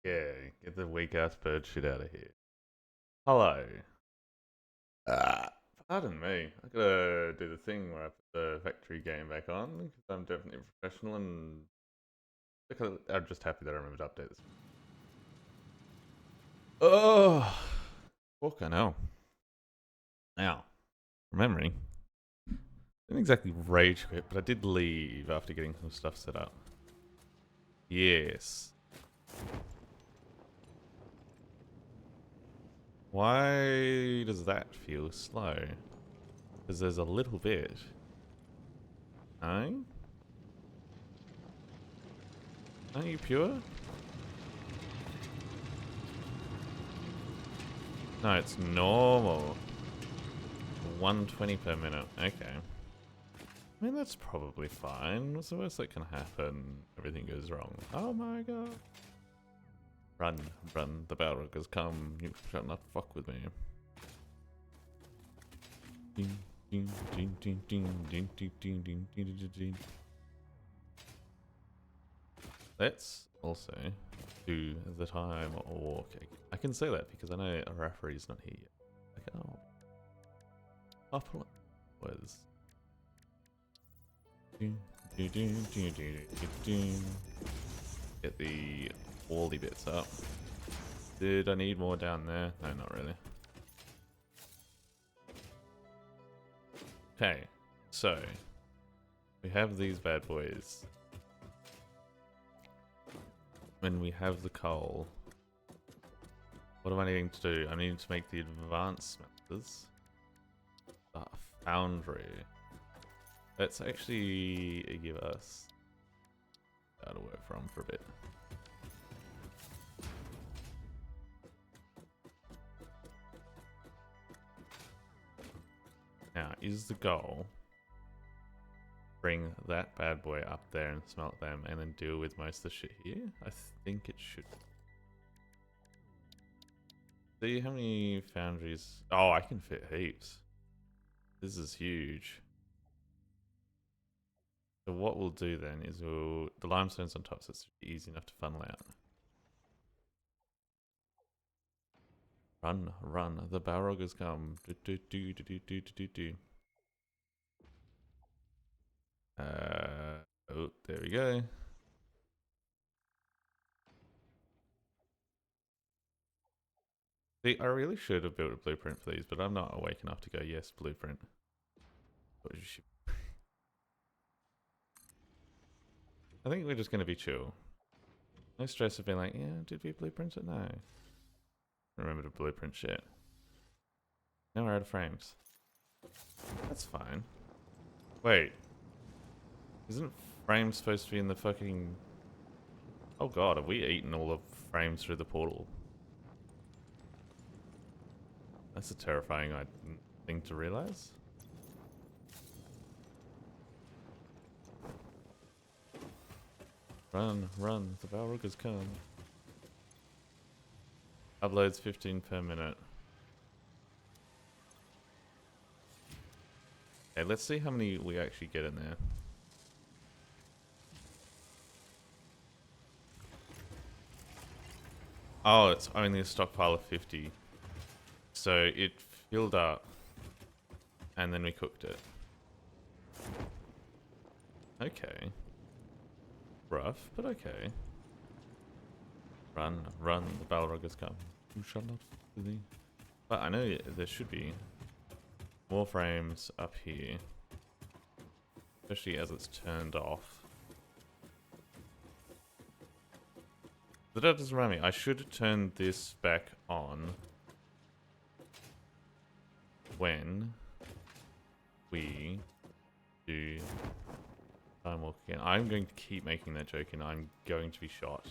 Yeah, get the weak ass bird shit out of here. Hello. Ah, pardon me. I gotta do the thing where I put the factory game back on because I'm definitely professional and I'm just happy that I remembered to update this. Oh, fucking hell. Now, remembering, didn't exactly rage quit, but I did leave after getting some stuff set up. Yes. Why does that feel slow? Because there's a little bit. No? Aren't you pure? No, it's normal. 120 per minute. Okay. I mean, that's probably fine. What's the worst that can happen? Everything goes wrong. Oh my god. Run, run. The Balrog has come. You shall not fuck with me. Ding, ding, ding, ding, ding, ding, ding, ding, ding, ding, ding, ding. Let's also do the time walk. I can say that because I know a referee's not here yet. Like, oh. Up was. Get the wally bits up. Did I need more down there? No, not really. Okay, so we have these bad boys. When we have the coal, what am I needing to do? I'm needing to make the advanced smelters. Foundry. Let's actually give us how to work from for a bit. Now, is the goal bring that bad boy up there and smelt them and then deal with most of the shit here? I think it should. See how many foundries? Oh, I can fit heaps. This is huge. So what we'll do then is the limestone's on top, so it's easy enough to funnel out. Run, run, the Balrog has come. Do, do, do, do, do, do, do, do. Oh, there we go. See, I really should have built a blueprint for these, but I'm not awake enough to go, yes, blueprint. I think we're just going to be chill. No stress of being like, yeah, did we blueprint it? No. Remember to blueprint shit. Now we're out of frames. That's fine. Wait. Isn't frames supposed to be in the fucking... Oh god, have we eaten all the frames through the portal? That's a terrifying thing to realize. Run, run, the Balrog has come. Uploads 15 per minute. Okay, let's see how many we actually get in there. Oh, it's only a stockpile of 50. So it filled up, and then we cooked it. Okay. Rough, but okay. Run, run, the Balrog has come. You shall not with me. But I know there should be more frames up here. Especially as it's turned off. But that does remind me, I should turn this back on when we do time walk again. I'm going to keep making that joke and I'm going to be shot.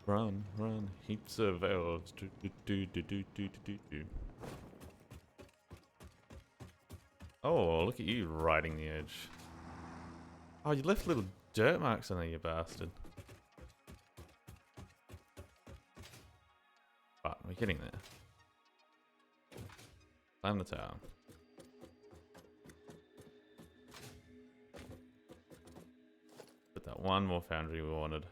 Run, run, heaps of elves. Do, do, do, do, do, do, do, do. Oh, look at you riding the edge. Oh, you left little dirt marks on there, you bastard. But we're getting there. Climb the tower. Put that one more foundry we wanted.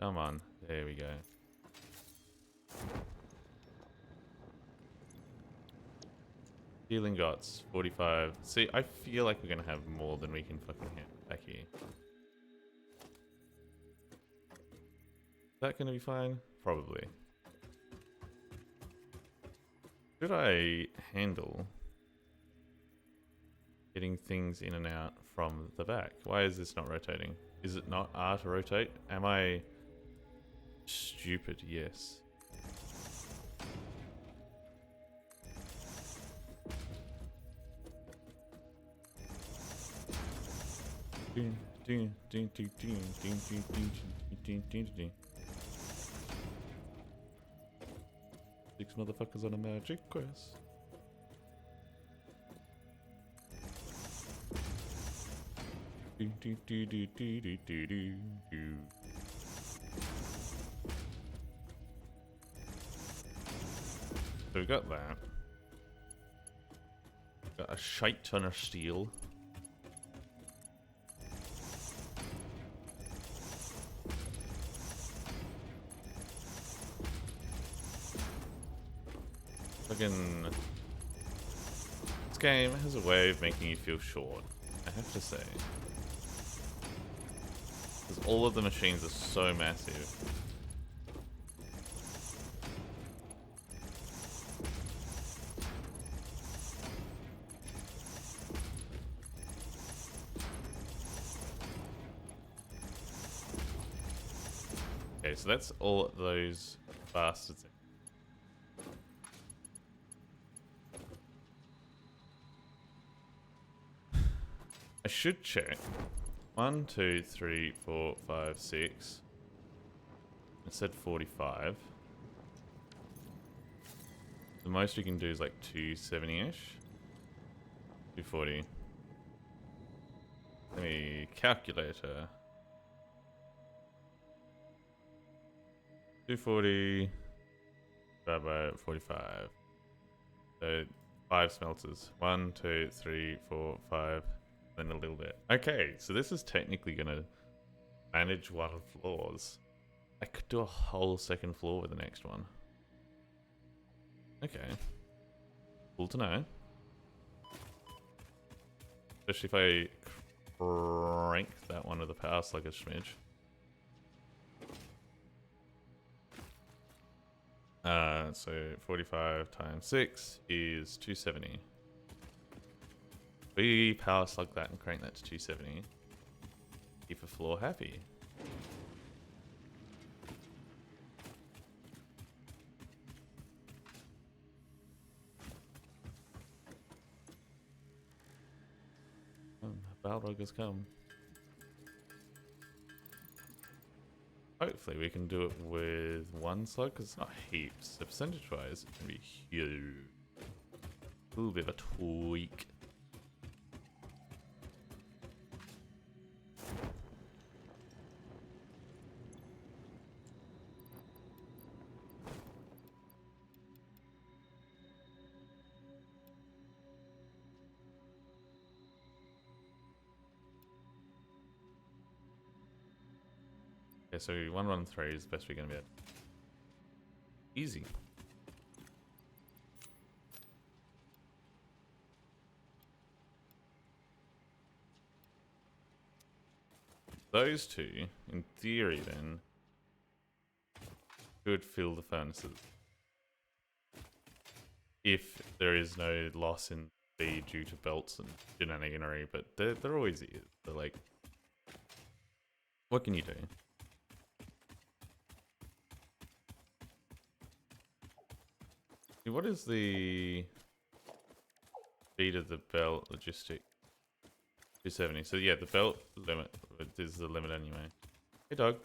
Come on. There we go. Steel ingots, 45. See, I feel like we're going to have more than we can fucking hit back here. Is that going to be fine? Probably. Should I handle getting things in and out from the back? Why is this not rotating? Is it not R to rotate? Am I stupid? Yes. Six motherfuckers on a magic quest. So we got that. Got a shite ton of steel. Fucking... This game has a way of making you feel short, I have to say. Because all of the machines are so massive. Okay, so that's all those bastards. I should check. 1, 2, 3, 4, 5, 6. It said 45. The most we can do is like 270-ish. 240. Let me calculator. 240 divided by 45. So 5 smelters. 1, 2, 3, 4, 5. Then a little bit. Okay, so this is technically gonna manage one of the floors. I could do a whole second floor with the next one. Okay. Cool to know. Especially if I crank that one with the power slug a smidge. So 45 times 6 is 270. We power slug that and crank that to 270. Keep the floor happy. Balrog has come. Hopefully we can do it with one slug, because it's not heaps. So percentage wise, it can be huge. A little bit of a tweak. Okay, so 113 is the best we're going to be at. Easy. Those two, in theory then, could fill the furnaces. If there is no loss in speed due to belts and shenaniganery, but they're always is. They're like, what can you do? What is the speed of the belt logistic? 270. So yeah, the belt limit is the limit anyway. Hey dog.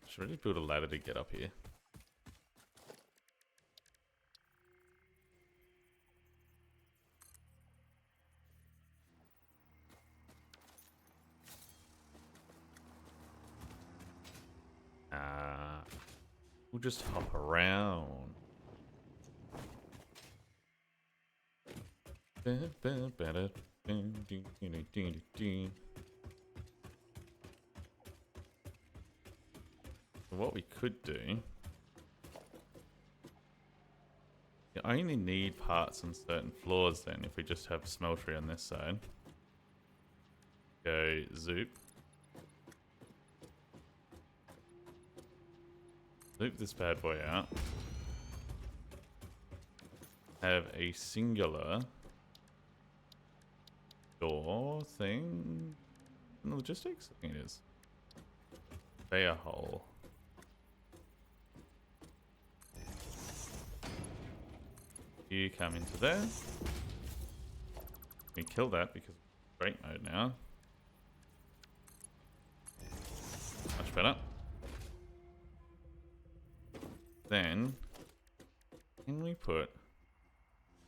Should really build a ladder to get up here. We'll just hop around. What we could do... You only need parts on certain floors then if we just have smeltery on this side. Go zoop. Loop this bad boy out. Have a singular door thing in the logistics? I think it is. Conveyor hole. You come into there. We kill that because it's break mode now. Much better. Then, can we put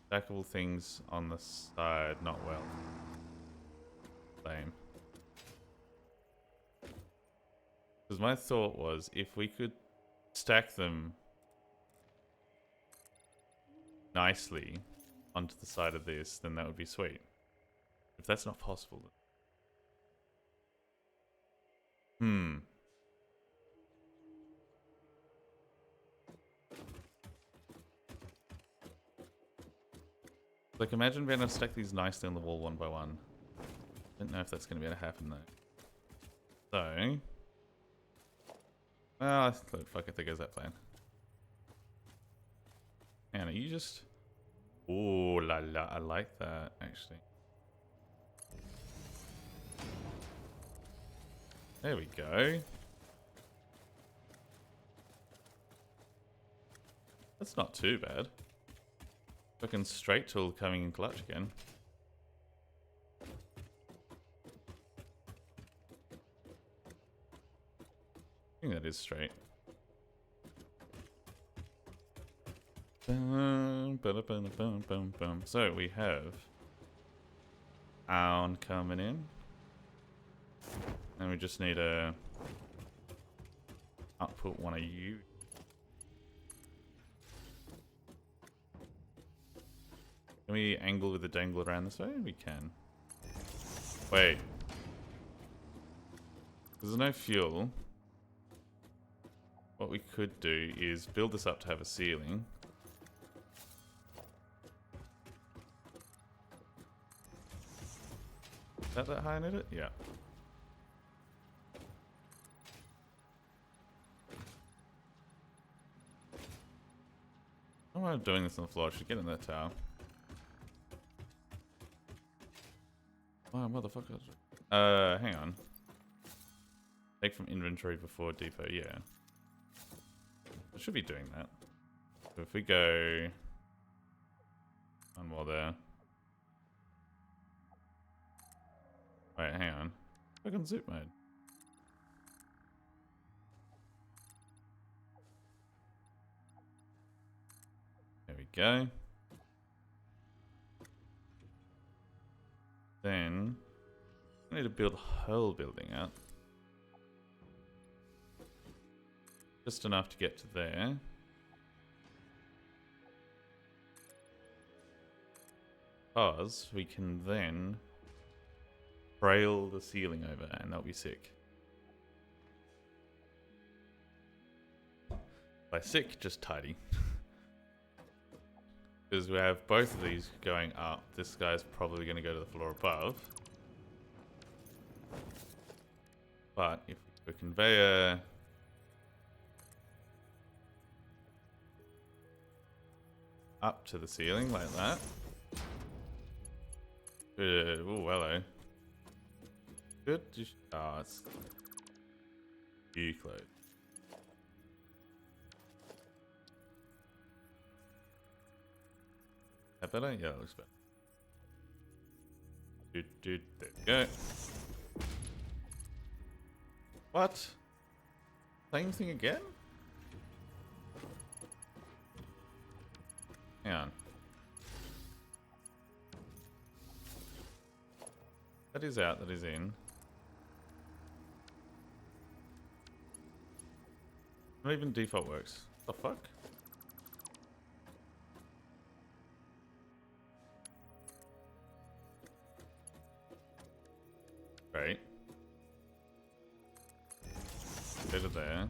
stackable things on the side? Not well. Same. Because my thought was, if we could stack them nicely onto the side of this, then that would be sweet. If that's not possible, then... Like, imagine being able to stack these nicely on the wall one by one. Don't know if that's going to be able to happen, though. So... Well, fuck it, there goes that plan. Anna, you just... Ooh, la la, I like that, actually. There we go. That's not too bad. Fucking straight tool coming in clutch again. I think that is straight. So we have Own coming in. And we just need to output one of you. Can we angle with the dangle around this way? We can. Wait. There's no fuel. What we could do is build this up to have a ceiling. Is that high in it? Yeah. Why am I doing this on the floor? I should get in that tower. Oh, motherfucker. Hang on. Take from inventory before depot, yeah. I should be doing that. So if we go... One more there. Wait, hang on. Click on zoop mode. There we go. Then I need to build the whole building out. Just enough to get to there. Because we can then trail the ceiling over and that'll be sick. By sick, just tidy. Because we have both of these going up. This guy's probably going to go to the floor above. But if we put a conveyor up to the ceiling like that. Good. Oh, hello. Good. Oh, it's too close. That better? Yeah, that looks better. There we go. What? Same thing again? Hang on. That is out, that is in. Not even default works. The fuck? Right. Go to there.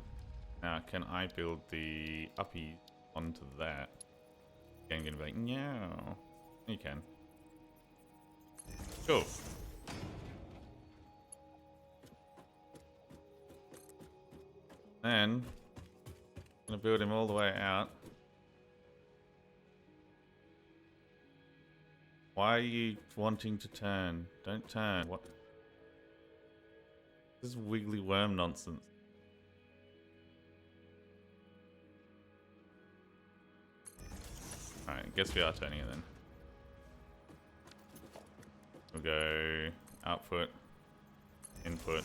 Now, can I build the uppie onto that? I'm gonna be like, no. You can. Cool. Then, I'm gonna build him all the way out. Why are you wanting to turn? Don't turn. What? This is wiggly worm nonsense. Alright, guess we are turning it then. We'll go output, input.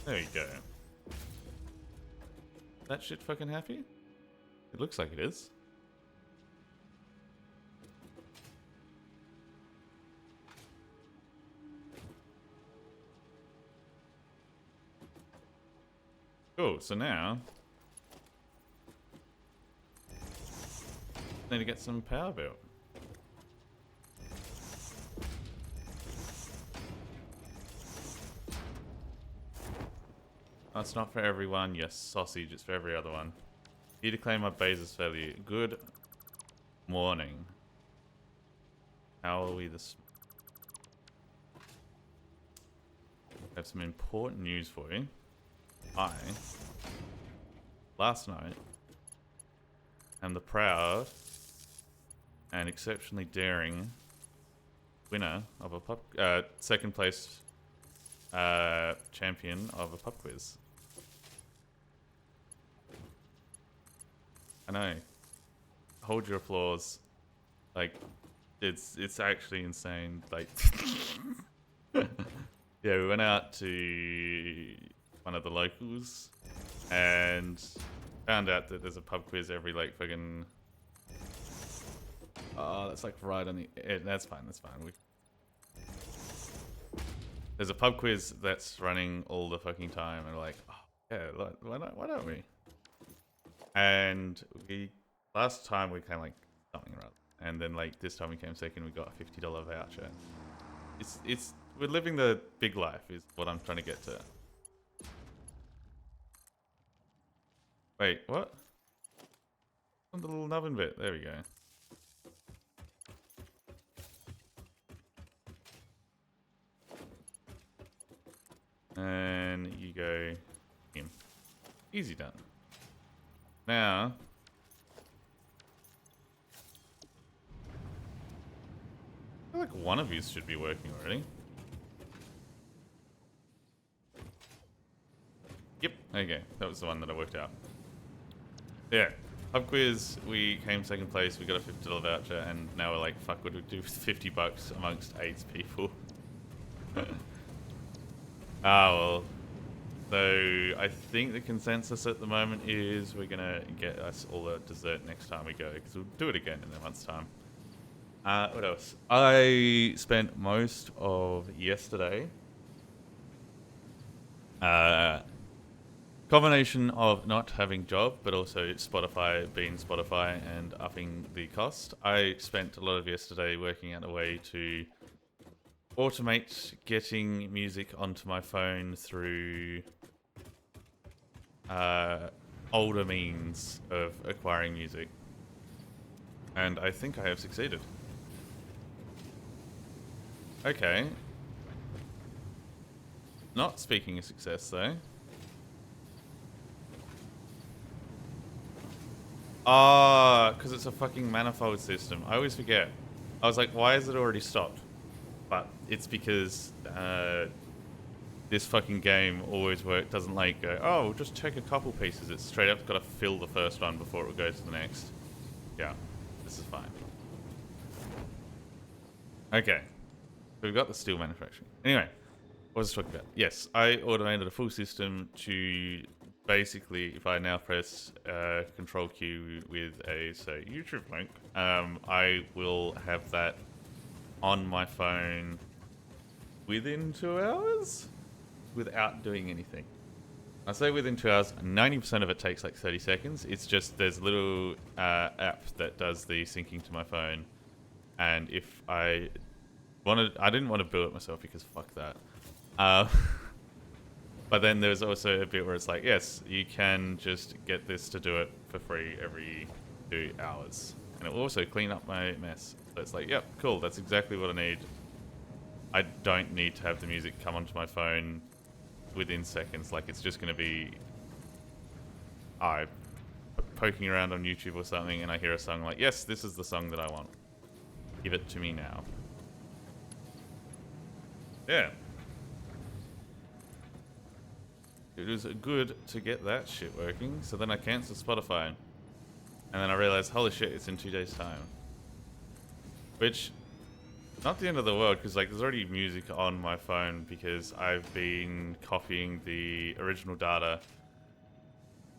There you go. That shit fucking happy? It looks like it is. Cool, so now need to get some power built. That's not for everyone. Yes, sausage. It's for every other one. Here to claim my basis value. Good morning. How are we this? I have some important news for you. Last night, am the proud and exceptionally daring winner of a pub, second place champion of a pub quiz. I know. Hold your applause. Like, it's actually insane. Like, yeah, we went out to one of the locals and found out that there's a pub quiz every like fucking. Oh, that's like right on the. That's fine. That's fine. There's a pub quiz that's running all the fucking time, and we're like, oh, yeah, why don't we? And last time we came like something right, and then like this time we came second, we got a $50 voucher. We're living the big life, is what I'm trying to get to. Wait, what? On the little nubbin bit. There we go. And you go him. Easy done. Now, I feel like one of these should be working already. Yep, okay. That was the one that I worked out. Yeah. Pub quiz, we came second place, we got a $50 voucher, and now we're like, fuck, what do we do with $50 amongst 8 people? Well. So, I think the consensus at the moment is we're gonna get us all a dessert next time we go, because we'll do it again in a month's time. What else? I spent most of yesterday combination of not having job, but also Spotify being Spotify and upping the cost. I spent a lot of yesterday working out a way to automate getting music onto my phone through older means of acquiring music. And I think I have succeeded. Okay. Not speaking of success, though. Because it's a fucking manifold system. I always forget. I was like, why is it already stopped? But it's because this fucking game always doesn't like go, oh, we'll just check a couple pieces. It's straight up got to fill the first one before it will go to the next. Yeah, this is fine. Okay. We've got the steel manufacturing. Anyway, what was I talking about? Yes, I automated a full system to basically, if I now press Control Q with a, say, YouTube link, I will have that on my phone within 2 hours without doing anything. I say within 2 hours, 90% of it takes like 30 seconds. It's just there's a little app that does the syncing to my phone. And if I didn't want to build it myself because fuck that. But then there's also a bit where it's like, yes, you can just get this to do it for free every 2 hours. And it will also clean up my mess. So it's like, yep, cool, that's exactly what I need. I don't need to have the music come onto my phone within seconds. Like, it's just going to be poking around on YouTube or something and I hear a song like, yes, this is the song that I want. Give it to me now. Yeah. It was good to get that shit working, so then I cancelled Spotify. And then I realized, holy shit, it's in 2 days' time. Which, not the end of the world, because like there's already music on my phone because I've been copying the original data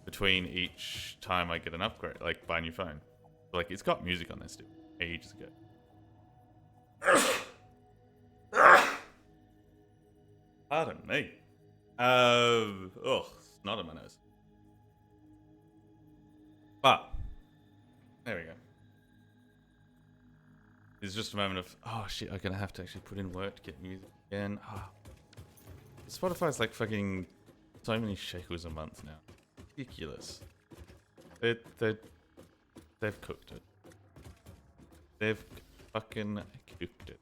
between each time I get an upgrade, like buy a new phone. Like, it's got music on there still, ages ago. Pardon me. Snot on my nose. But, there we go. It's just a moment of, oh shit, I'm gonna have to actually put in work to get music again. Spotify's like fucking so many shekels a month now. Ridiculous. They've cooked it. They've fucking cooked it.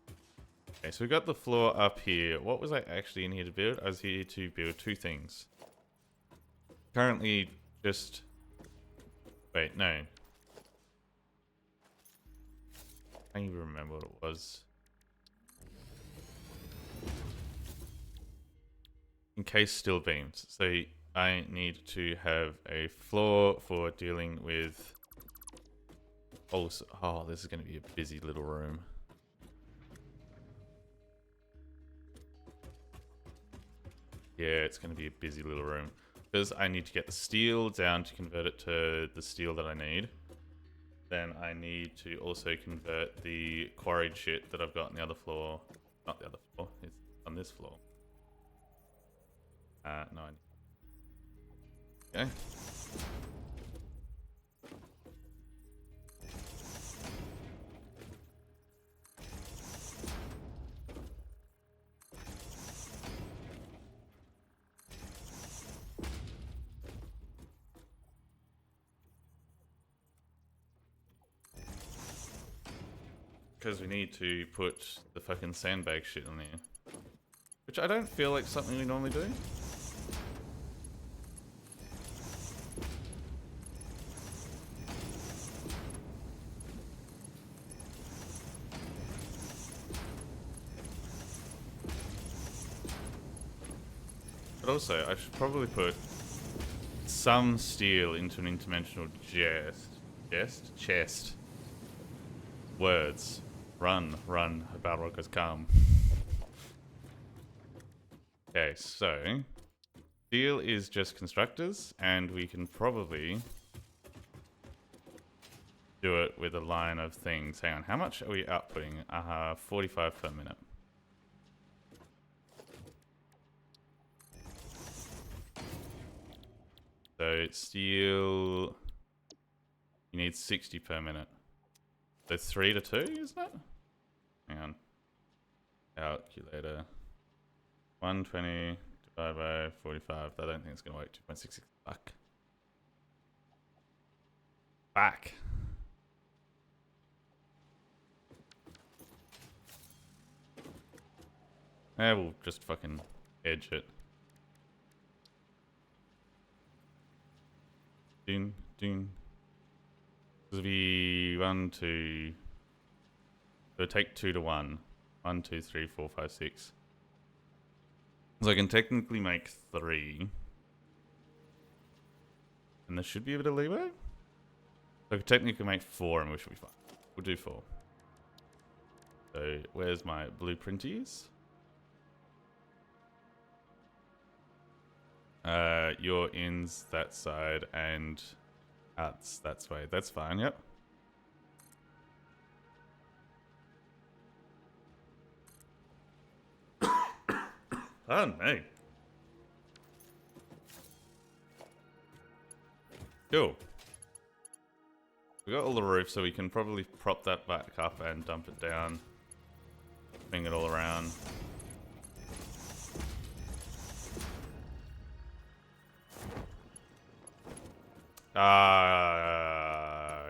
Okay, so we got the floor up here. What was I actually in here to build? I was here to build 2 things. Currently, just... Wait, no. I don't even remember what it was. Encased steel beams. So I need to have a floor for dealing with... Also, oh, this is going to be a busy little room. Yeah, it's going to be a busy little room. Because I need to get the steel down to convert it to the steel that I need. Then I need to also convert the quarried shit that I've got on the other floor. Not the other floor, it's on this floor. No, okay. Because we need to put the fucking sandbag shit in there. Which I don't feel like something we normally do. But also, I should probably put some steel into an interdimensional chest. Words. Run, Balrog come. Okay, so steel is just constructors, and we can probably do it with a line of things. Hang on, how much are we outputting? 45 per minute. So steel, you need 60 per minute. So 3 to 2, isn't it? Hang on. Calculator. 120 divided by 45. I don't think it's going to work. 2.66. Fuck. Back. We'll just fucking edge it. Doon. This will be 1, 2. So take 2 to 1. 1, 2, 3, 4, 5, 6. So I can technically make 3. And there should be a bit of leeway. So I could technically make 4 and we should be fine. We'll do 4. So where's my blueprinties? Your in's that side and outs that way. That's fine, yep. Pardon me. Cool. We got all the roof, so we can probably prop that back up and dump it down. Bring it all around.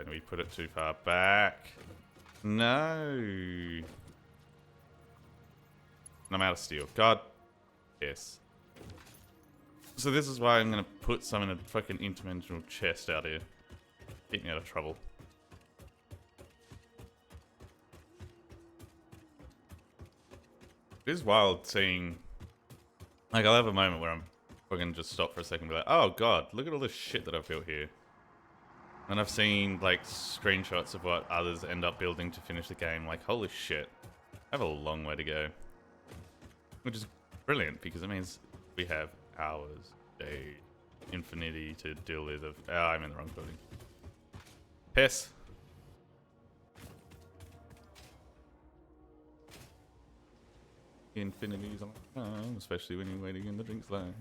We put it too far back. No. And I'm out of steel. God. Yes. So this is why I'm going to put some in a fucking interdimensional chest out here. Keep me out of trouble. It is wild seeing... Like, I'll have a moment where I'm fucking just stop for a second and be like, oh god, look at all this shit that I've built here. And I've seen, like, screenshots of what others end up building to finish the game. Like, holy shit. I have a long way to go. Which is brilliant, because it means we have hours, days, infinity to deal with. Oh, I'm in the wrong building. Piss. Infinity is a long time, especially when you're waiting in the drinks line.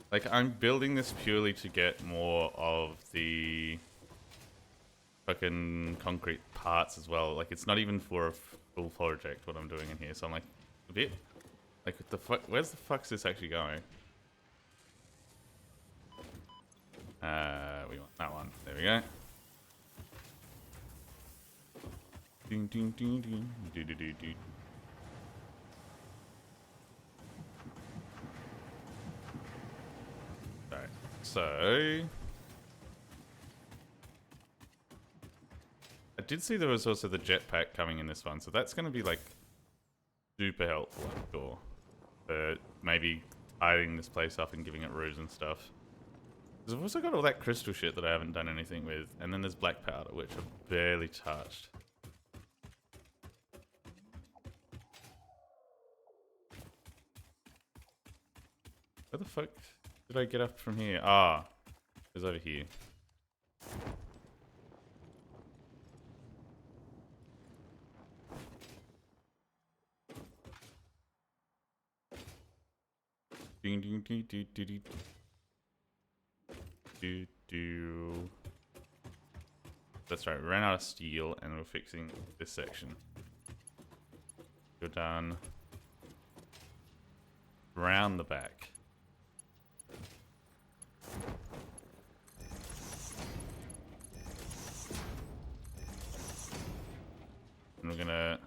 Like, I'm building this purely to get more of the fucking concrete parts as well. Like, it's not even for a full project what I'm doing in here. So I'm like, a bit... Like, what the fuck? Where's the fuck's this actually going? We want that one. There we go. Ding, ding, ding, ding. Do, do, do, do. Alright, so... I did see there was also the jetpack coming in this one, so that's going to be, like, super helpful, I'm sure. For maybe tidying this place up and giving it roofs and stuff. Because I've also got all that crystal shit that I haven't done anything with, and then there's black powder, which I've barely touched. Where the fuck did I get up from here? Ah, it was over here. Ding, ding, ding, ding, ding, ding. Do. That's right, we ran out of steel and we're fixing this section. You're done. Round the back. And we're gonna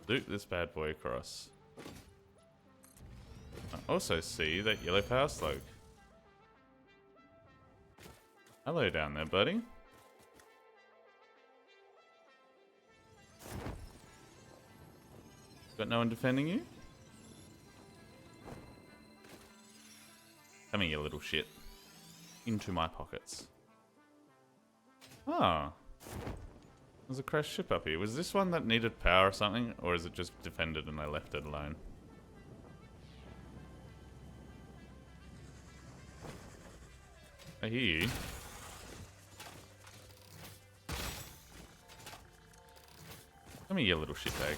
loop this bad boy across. I also see that yellow power slug. Hello down there, buddy. Got no one defending you? Come here, you little shit. Into my pockets. Ah. There's a crashed ship up here. Was this one that needed power or something? Or is it just defended and I left it alone? I hear you. Come here, you little shitbag.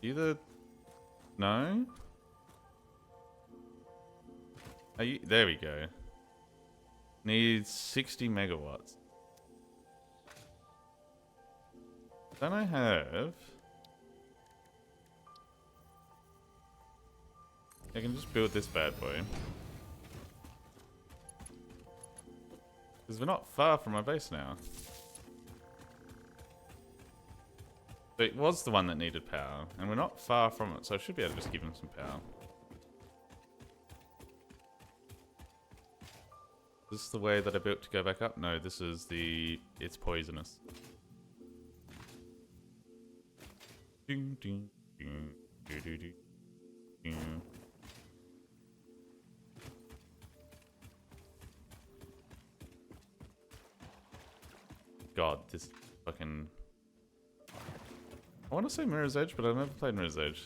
Either... No? Are you... There we go. Needs 60 megawatts. Then I have... I can just build this bad boy. Because we're not far from my base now. But it was the one that needed power, and we're not far from it, so I should be able to just give him some power. Is this the way that I built to go back up? No, this is the... It's poisonous. Ding, ding, ding, ding, ding, ding, ding. God, this fucking... I want to say Mirror's Edge, but I've never played Mirror's Edge.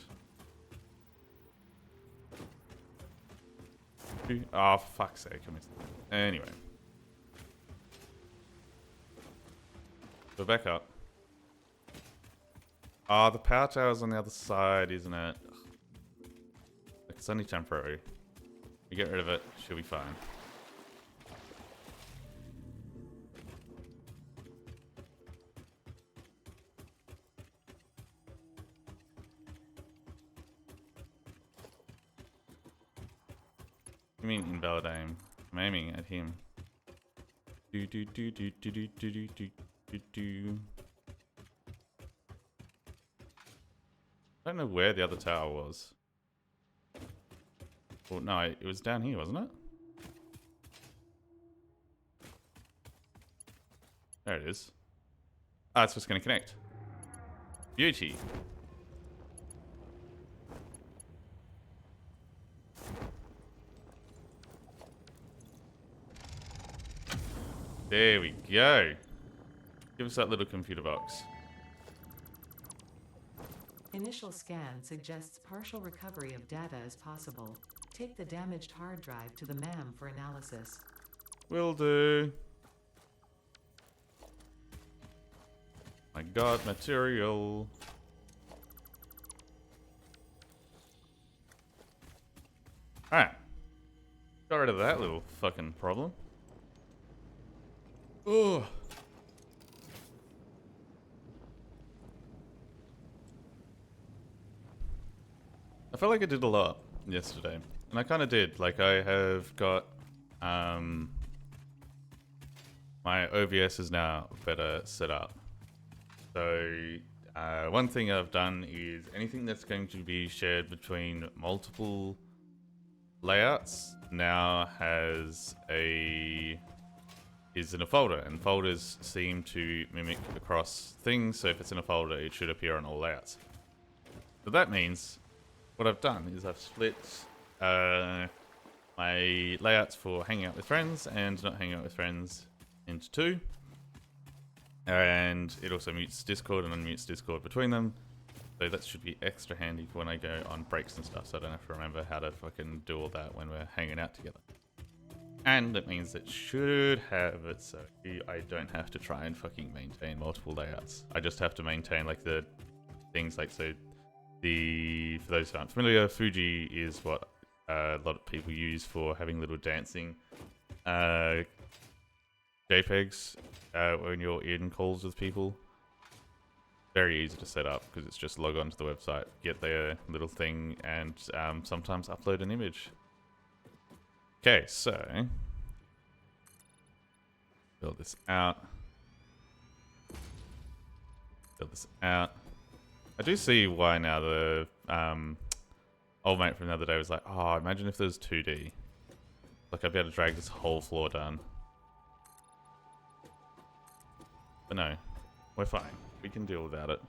Oh, for fuck's sake. Anyway. Go back up. Oh, the power tower's on the other side, isn't it? It's only temporary. We get rid of it, she'll be fine. I mean invalid aim. I'm aiming at him. Do do do do do do do do do do do. I don't know where the other tower was. Well, no, it was down here, wasn't it? There it is. Ah, it's just going to connect. Beauty. There we go. Give us that little computer box. Initial scan suggests partial recovery of data is possible. Take the damaged hard drive to the MAM for analysis. Will do. I got material. Alright. Got rid of that little fucking problem. Ugh. I felt like I did a lot yesterday. And I kind of did. Like, I have got... my OBS is now better set up. So, one thing I've done is anything that's going to be shared between multiple layouts now is in a folder, and folders seem to mimic across things, so if it's in a folder it should appear on all layouts. So that means what I've done is I've split my layouts for hanging out with friends and not hanging out with friends into two, and it also mutes Discord and unmutes Discord between them, so that should be extra handy for when I go on breaks and stuff, so I don't have to remember how to fucking do all that when we're hanging out together. And it means it should have it so I don't have to try and fucking maintain multiple layouts. I just have to maintain like the things like, so for those who aren't familiar, Fuji is what a lot of people use for having little dancing JPEGs when you're in calls with people. Very easy to set up because it's just log on to the website, get their little thing, and sometimes upload an image. Okay, so build this out. Build this out. I do see why now the old mate from the other day was like, oh, imagine if there's 2D. Like, I'd be able to drag this whole floor down. But no, we're fine. We can deal without it.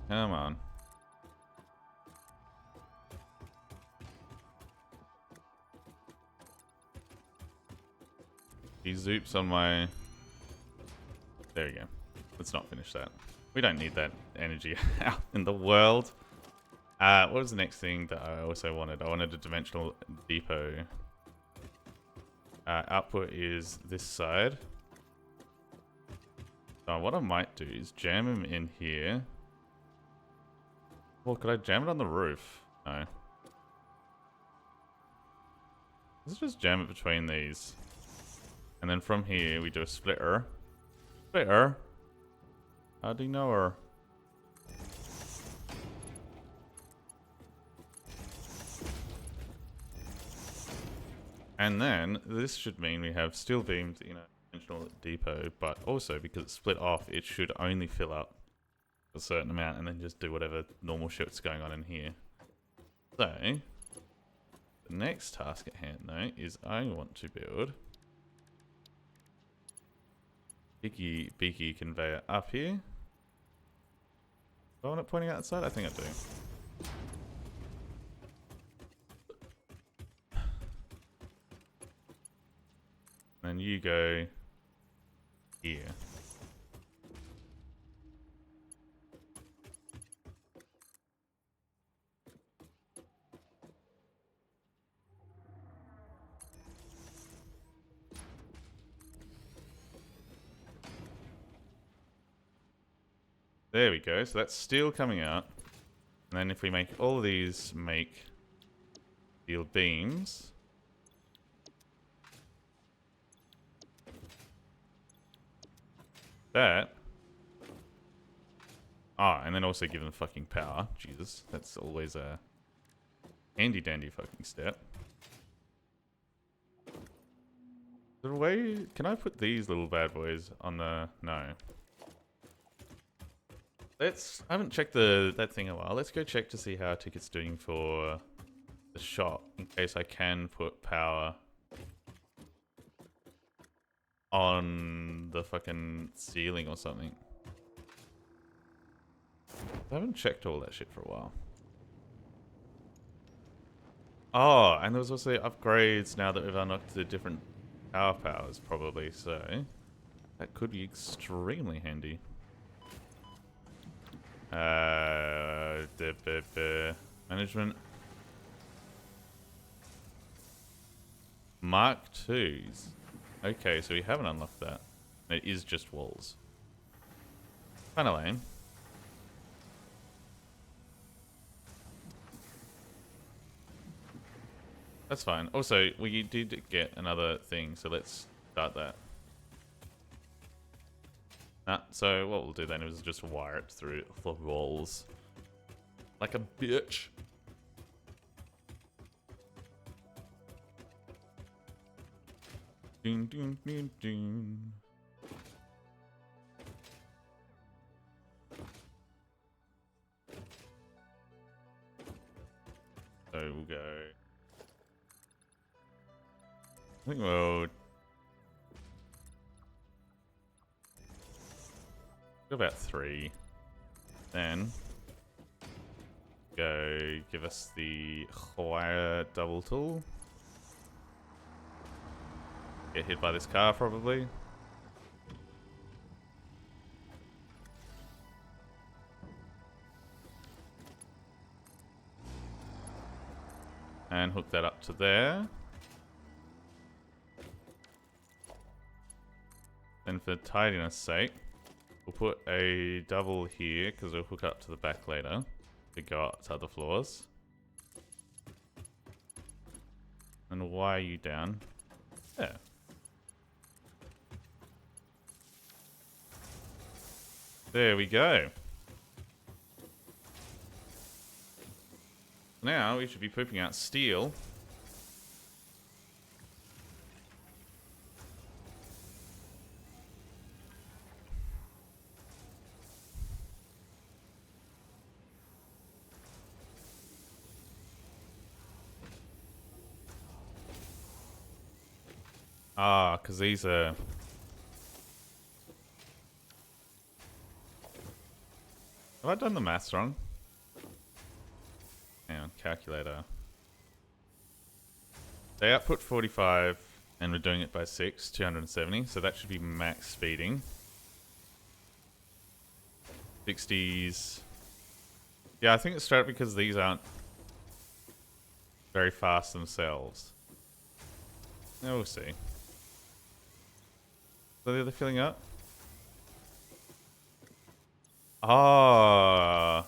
Come on. He zoops on my... There we go. Let's not finish that. We don't need that energy out in the world. What was the next thing that I also wanted? I wanted a dimensional depot. Output is this side. So what I might do is jam him in here. Well, could I jam it on the roof? No. Let's just jam it between these. And then from here, we do a splitter. Splitter? How do you know her? And then, this should mean we have steel beams in a dimensional depot, but also, because it's split off, it should only fill up a certain amount and then just do whatever normal shit's going on in here. So, the next task at hand, though, is I want to build beaky conveyor up here. Do I want it pointing outside? I think I do. And you go here. There we go. So that's steel coming out. And then if we make all of these make steel beams. That. Ah, and then also give them fucking power. Jesus, that's always a handy dandy fucking step. Is there a way? Can I put these little bad boys on the... No. I haven't checked that thing in a while. Let's go check to see how ticket's doing for the shop, in case I can put power on the fucking ceiling or something. I haven't checked all that shit for a while. Oh, and there was also upgrades now that we've unlocked the different power powers, probably, so that could be extremely handy. Management. Mark 2s. Okay, so we haven't unlocked that. It is just walls. Kinda lame. That's fine. Also, we did get another thing, so let's start that. So what we'll do then is just wire it through the walls. Like a bitch. Ding, ding, ding, ding. So we'll go... I think we'll... go about 3. Then... go give us the wire double tool. Get hit by this car, probably. And hook that up to there. And for tidiness sake, we'll put a double here, because we'll hook up to the back later to go up to other floors. And why are you down? There. There we go. Now we should be pooping out steel. Ah, because these are... have I done the maths wrong? Hang on, calculator. They output 45, and we're doing it by 6, 270, so that should be max speeding. 60s... yeah, I think it's straight up because these aren't very fast themselves. Yeah, we'll see. So they're filling up? Ah.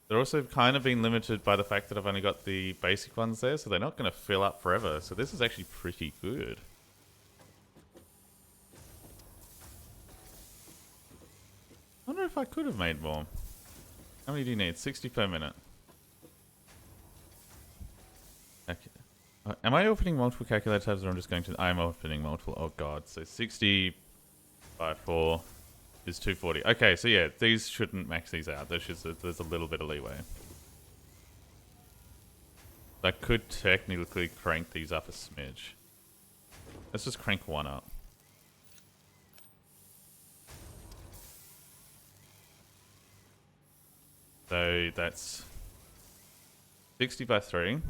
They're also kind of been limited by the fact that I've only got the basic ones there, so they're not going to fill up forever. So this is actually pretty good. I wonder if I could have made more. How many do you need? 60 per minute. Okay. Am I opening multiple calculator tabs or I'm just going to... I'm opening multiple. Oh god. So 60 by 4 is 240. Okay, so yeah, these shouldn't max these out. There's a little bit of leeway. I could technically crank these up a smidge. Let's just crank one up. So that's 60 by 3.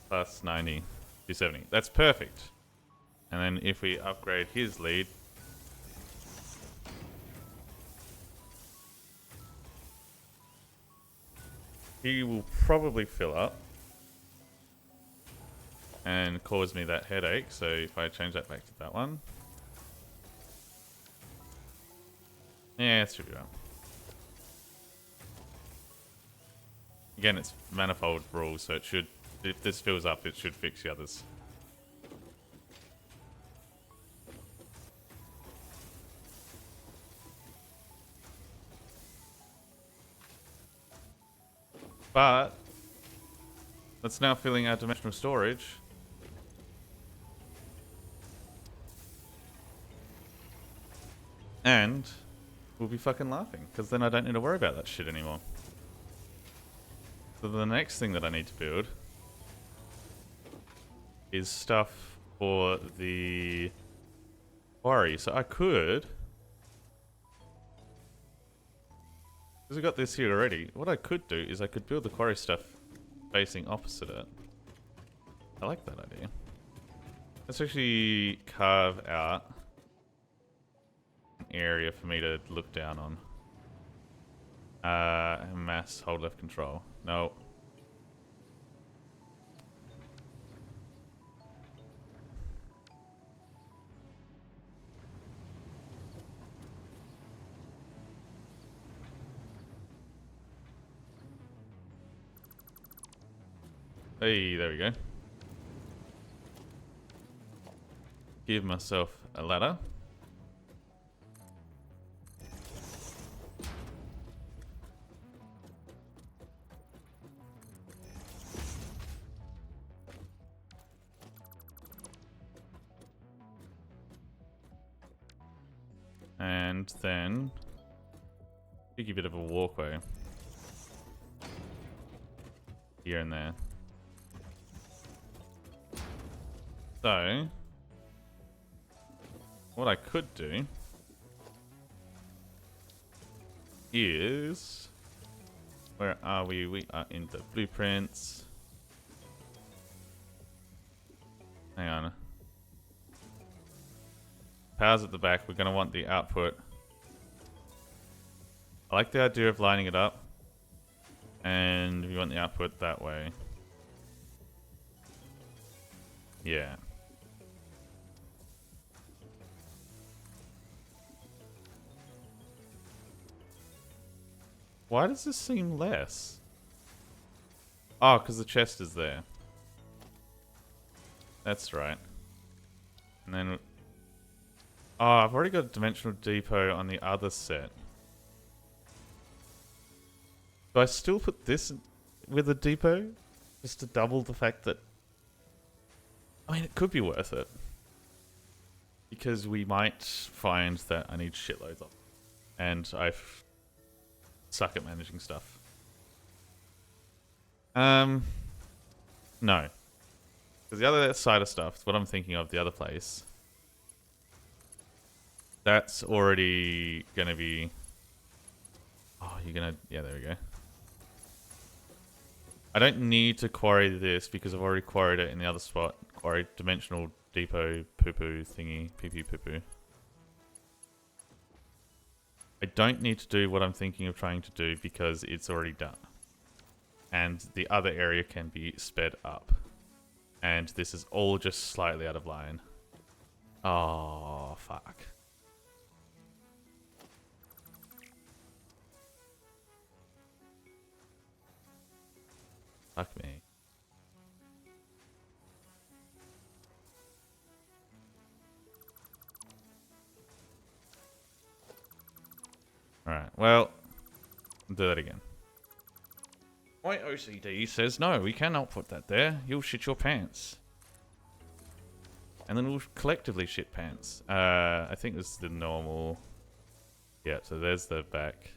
plus 90, 270. That's perfect. And then if we upgrade his lead, he will probably fill up and cause me that headache. So if I change that back to that one, yeah, it should be well. Again, it's manifold rules, so it should, if this fills up, it should fix the others. But that's now filling our dimensional storage. And we'll be fucking laughing, because then I don't need to worry about that shit anymore. So the next thing that I need to build is stuff for the quarry. So I could, because we got this here already, what I could do is I could build the quarry stuff facing opposite it. I like that idea. Let's actually carve out an area for me to look down on. Mass, hold left control. No. Hey, there we go. Give myself a ladder. And then take a bit of a walkway here and there. So what I could do is, where are we? We are in the blueprints. Hang on. Power's at the back. We're going to want the output. I like the idea of lining it up. And we want the output that way. Yeah. Why does this seem less? Oh, because the chest is there. That's right. And then... oh, I've already got a dimensional depot on the other set. Do I still put this with a depot? Just to double the fact that... I mean, it could be worth it. Because we might find that I need shitloads of. And I suck at managing stuff. No. Because the other side of stuff, what I'm thinking of, the other place... that's already gonna be... oh, you're gonna... yeah, there we go. I don't need to quarry this because I've already quarried it in the other spot. Quarry dimensional depot poo-poo thingy. Pee-pee poo-poo. I don't need to do what I'm thinking of trying to do because it's already done. And the other area can be sped up. And this is all just slightly out of line. Oh, fuck. Fuck me. Alright, well, do that again. My OCD says no, we cannot put that there. You'll shit your pants. And then we'll collectively shit pants. I think this is the normal... yeah, so there's the back.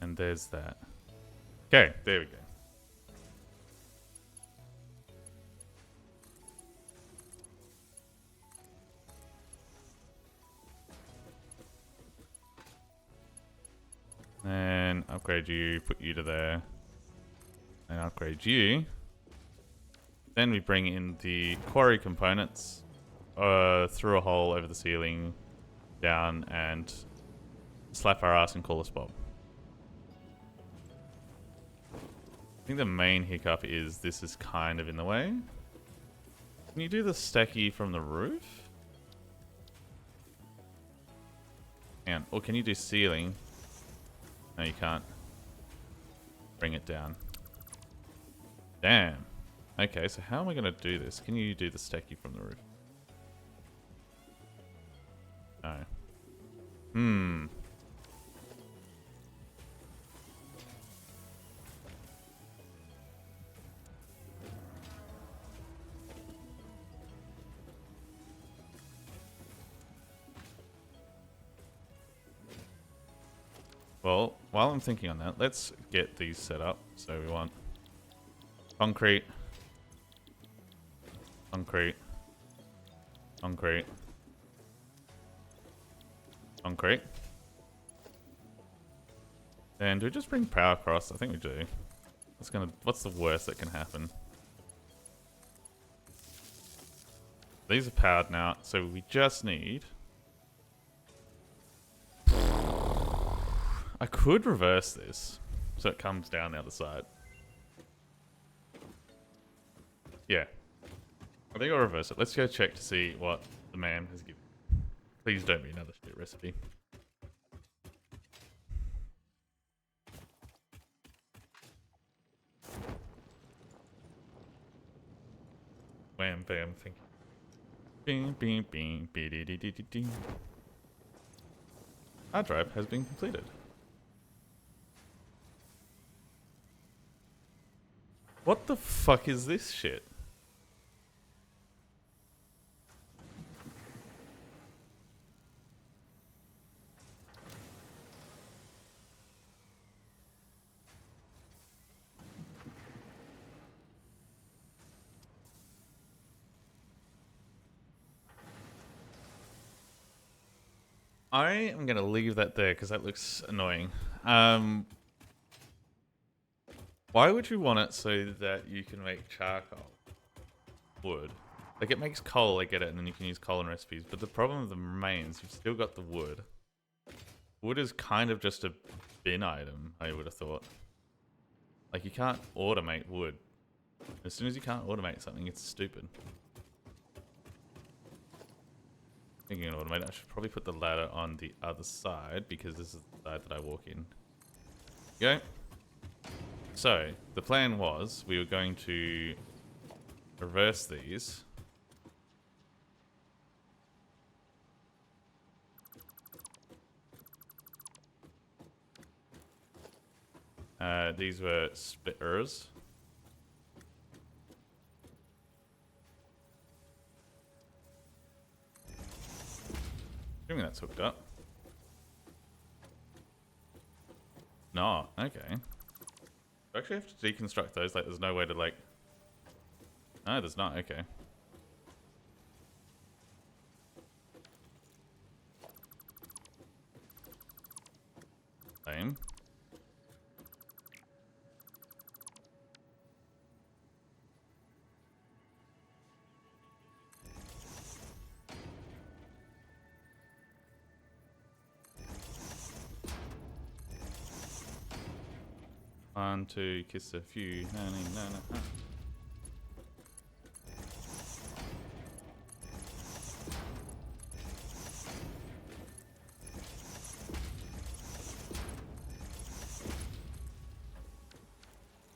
And there's that. Okay, there we go. upgrade you, put you to there, and upgrade you. Then we bring in the quarry components through a hole over the ceiling, down, and slap our ass and call us Bob. I think the main hiccup is this is kind of in the way. Can you do the stacky from the roof? And or can you do ceiling? No, you can't. Bring it down. Damn. Okay, so how am I going to do this? Can you do the stacky from the roof? No. Well, while I'm thinking on that, let's get these set up. So we want concrete, concrete, concrete, concrete. And do we just bring power across? I think we do. What's the worst that can happen? These are powered now, so we just need... I could reverse this, so it comes down the other side. Yeah. I think I'll reverse it. Let's go check to see what the man has given. Please don't be another shit recipe. Wham, bam, think. Bing, bing, bing, be-dee-dee-dee-dee-dee. Hard drive has been completed. What the fuck is this shit? I am going to leave that there because that looks annoying. Why would you want it so that you can make charcoal? Wood. Like, it makes coal, I get it, and then you can use coal in recipes. But the problem with the remains, you've still got the wood. Wood is kind of just a bin item, I would have thought. Like, you can't automate wood. As soon as you can't automate something, it's stupid. Thinking of automate, I should probably put the ladder on the other side because this is the side that I walk in. Go. So, the plan was we were going to reverse these. These were splitters. Assuming that's hooked up. No, okay. Do I actually have to deconstruct those? Like, there's no way to, like... No, there's not. Okay. Lame. One, two, kiss a few. No, no, no, no.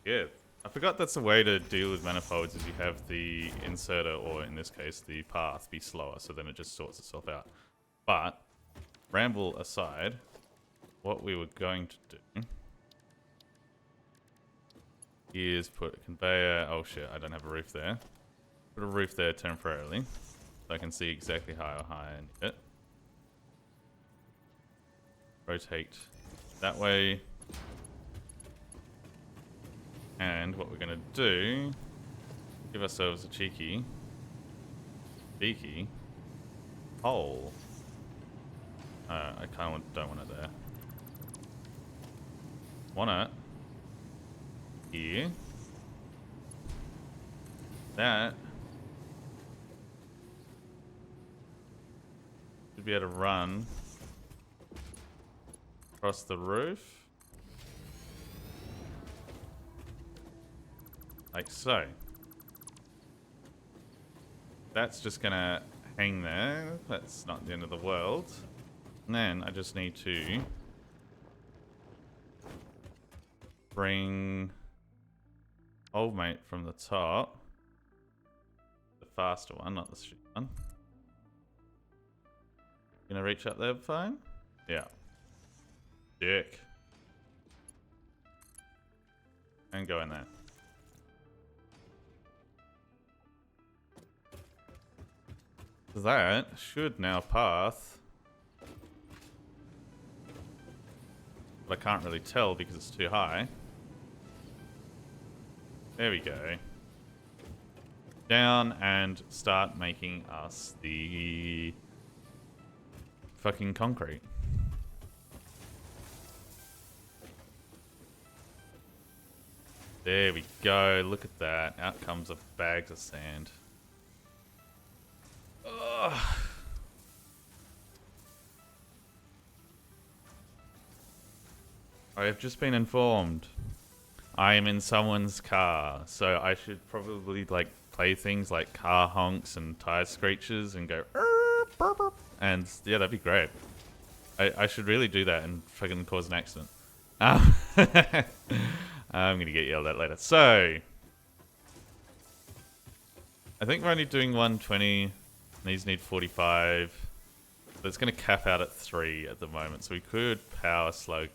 Yeah, I forgot that's the way to deal with manifolds is you have the inserter, or in this case, the path, be slower, so then it just sorts itself out. But, ramble aside, what we were going to do is put a conveyor. Oh shit, I don't have a roof there. Put a roof there temporarily, so I can see exactly how high I need it. Rotate that way. And what we're going to do, give ourselves a cheeky, beaky hole. I kind of don't want it there. Want it. Here. That. Should be able to run across the roof. Like so. That's just gonna hang there. That's not the end of the world. And then I just need to bring old mate from the top. The faster one, not the shit one. Gonna reach up there fine? Yeah. Dick. And go in there. That should now pass. But I can't really tell because it's too high. There we go. Down and start making us the fucking concrete. There we go. Look at that. Out comes a bags of sand. Ugh. I have just been informed. I am in someone's car, so I should probably like play things like car honks and tire screeches and go burp, burp. And yeah, that'd be great. I should really do that and fucking cause an accident. I'm gonna get yelled at later. So I think we're only doing 120. These need 45. But it's gonna cap out at 3 at the moment, so we could power slug.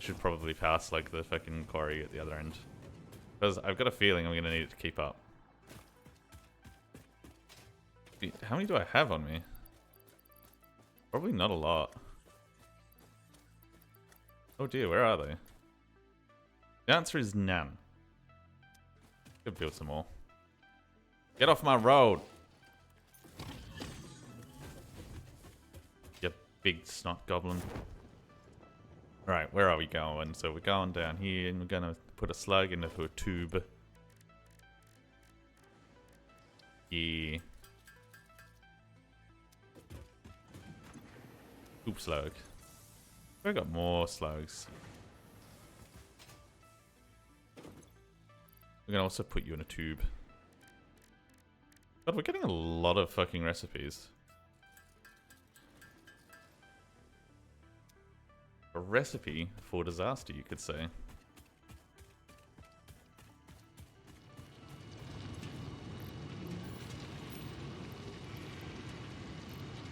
Should probably power slug the fucking quarry at the other end. Because I've got a feeling I'm going to need it to keep up. How many do I have on me? Probably not a lot. Oh dear, where are they? The answer is none. Could build some more. Get off my road! You big snot goblin. Right, where are we going? So we're going down here and we're going to put a slug into a tube. Yeah. Tube slug. We've got more slugs. We're going to also put you in a tube. God, we're getting a lot of fucking recipes. A recipe for disaster, you could say.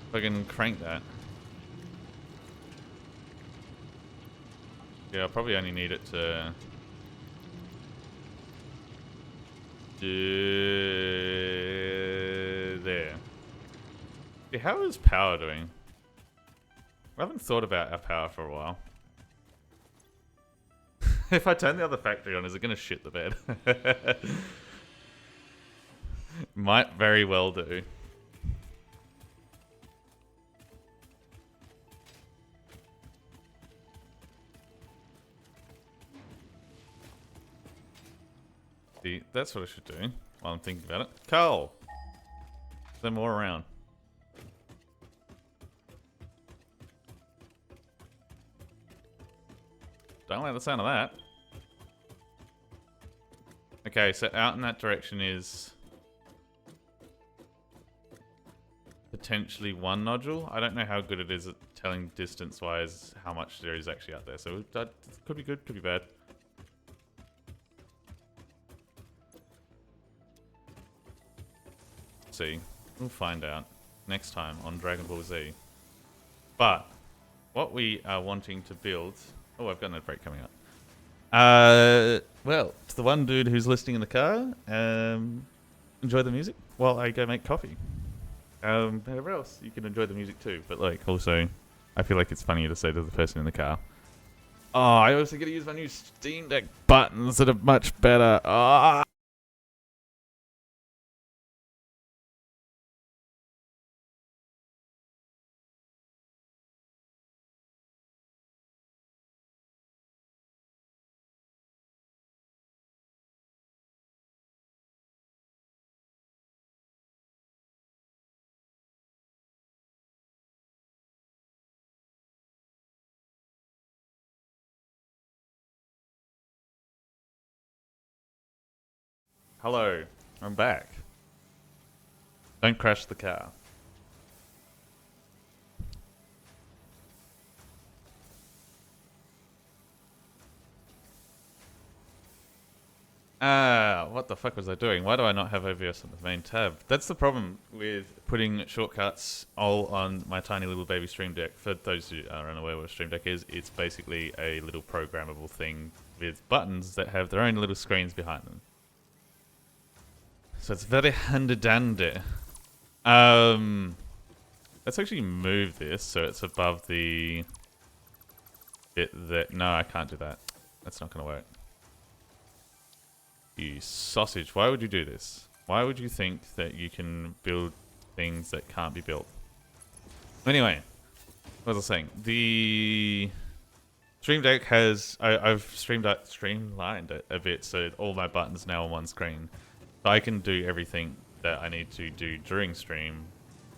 If I can crank that. Yeah, I'll probably only need it to do there. Yeah, how is power doing? I haven't thought about our power for a while. If I turn the other factory on, is it going to shit the bed? Might very well do. See, that's what I should do while I'm thinking about it. Coal! There's more around. Don't like the sound of that. Okay, so out in that direction is potentially 1 nodule. I don't know how good it is at telling distance-wise how much there is actually out there. So that could be good, could be bad. Let's see. We'll find out next time on Dragon Ball Z. But what we are wanting to build... Oh, I've got an ad break coming up. Well, to the one dude who's listening in the car, enjoy the music while I go make coffee. Whoever else, you can enjoy the music too. But like, also, I feel like it's funnier to say to the person in the car, "Oh, I also get to use my new Steam Deck buttons that are much better." Oh. Hello, I'm back. Don't crash the car. What the fuck was I doing? Why do I not have OBS on the main tab? That's the problem with putting shortcuts all on my tiny little baby Stream Deck. For those who are unaware what a Stream Deck is, it's basically a little programmable thing with buttons that have their own little screens behind them. So it's very handy-dandy. Let's actually move this so it's above the bit that... No, I can't do that. That's not going to work. You sausage. Why would you do this? Why would you think that you can build things that can't be built? Anyway, what was I saying? The Stream Deck has... I've streamlined it a bit so all my buttons now on one screen. So I can do everything that I need to do during stream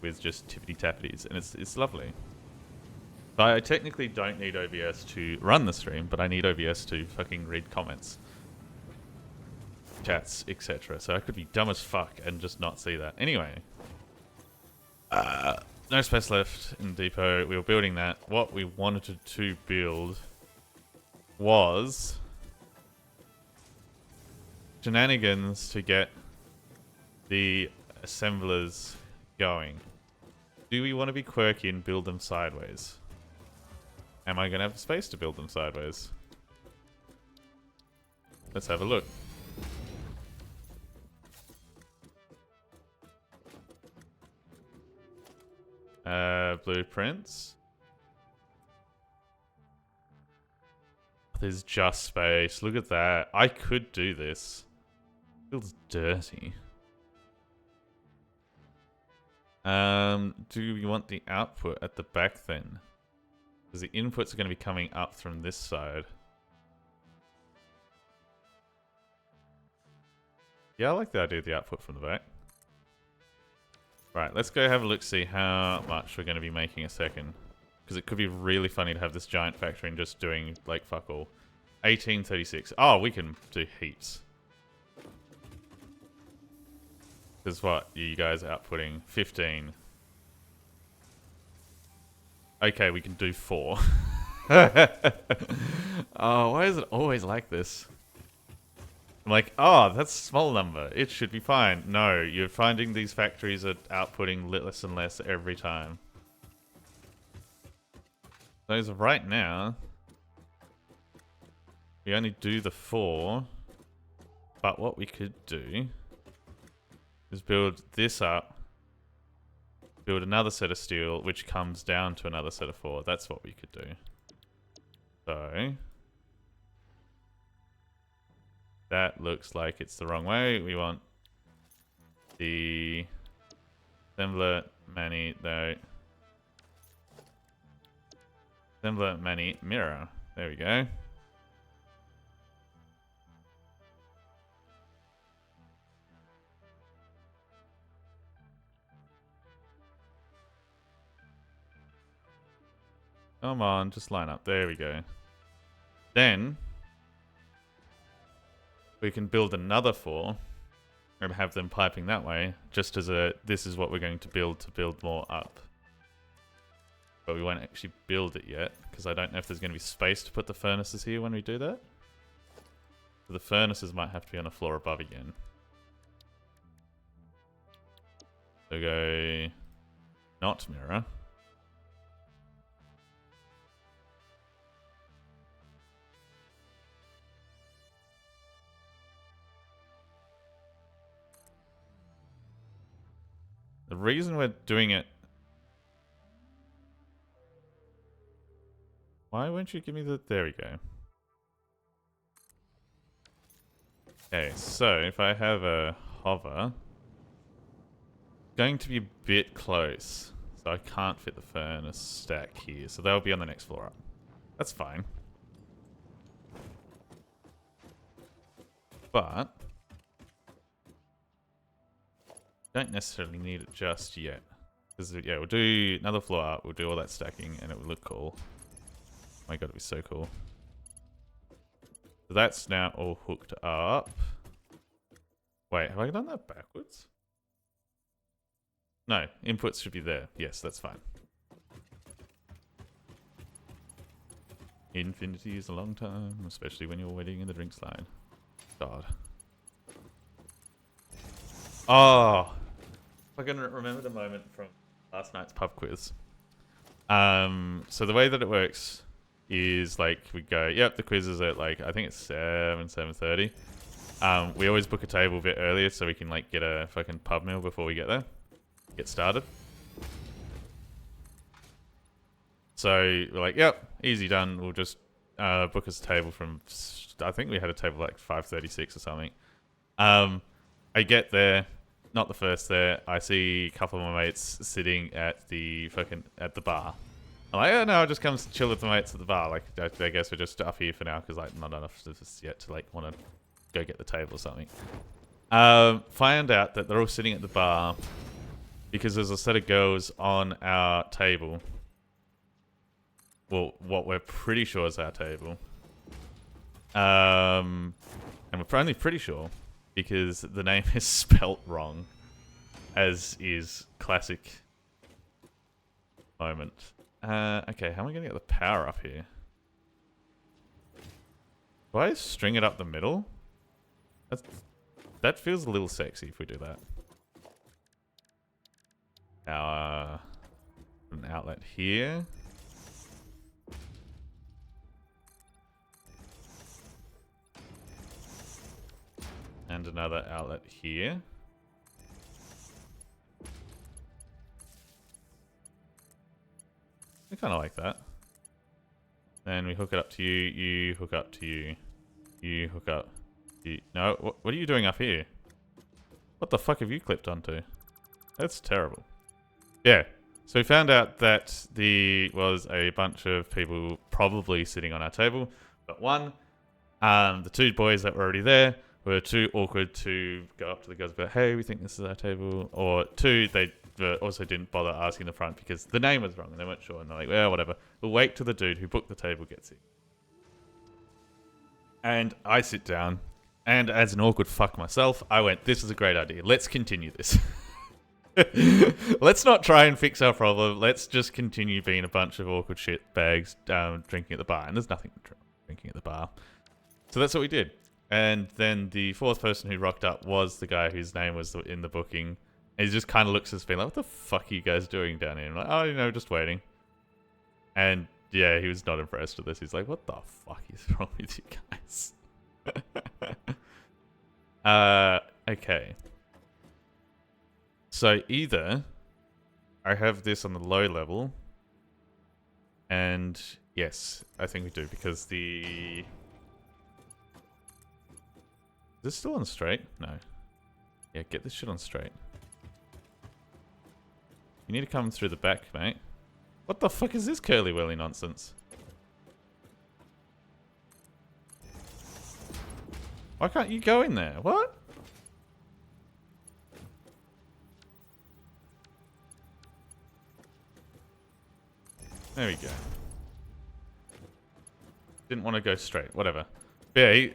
with just tippity-tappities, and it's lovely. So I technically don't need OBS to run the stream, but I need OBS to fucking read comments, chats, etc. So I could be dumb as fuck and just not see that. Anyway, no space left in the depot. We were building that. What we wanted to build was shenanigans to get the assemblers going. Do we want to be quirky and build them sideways? Am I going to have the space to build them sideways? Let's have a look. Blueprints. There's just space. Look at that. I could do this. Feels dirty. Do we want the output at the back then? Because the inputs are going to be coming up from this side. Yeah, I like the idea of the output from the back. Right, let's go have a look, see how much we're going to be making a second. Because it could be really funny to have this giant factory and just doing, like, fuck all. 1836. Oh, we can do heaps. Because what? You guys are outputting 15. Okay, we can do 4. Oh, why is it always like this? I'm like, oh, that's a small number. It should be fine. No, you're finding these factories are outputting less and less every time. So as of right now, we only do the 4. But what we could do is build this up, build another set of steel, which comes down to another set of 4. That's what we could do. So that looks like it's the wrong way. We want the assembler mani, though. Assembler mani mirror. There we go. Come on, just line up. There we go. Then we can build another 4 and have them piping that way, just as a, this is what we're going to build more up. But we won't actually build it yet, because I don't know if there's going to be space to put the furnaces here when we do that. So the furnaces might have to be on a floor above again. So go not mirror. The reason we're doing it... Why won't you give me the... There we go. Okay, so if I have a hover... It's going to be a bit close. So I can't fit the furnace stack here. So they'll be on the next floor up. That's fine. But... don't necessarily need it just yet. Because, yeah, we'll do another floor up, we'll do all that stacking, and it will look cool. Oh my god, it'll be so cool. So that's now all hooked up. Wait, have I done that backwards? No, inputs should be there. Yes, that's fine. Infinity is a long time, especially when you're waiting in the drinks line. God. Oh, I can remember the moment from last night's pub quiz. So the way that it works is like we go, yep, the quiz is at like I think it's 7:30. We always book a table a bit earlier so we can like get a fucking pub meal before we get there, get started. So we're like, yep, easy done. We'll just book us a table from. I think we had a table like 5:36 or something. I get there, not the first there. I see a couple of my mates sitting at the bar. I'm like, oh no, I'll just come chill with the mates at the bar. Like, I guess we're just up here for now because like not enough of us yet to like want to go get the table or something. Find out that they're all sitting at the bar because there's a set of girls on our table. Well, what we're pretty sure is our table. And we're only pretty sure because the name is spelt wrong, as is classic moment. Okay, how am I going to get the power up here? Do I string it up the middle? That feels a little sexy if we do that. An outlet here. And another outlet here. I kind of like that. Then we hook it up to you, you hook up to you, you hook up to you. No, what are you doing up here? What the fuck have you clipped onto? That's terrible. Yeah, so we found out that there was a bunch of people probably sitting on our table, but one, the two boys that were already there were too awkward to go up to the girls and be like, hey, we think this is our table. Or two, they also didn't bother asking the front because the name was wrong and they weren't sure. And they're like, well, whatever. We'll wait till the dude who booked the table gets it. And I sit down, and as an awkward fuck myself, I went, this is a great idea. Let's continue this. Let's not try and fix our problem. Let's just continue being a bunch of awkward shit bags drinking at the bar. And there's nothing drinking at the bar. So that's what we did. And then the fourth person who rocked up was the guy whose name was in the booking. And he just kind of looks at us being like, what the fuck are you guys doing down here? And I'm like, oh, you know, just waiting. And yeah, he was not impressed with this. He's like, what the fuck is wrong with you guys? Okay. So either I have this on the low level. And yes, I think we do because the... Is this still on straight? No. Yeah, get this shit on straight. You need to come through the back, mate. What the fuck is this curly-whirly nonsense? Why can't you go in there? What? There we go. Didn't want to go straight. Whatever. But yeah,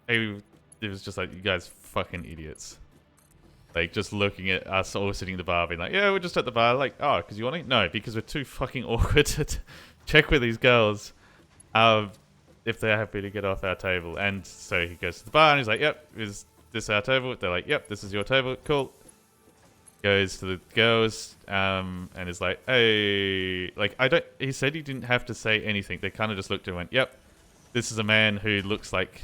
it was just like, you guys fucking idiots. Like, just looking at us all sitting at the bar being like, yeah, we're just at the bar. Like, oh, because you want to? No, because we're too fucking awkward to check with these girls if they're happy to get off our table. And so he goes to the bar and he's like, yep, is this our table? They're like, yep, this is your table. Cool. Goes to the girls and is like, hey, like, he said he didn't have to say anything. They kind of just looked and went, yep, this is a man who looks like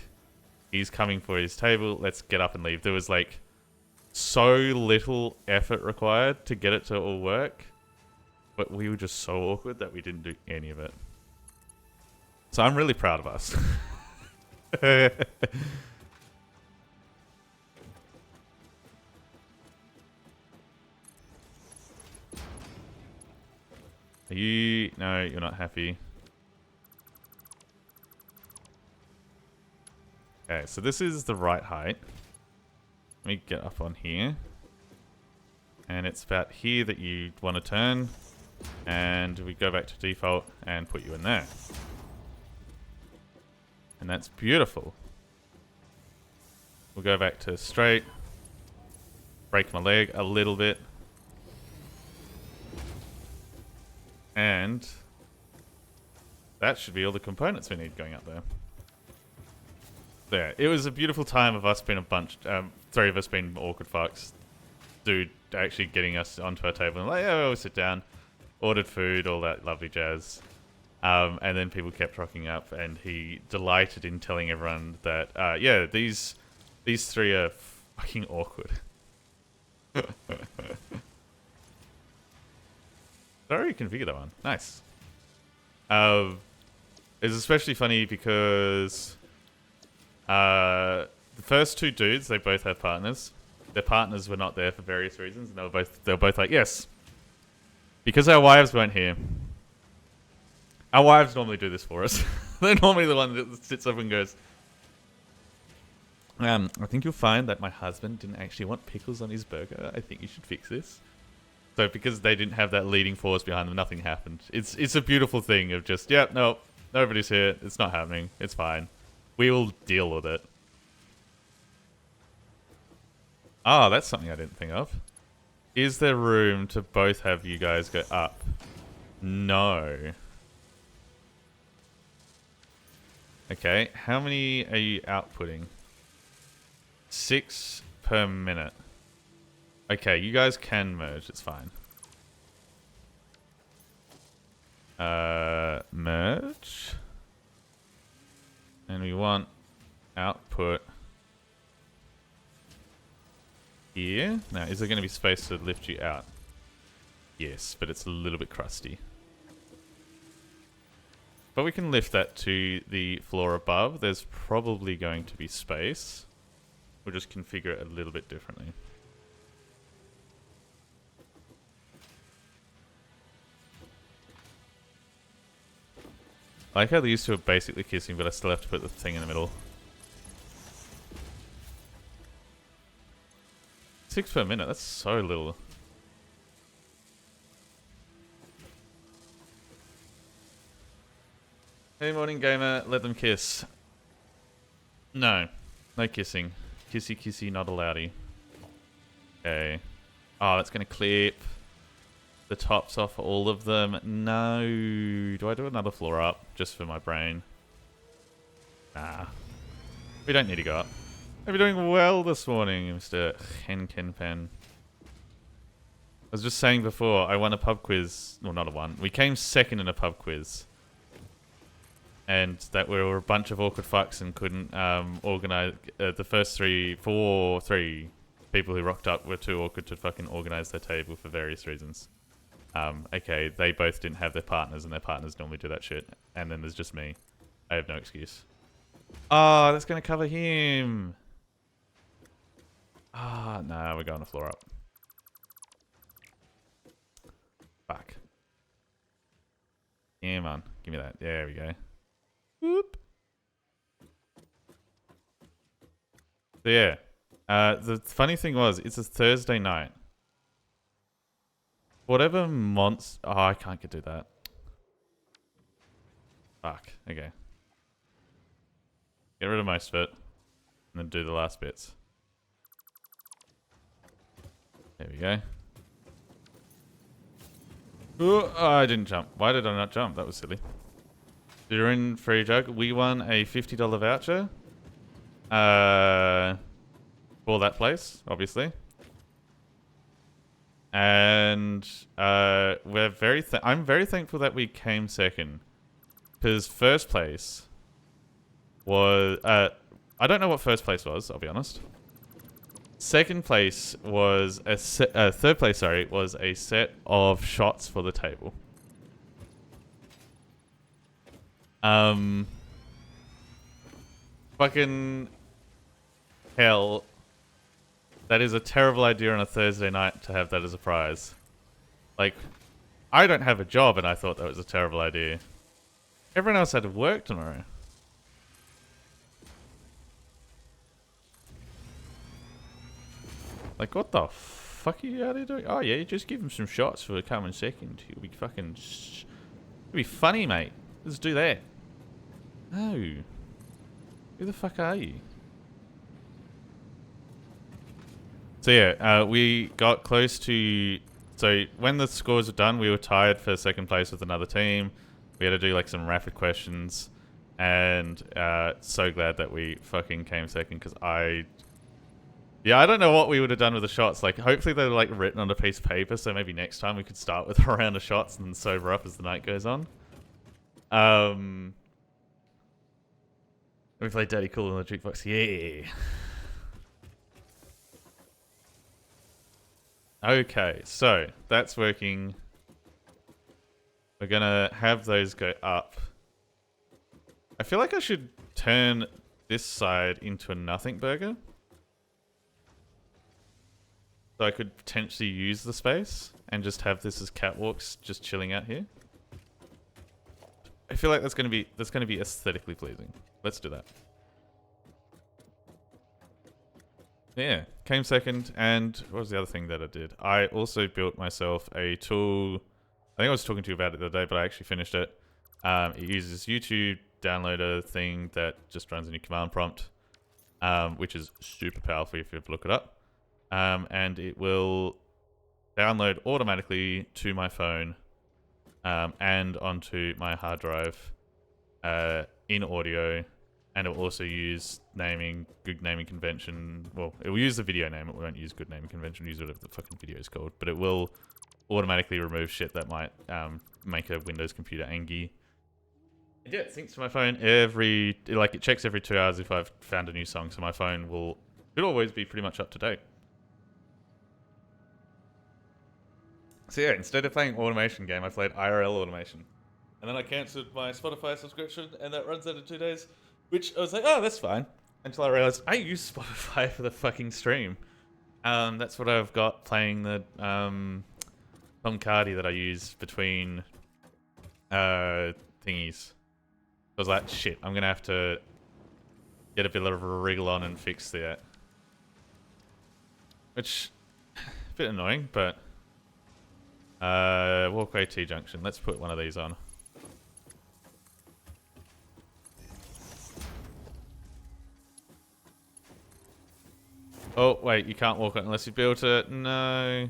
he's coming for his table. Let's get up and leave. There was like so little effort required to get it to all work, but we were just so awkward that we didn't do any of it. So I'm really proud of us. Are you... No, you're not happy. Okay, so this is the right height. Let me get up on here. And it's about here that you want to turn. And we go back to default and put you in there. And that's beautiful. We'll go back to straight. Break my leg a little bit. And that should be all the components we need going up there. There. It was a beautiful time of us being a bunch, 3 of us being awkward fucks. Dude actually getting us onto our table and like, yeah, we'll sit down. Ordered food, all that lovely jazz. And then people kept rocking up, and he delighted in telling everyone that, yeah, these 3 are fucking awkward. Sorry, configure that one. Nice. It's especially funny because the first 2 dudes, they both have partners. Their partners were not there for various reasons, and they were both like, yes, because our wives weren't here. Our wives normally do this for us. They're normally the one that sits up and goes, I think you'll find that my husband didn't actually want pickles on his burger. I think you should fix this. So because they didn't have that leading force behind them, nothing happened. It's a beautiful thing of just, yeah, no, nobody's here. It's not happening. It's fine. We will deal with it. Oh, that's something I didn't think of. Is there room to both have you guys go up? No. Okay, how many are you outputting? 6 per minute. Okay, you guys can merge, it's fine. Merge. And we want output here. Now, is there going to be space to lift you out? Yes, but it's a little bit crusty. But we can lift that to the floor above. There's probably going to be space. We'll just configure it a little bit differently. I like how these 2 are basically kissing, but I still have to put the thing in the middle. 6 per minute, that's so little. Hey, morning gamer, let them kiss. No, no kissing. Kissy kissy, not allowedy. Okay. Oh, that's gonna clip the tops off all of them. No. Do I do another floor up just for my brain? Nah. We don't need to go up. Are we doing well this morning, Mr. Henkenpen? I was just saying before, I won a pub quiz. Well, not a one. We came second in a pub quiz. And that we were a bunch of awkward fucks and couldn't organize. The first 3 people who rocked up were too awkward to fucking organize their table for various reasons. Okay, they both didn't have their partners, and their partners normally do that shit. And then there's just me. I have no excuse. Oh, that's gonna cover him. Ah, no, we're going a floor up. Fuck. Come on, give me that. There we go. Whoop. So yeah, the funny thing was, it's a Thursday night. Whatever monster... Oh, I can't do that. Fuck, okay. Get rid of most of it, and then do the last bits. There we go. Ooh, oh, I didn't jump. Why did I not jump? That was silly. You're in free jug. We won a $50 voucher. For that place, obviously. And we're I'm very thankful that we came second. Because first place was... I don't know what first place was, I'll be honest. Second place was third place, sorry, was a set of shots for the table. Fucking hell. That is a terrible idea on a Thursday night to have that as a prize. Like, I don't have a job and I thought that was a terrible idea. Everyone else had to work tomorrow. Like, what the fuck are you out there doing? Oh yeah, you just give him some shots for a coming second. He'll be fucking... It'll be funny, mate. Let's do that. No. Who the fuck are you? So yeah, we got close to... So when the scores were done, we were tied for second place with another team. We had to do like some rapid questions. And so glad that we fucking came second because Yeah, I don't know what we would have done with the shots. Like, hopefully they're like written on a piece of paper, so maybe next time we could start with a round of shots and then sober up as the night goes on. We played Daddy Cool in the jukebox. Yeah. Okay, so that's working. We're gonna have those go up. I feel like I should turn this side into a nothing burger. So I could potentially use the space and just have this as catwalks just chilling out here. I feel like that's gonna be aesthetically pleasing. Let's do that. Yeah, came second, and what was the other thing that I did? I also built myself a tool. I think I was talking to you about it the other day, but I actually finished it. It uses YouTube downloader thing that just runs in your command prompt, which is super powerful if you ever look it up. And it will download automatically to my phone and onto my hard drive in audio. And it will also use good naming convention. Well, it will use the video name. It won't use good naming convention. Use whatever the fucking video is called. But it will automatically remove shit that might make a Windows computer angry. And yeah, it syncs to my phone it checks every 2 hours if I've found a new song. So my phone should always be pretty much up to date. So yeah, instead of playing automation game, I played IRL automation. And then I cancelled my Spotify subscription, and that runs out in 2 days. Which I was like, oh, that's fine. Until I realized I use Spotify for the fucking stream. That's what I've got playing the Tom Cardi that I use between thingies. I was like, shit, I'm going to have to get a bit of a wriggle on and fix that. Which, a bit annoying, but... walkway T-junction. Let's put one of these on. Oh, wait, you can't walk it unless you built it. No.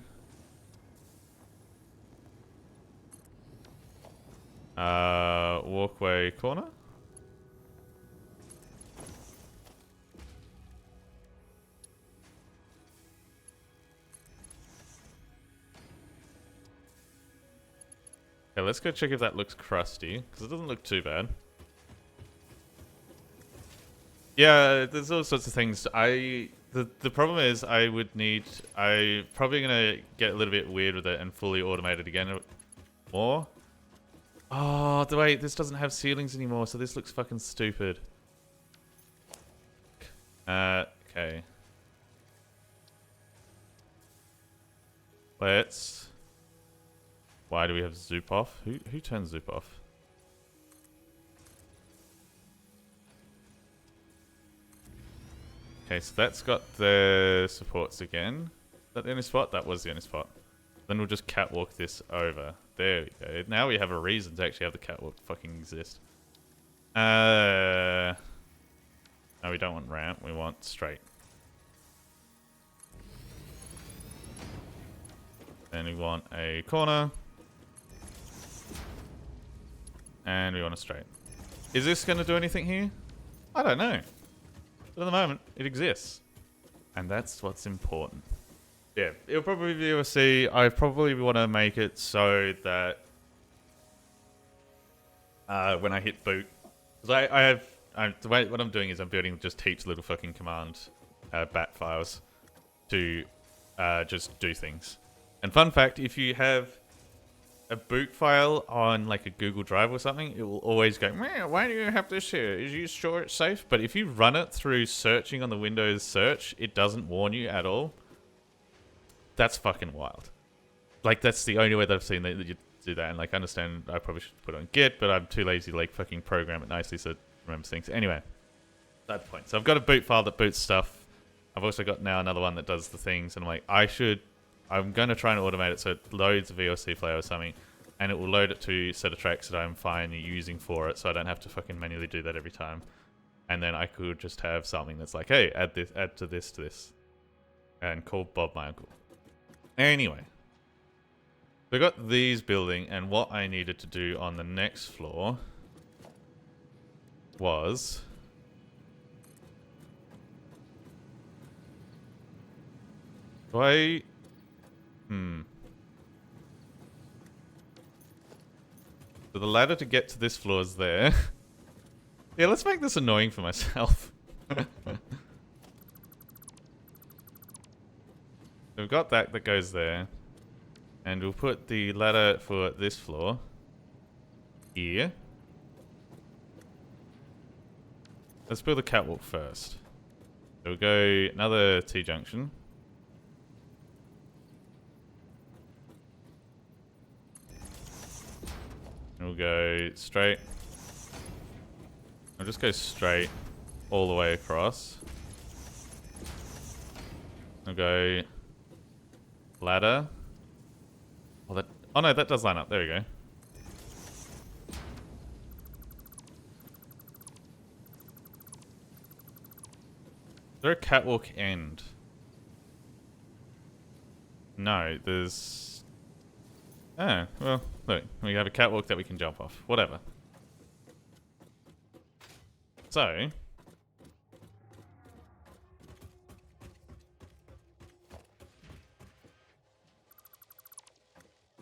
Walkway corner? Okay, let's go check if that looks crusty, because it doesn't look too bad. Yeah, there's all sorts of things. The problem is I'm probably going to get a little bit weird with it and fully automate it again more. Oh, wait, this doesn't have ceilings anymore, so this looks fucking stupid. Okay. Why do we have zoop off? Who turns zoop off? Okay, so that's got the supports again. Is that the only spot? That was the only spot. Then we'll just catwalk this over. There we go. Now we have a reason to actually have the catwalk fucking exist. No, we don't want ramp. We want straight. Then we want a corner. And we want a straight. Is this going to do anything here? I don't know. But at the moment, it exists. And that's what's important. Yeah, it'll probably be a C. I probably want to make it so that when I hit boot, because what I'm doing is I'm building just heaps of little fucking command bat files to just do things. And fun fact, if you have a boot file on like a Google Drive or something, it will always go, why do you have this here? Is you sure it's safe? But if you run it through searching on the Windows search, it doesn't warn you at all. That's fucking wild. Like, that's the only way that I've seen that you do that. And like, I understand I probably should put it on Git, but I'm too lazy to like fucking program it nicely so it remembers things. Anyway, that's the point. So I've got a boot file that boots stuff. I've also got now another one that does the things. And I'm like, I'm going to try and automate it so it loads a VLC file or something, and it will load it to a set of tracks that I'm fine using for it, so I don't have to fucking manually do that every time. And then I could just have something that's like, hey, add to this. and called Bob my uncle. Anyway, we got these building, and what I needed to do on the next floor was So the ladder to get to this floor is there. Yeah, let's make this annoying for myself. We've got that goes there. And we'll put the ladder for this floor here. Let's build a catwalk first. So we'll go another T-junction. And we'll go straight. I'll just go straight all the way across. I'll go ladder. Oh no, that does line up. There we go. Is there a catwalk end? No, there's... Oh, well, look. We have a catwalk that we can jump off. Whatever. So...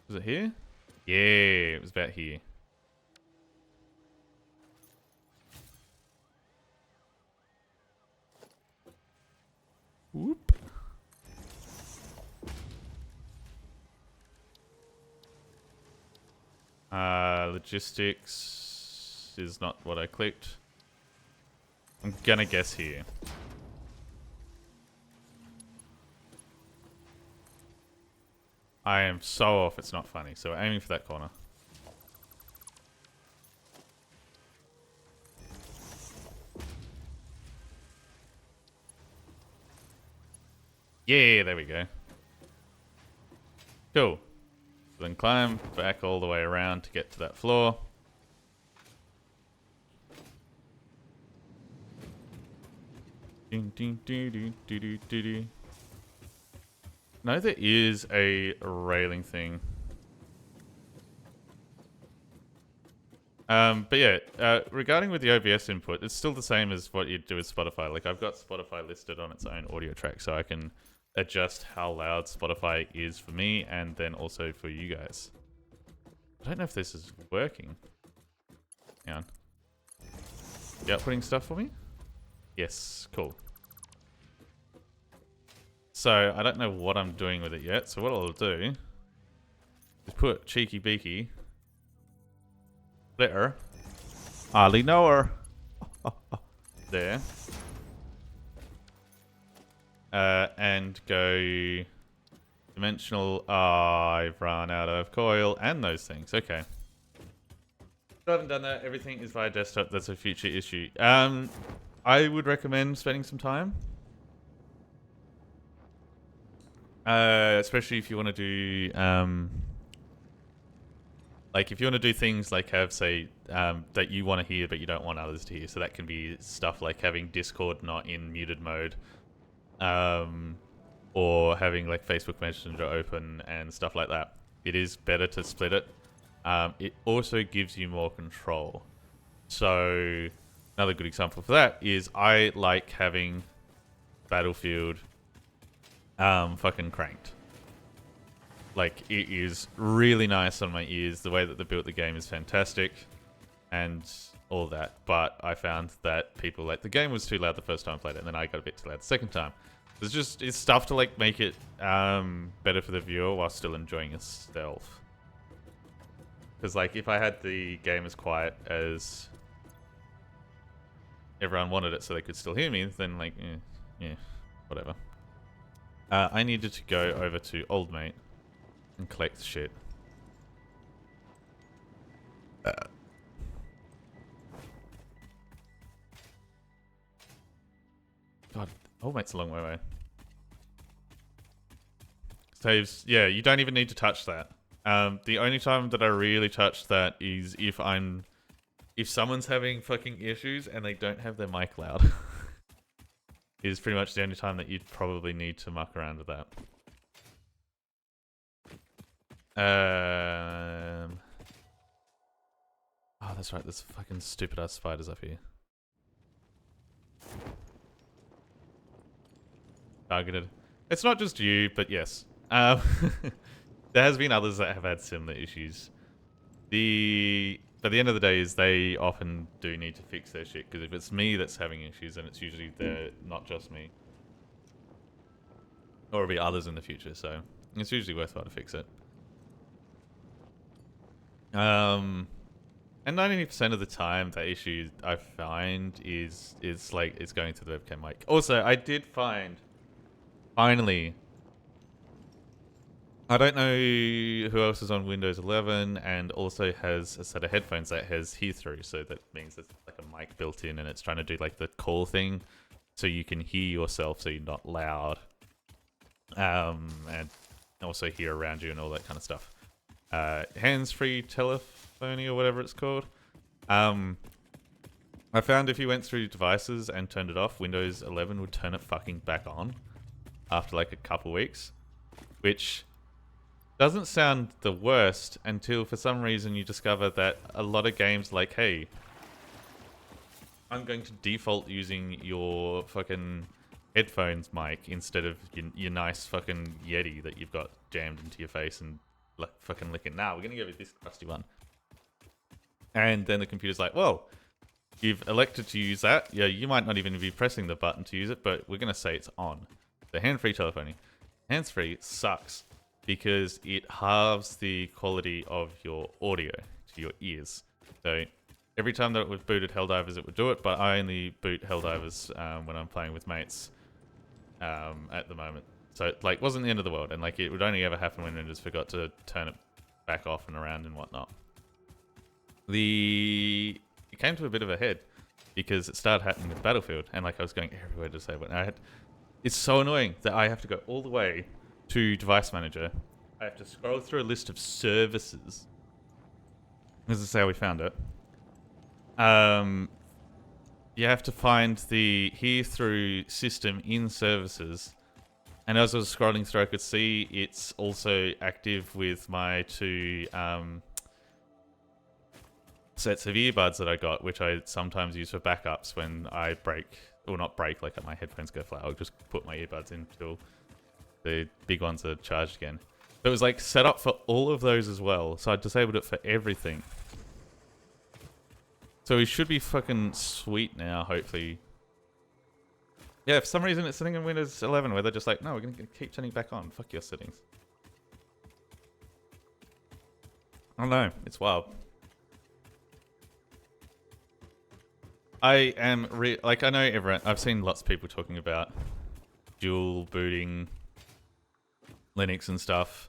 Was it here? Yeah, it was about here. Whoop. Logistics is not what I clicked. I'm gonna guess here. I am so off, it's not funny. So we're aiming for that corner. Yeah, there we go. Cool. So then climb back all the way around to get to that floor. No, there is a railing thing. But yeah, regarding with the OBS input, it's still the same as what you'd do with Spotify. Like, I've got Spotify listed on its own audio track, so I can adjust how loud Spotify is for me and then also for you guys. I don't know if this is working. Hang on. You outputting stuff for me? Yes, cool. So, I don't know what I'm doing with it yet, so what I'll do is put Cheeky Beaky there. Ollie Knower. There. And go dimensional. I've run out of coil and those things. Okay. I haven't done that. Everything is via desktop. That's a future issue. I would recommend spending some time. Especially if you want to do, like if you want to do things like have, say, that you want to hear but you don't want others to hear. So that can be stuff like having Discord not in muted mode, or having like Facebook Messenger open and stuff like that. It is better to split it. It also gives you more control. So another good example for that is I like having Battlefield fucking cranked. Like, it is really nice on my ears. The way that they built the game is fantastic and all that. But I found that people, like, the game was too loud the first time I played it, and then I got a bit too loud the second time. It's stuff to like make it better for the viewer while still enjoying yourself. Because like if I had the game as quiet as everyone wanted it so they could still hear me, then like yeah, whatever. I needed to go over to Old Mate and collect shit. God, Old Mate's a long way away. Saves, yeah, you don't even need to touch that. The only time that I really touch that is if someone's having fucking issues and they don't have their mic loud. is pretty much the only time that you'd probably need to muck around with that. Oh, that's right. There's fucking stupid ass spiders up here. Targeted. It's not just you, but yes. There has been others that have had similar issues. But the end of the day is they often do need to fix their shit, because if it's me that's having issues, then it's usually not just me. Or it'll be others in the future, so it's usually worthwhile to fix it. And 90% of the time, the issue I find is like it's going to the webcam mic. Also, I did find finally. I don't know who else is on Windows 11 and also has a set of headphones that has hear-through, so that means it's like a mic built in and it's trying to do like the call thing, so you can hear yourself, so you're not loud, and also hear around you and all that kind of stuff. Hands-free telephony or whatever it's called. I found if you went through devices and turned it off, Windows 11 would turn it fucking back on after like a couple weeks, which doesn't sound the worst until for some reason you discover that a lot of games like, hey, I'm going to default using your fucking headphones mic instead of your nice fucking Yeti that you've got jammed into your face and fucking licking. Nah, we're going to give you this crusty one. And then the computer's like, well, you've elected to use that. Yeah, you might not even be pressing the button to use it, but we're going to say it's on. The hand-free telephony. Hands-free sucks, because it halves the quality of your audio to your ears. So every time that it was booted Helldivers, it would do it, but I only boot Helldivers when I'm playing with mates at the moment. So it like, wasn't the end of the world, and like it would only ever happen when Windows forgot to turn it back off and around and whatnot. It came to a bit of a head because it started happening with Battlefield, and like I was going everywhere to save it. It's so annoying that I have to go all the way to Device Manager. I have to scroll through a list of services. This is how we found it. You have to find the hear-through system in services. And as I was scrolling through, I could see it's also active with my two sets of earbuds that I got, which I sometimes use for backups when I break, or not break, like my headphones go flat. I'll just put my earbuds in until the big ones are charged again. But it was like set up for all of those as well, so I disabled it for everything. So we should be fucking sweet now, hopefully. Yeah, for some reason it's sitting in Windows 11 where they're just like, no, we're going to keep turning it back on. Fuck your settings. I don't know. It's wild. I am like, I know everyone, I've seen lots of people talking about dual booting Linux and stuff.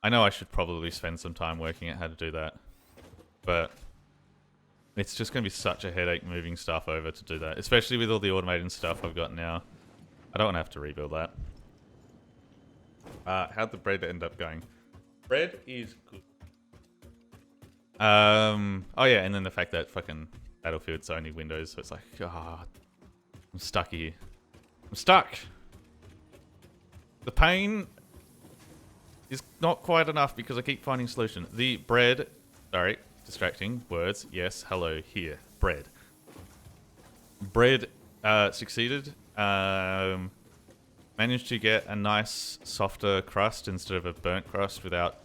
I know I should probably spend some time working out how to do that, but it's just going to be such a headache moving stuff over to do that, especially with all the automated stuff I've got now. I don't want to have to rebuild that. How'd the bread end up going? Bread is good. Oh yeah, and then the fact that fucking Battlefield's only Windows, so it's like, ah, I'm stuck here. I'm stuck. The pain is not quite enough because I keep finding solution. The bread, sorry, distracting words. Yes, hello, here, bread. Bread succeeded. Managed to get a nice, softer crust instead of a burnt crust without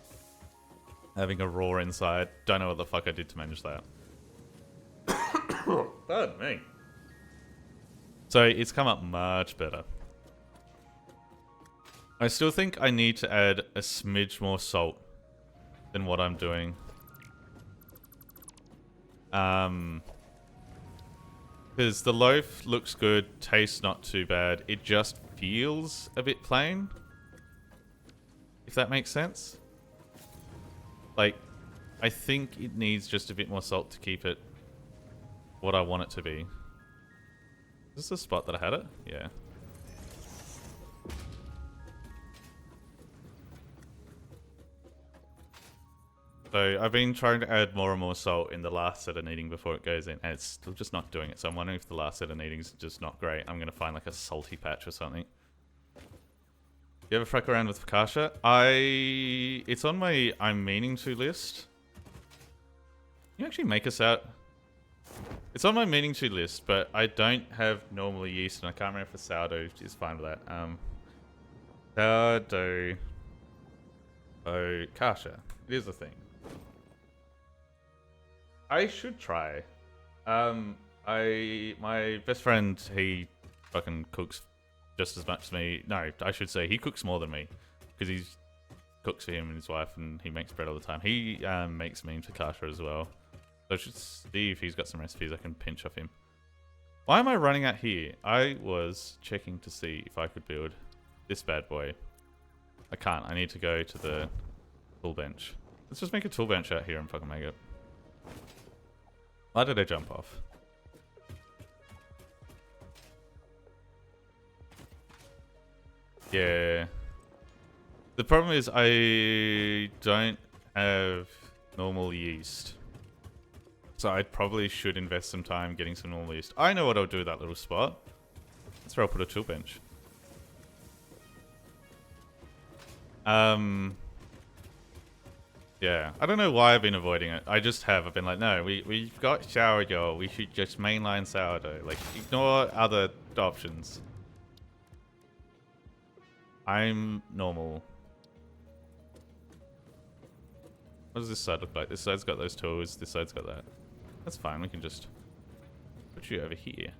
having a raw inside. Don't know what the fuck I did to manage that. Pardon me. So it's come up much better. I still think I need to add a smidge more salt than what I'm doing. Because the loaf looks good, tastes not too bad. It just feels a bit plain. If that makes sense. Like, I think it needs just a bit more salt to keep it what I want it to be. Is this the spot that I had it? Yeah. So I've been trying to add more and more salt in the last set of kneading before it goes in, and it's still just not doing it. So I'm wondering if the last set of kneading is just not great. I'm going to find like a salty patch or something. You ever fuck around with focaccia? It's on my I'm meaning to list. Can you actually make us out? It's on my meaning to list, but I don't have normal yeast, and I can't remember if the sourdough is fine with that. Sourdough. Oh, kasha. It is a thing. I should try. My best friend, he fucking cooks just as much as me. No, I should say he cooks more than me, because he cooks for him and his wife, and he makes bread all the time. He makes mean focaccia as well. So I should see if he's got some recipes I can pinch off him. Why am I running out here? I was checking to see if I could build this bad boy. I can't. I need to go to the tool bench. Let's just make a tool bench out here and fucking make it. Why did I jump off? Yeah. The problem is I don't have normal yeast. So I probably should invest some time getting some normal yeast. I know what I'll do with that little spot. That's where I'll put a tool bench. Yeah, I don't know why I've been avoiding it. I just have. I've been like, no, we've got sourdough. We should just mainline sourdough. Like, ignore other options. I'm normal. What does this side look like? This side's got those tools. This side's got that. That's fine. We can just put you over here.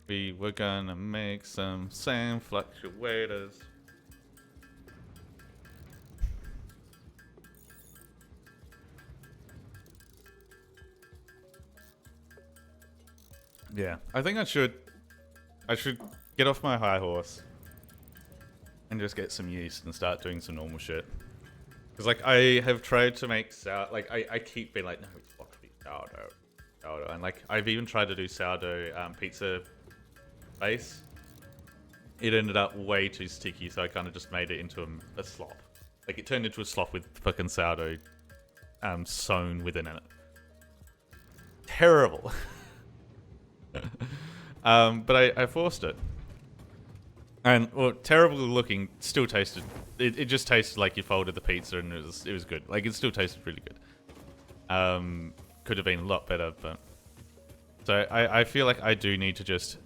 We were gonna make some sand fluctuators. Yeah, I think I should get off my high horse and just get some yeast and start doing some normal shit. Because, like, I have tried to make like, I keep being like, no, it's got to be sourdough. And, like, I've even tried to do sourdough pizza base. It ended up way too sticky, so I kind of just made it into a slop. Like, it turned into a slop with fucking sourdough sewn within it. Terrible. But I forced it. And, well, terrible looking, still tasted. It just tasted like you folded the pizza and it was good. Like, it still tasted really good. Could have been a lot better, but... So, I feel like I do need to just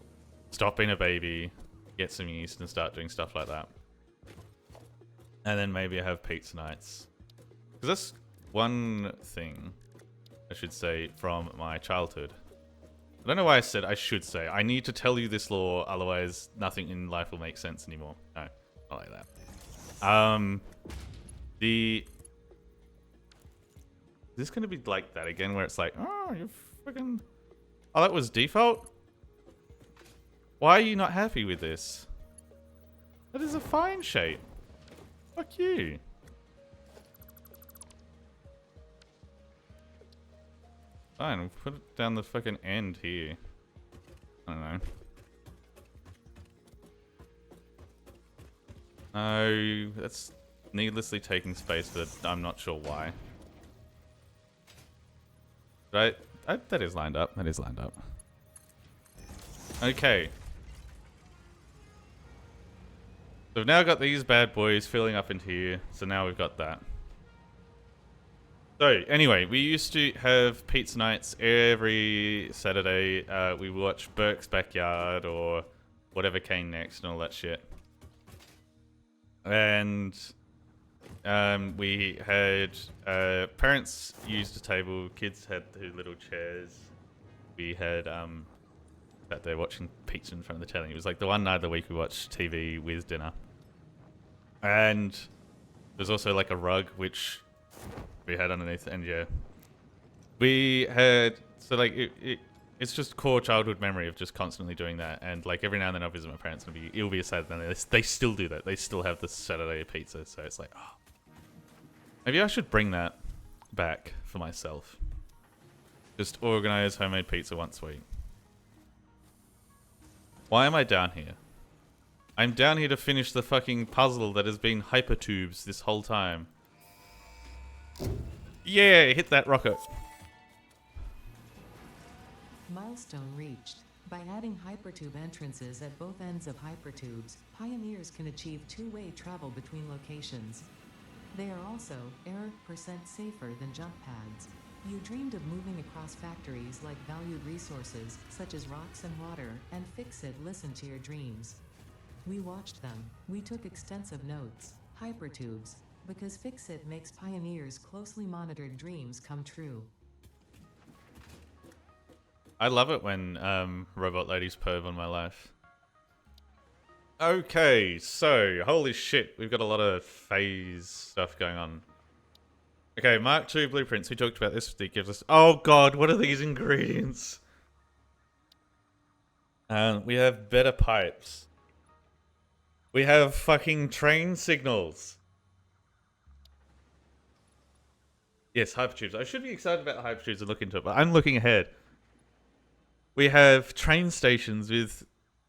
stop being a baby, get some yeast, and start doing stuff like that. And then maybe I have pizza nights. Because that's one thing, I should say, from my childhood. I don't know why I said I should say. I need to tell you this lore, otherwise nothing in life will make sense anymore. No, not like that. Is this going to be like that again, where it's like, oh, you freaking... Oh, that was default? Why are you not happy with this? That is a fine shape. Fuck you. Fine, we'll put it down the fucking end here. I don't know. No, that's needlessly taking space, but I'm not sure why. Right? That is lined up. That is lined up. Okay. So we've now got these bad boys filling up into here. So now we've got that. So, anyway, we used to have pizza nights every Saturday. We watch Burke's Backyard or whatever came next and all that shit. And we had parents used a table, kids had the little chairs. We had sat there watching pizza in front of the telly. It was like the one night of the week we watched TV with dinner. And there's also like a rug, which... we had underneath, and yeah, we had, so like it's just core childhood memory of just constantly doing that. And like every now and then I'll visit my parents and it'll be a Saturday. They still do that. They still have the Saturday pizza. So it's like, oh, maybe I should bring that back for myself. Just organize homemade pizza once a week. Why am I down here? I'm down here to finish the fucking puzzle that has been hypertubes this whole time. Yeah, hit that rocket. Milestone reached. By adding hypertube entrances at both ends of hypertubes, pioneers can achieve two-way travel between locations. They are also error% safer than jump pads. You dreamed of moving across factories like valued resources, such as rocks and water, and Fix-It listened to your dreams. We watched them. We took extensive notes. Hypertubes. Because Fix-It makes pioneers' closely monitored dreams come true. I love it when robot ladies perv on my life. Okay, so, holy shit, we've got a lot of phase stuff going on. Okay, Mark II blueprints, we talked about this, it gives us... Oh god, what are these ingredients? We have better pipes. We have fucking train signals. Yes, hypertubes. I should be excited about the hypertubes and look into it, but I'm looking ahead. We have train stations with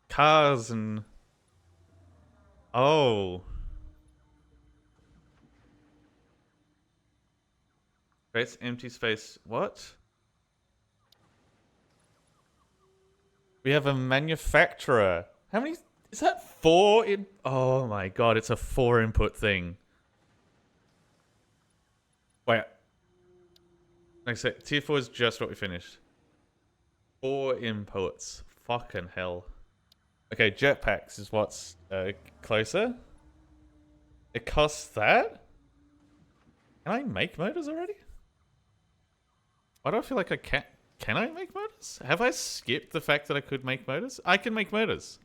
cars and... Oh. Creates empty space. What? We have a manufacturer. How many... Is that 4 in... Oh my god, it's a 4 input thing. Wait. Like I said, tier 4 is just what we finished. 4 inputs. Fucking hell. Okay, jetpacks is what's closer. It costs that? Can I make motors already? Why do I feel like I can't? Can I make motors? Have I skipped the fact that I could make motors? I can make motors.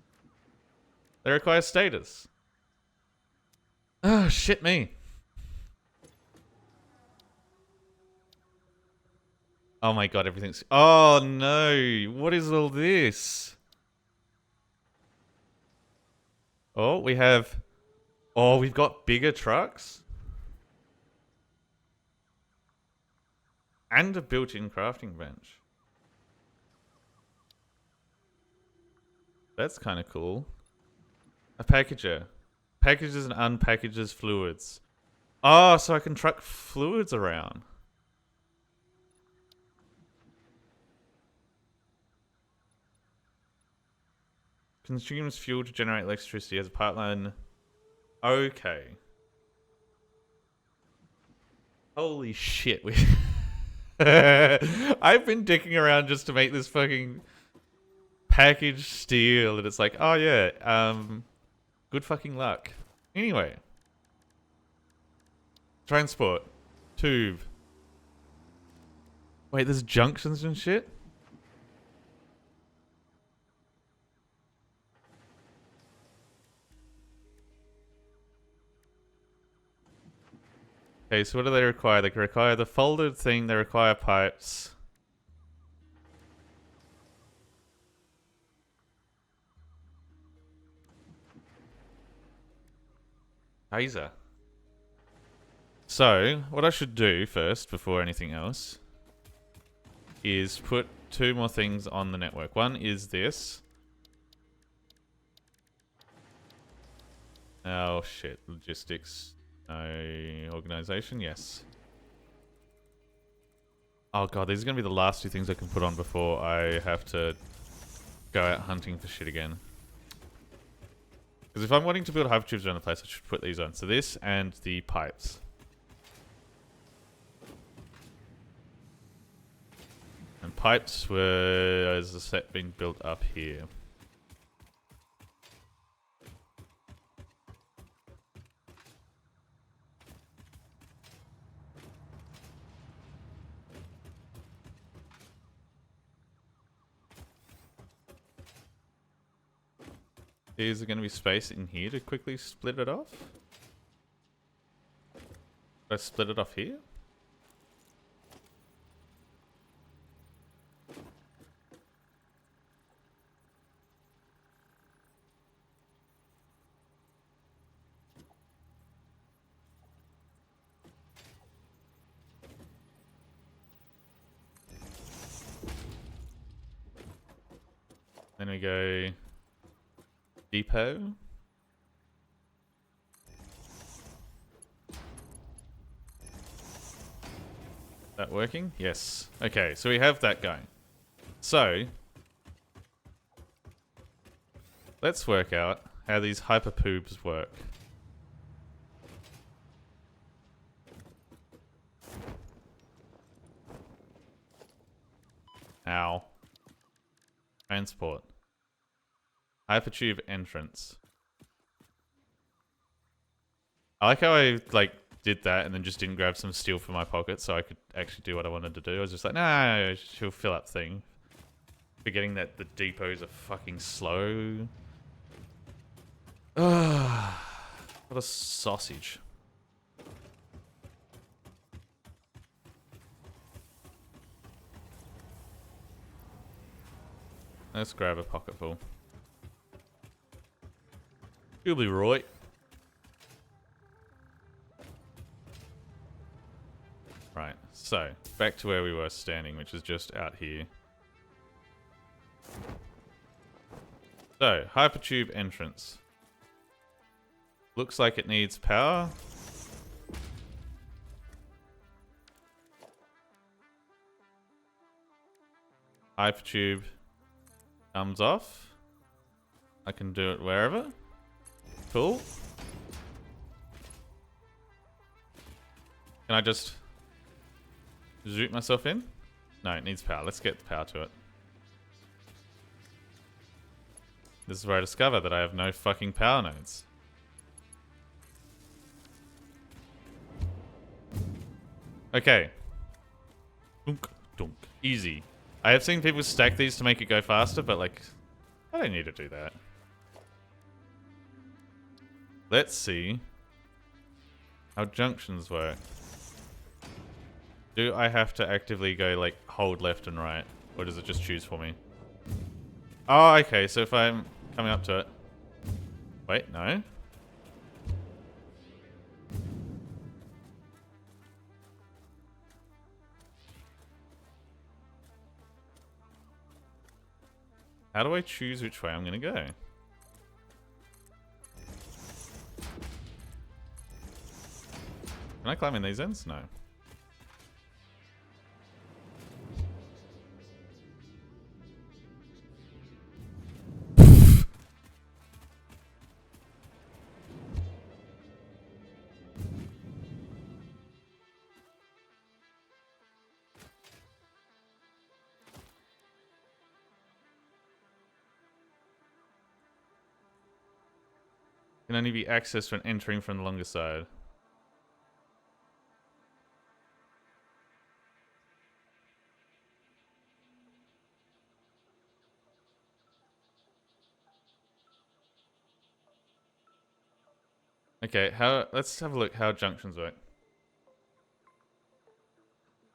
They require status. Oh, shit me. Oh my god, everything's... Oh no, what is all this? Oh, we have... Oh, we've got bigger trucks. And a built-in crafting bench. That's kind of cool. A packager. Packages and unpackages fluids. Oh, so I can truck fluids around. Consumes fuel to generate electricity as a pipeline. Okay. Holy shit. I've been dicking around just to make this fucking package steel, and it's like, oh yeah, good fucking luck. Anyway. Transport. Tube. Wait, there's junctions and shit? Okay, so what do they require? They require the folded thing, they require pipes. Taser. So, what I should do first, before anything else, is put 2 more things on the network. One is this. Oh shit, logistics. Organization, yes. Oh god, these are going to be the last 2 things I can put on before I have to go out hunting for shit again. Because if I'm wanting to build hypertubes around the place, I should put these on. So this and the pipes. And pipes were, as I said, being built up here. Is there going to be space in here to quickly split it off? Did I split it off here? Then we go... Depot. That working? Yes. Okay, so we have that going. So, let's work out how these hyperpoobs work. Ow. Transport. Hypertube entrance. I like how I, like, did that and then just didn't grab some steel from my pocket so I could actually do what I wanted to do. I was just like, nah, she'll fill up thing. Forgetting that the depots are fucking slow. Ugh. What a sausage. Let's grab a pocketful. You'll be right. Right, so back to where we were standing, which is just out here. So, hypertube entrance. Looks like it needs power. Hypertube comes off. I can do it wherever. Cool. Can I just zoot myself in? No, it needs power. Let's get the power to it. This is where I discover that I have no fucking power nodes. Okay. Dunk, dunk. Easy. I have seen people stack these to make it go faster, but like, I don't need to do that. Let's see how junctions work. Do I have to actively go like hold left and right, or does it just choose for me? Oh, okay, so if I'm coming up to it. Wait, no. How do I choose which way I'm gonna go? Can I climb in these ends? No. Can only be accessed when entering from the longer side. Okay, let's have a look how junctions work.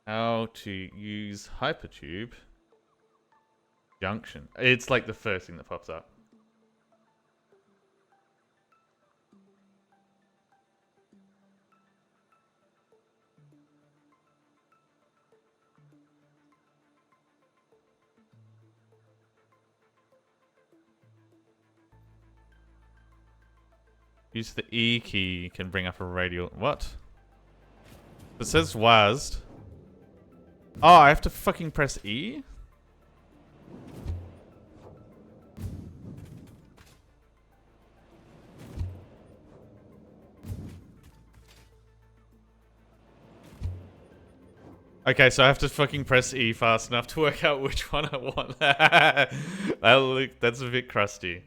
How to use hypertube junction. It's like the first thing that pops up. Use the E key can bring up a radial. What? It says WASD. Oh, I have to fucking press E? Okay, so I have to fucking press E fast enough to work out which one I want. That's a bit crusty.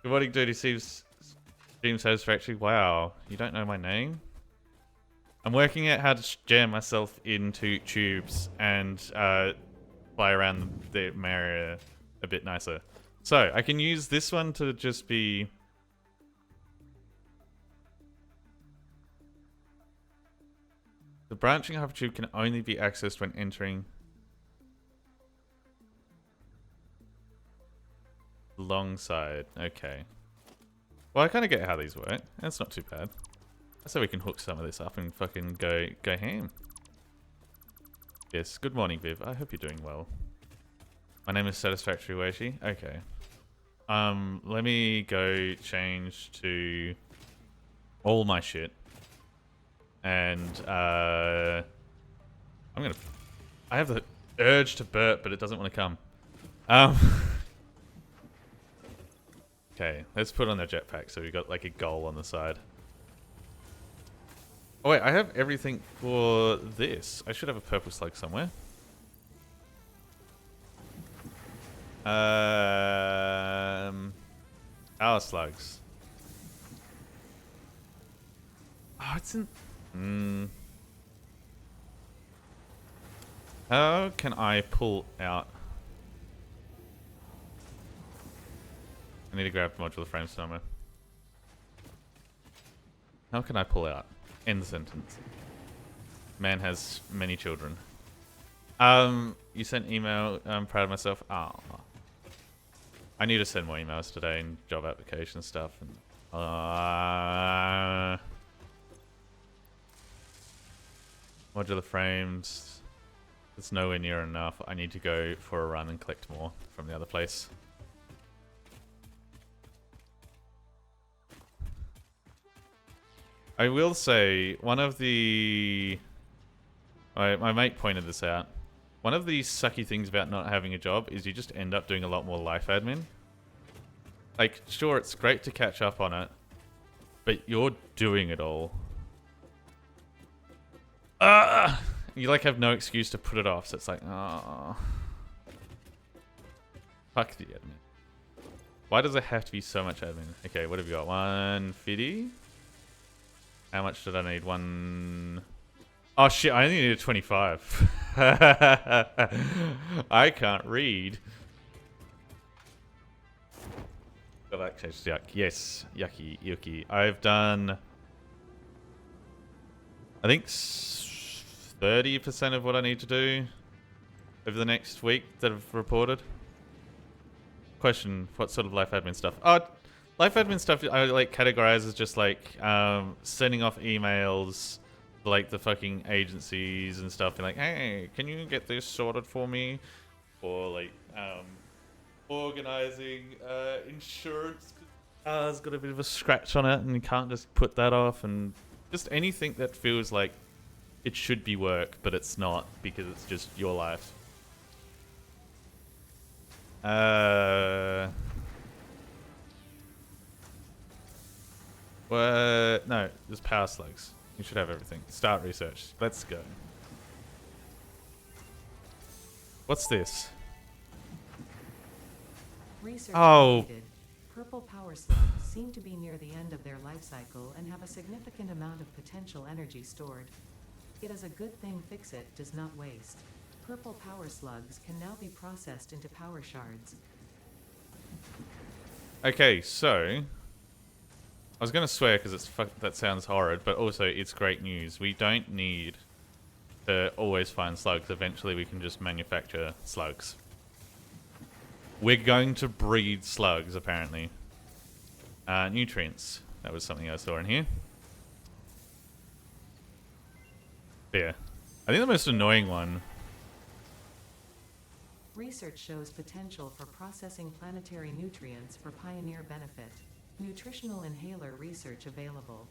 Good morning, Dirty Seems Satisfactory. Wow, you don't know my name? I'm working out how to jam myself into tubes and fly around the area a bit nicer. So, I can use this one to just be... The branching hypertube can only be accessed when entering long side. Okay. Well, I kind of get how these work. That's not too bad. So we can hook some of this up and fucking go ham. Yes, good morning, Viv. I hope you're doing well. My name is Satisfactory Weishi. Okay. Let me go change to all my shit. And, I have the urge to burp, but it doesn't want to come. Um. Okay, let's put on the jetpack so we got like a goal on the side. Oh wait, I have everything for this. I should have a purple slug somewhere. Our slugs. Oh, it's in... How can I pull out... I need to grab modular frames somewhere. How can I pull out? End the sentence. Man has many children. You sent email. I'm proud of myself. Ah. I need to send more emails today and job application stuff. And, modular frames. It's nowhere near enough. I need to go for a run and collect more from the other place. I will say, one of the... My mate pointed this out. One of the sucky things about not having a job is you just end up doing a lot more life admin. Like, sure, it's great to catch up on it, but you're doing it all. You, like, have no excuse to put it off, so it's like, fuck the admin. Why does it have to be so much admin? Okay, what have you got? 150? How much did I need? Oh shit, I only needed 25. I can't read. Oh, that tastes yuck. Yes, yucky, yucky. I've done... I think 30% of what I need to do over the next week that I've reported. Question, what sort of life admin stuff? Oh, life admin stuff I like categorize as just like sending off emails to like the fucking agencies and stuff, and like, hey, can you get this sorted for me? Or like organizing insurance. It's got a bit of a scratch on it and you can't just put that off, and just anything that feels like it should be work, but it's not because it's just your life. No, there's power slugs. You should have everything. Start research. Let's go. What's this? Research Oh. completed. Purple power slugs seem to be near the end of their life cycle and have a significant amount of potential energy stored. It is a good thing Fix-It does not waste. Purple power slugs can now be processed into power shards. Okay, so I was gonna swear because that sounds horrid, but also it's great news. We don't need to always find slugs. Eventually, we can just manufacture slugs. We're going to breed slugs, apparently. Nutrients. That was something I saw in here. Yeah. I think the most annoying one... Research shows potential for processing planetary nutrients for pioneer benefit. Nutritional inhaler research available.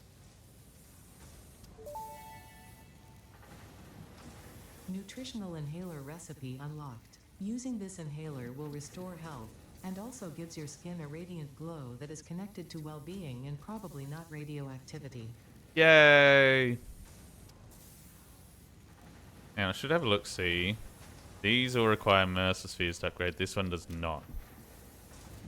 Nutritional inhaler recipe unlocked. Using this inhaler will restore health, and also gives your skin a radiant glow that is connected to well-being and probably not radioactivity. Yay! Now, I should have a look-see. These all require Mercer spheres to upgrade. This one does not.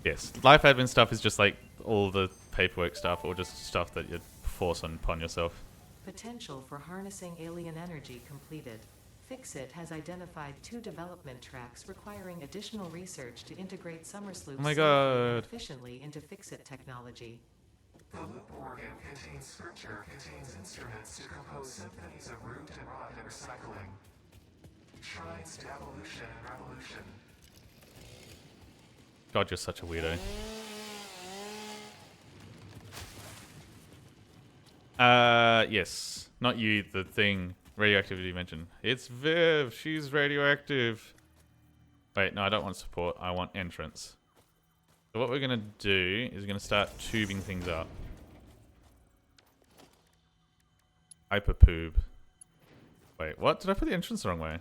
Yes, life admin stuff is just like all the paperwork stuff, or just stuff that you force upon yourself. Potential for harnessing alien energy completed. Fix-It has identified 2 development tracks requiring additional research to integrate SummerSloop Oh my safely and god. efficiently into Fix-It technology. The loop organ contains scripture, contains instruments to compose symphonies of root and rot and recycling. Shrines to evolution and revolution. God, you're such a weirdo. Yes. Not you, the thing. Radioactivity mentioned. It's Viv. She's radioactive. Wait, no, I don't want support. I want entrance. So what we're going to do is we're going to start tubing things up. Hyperpoob. Wait, what? Did I put the entrance the wrong way?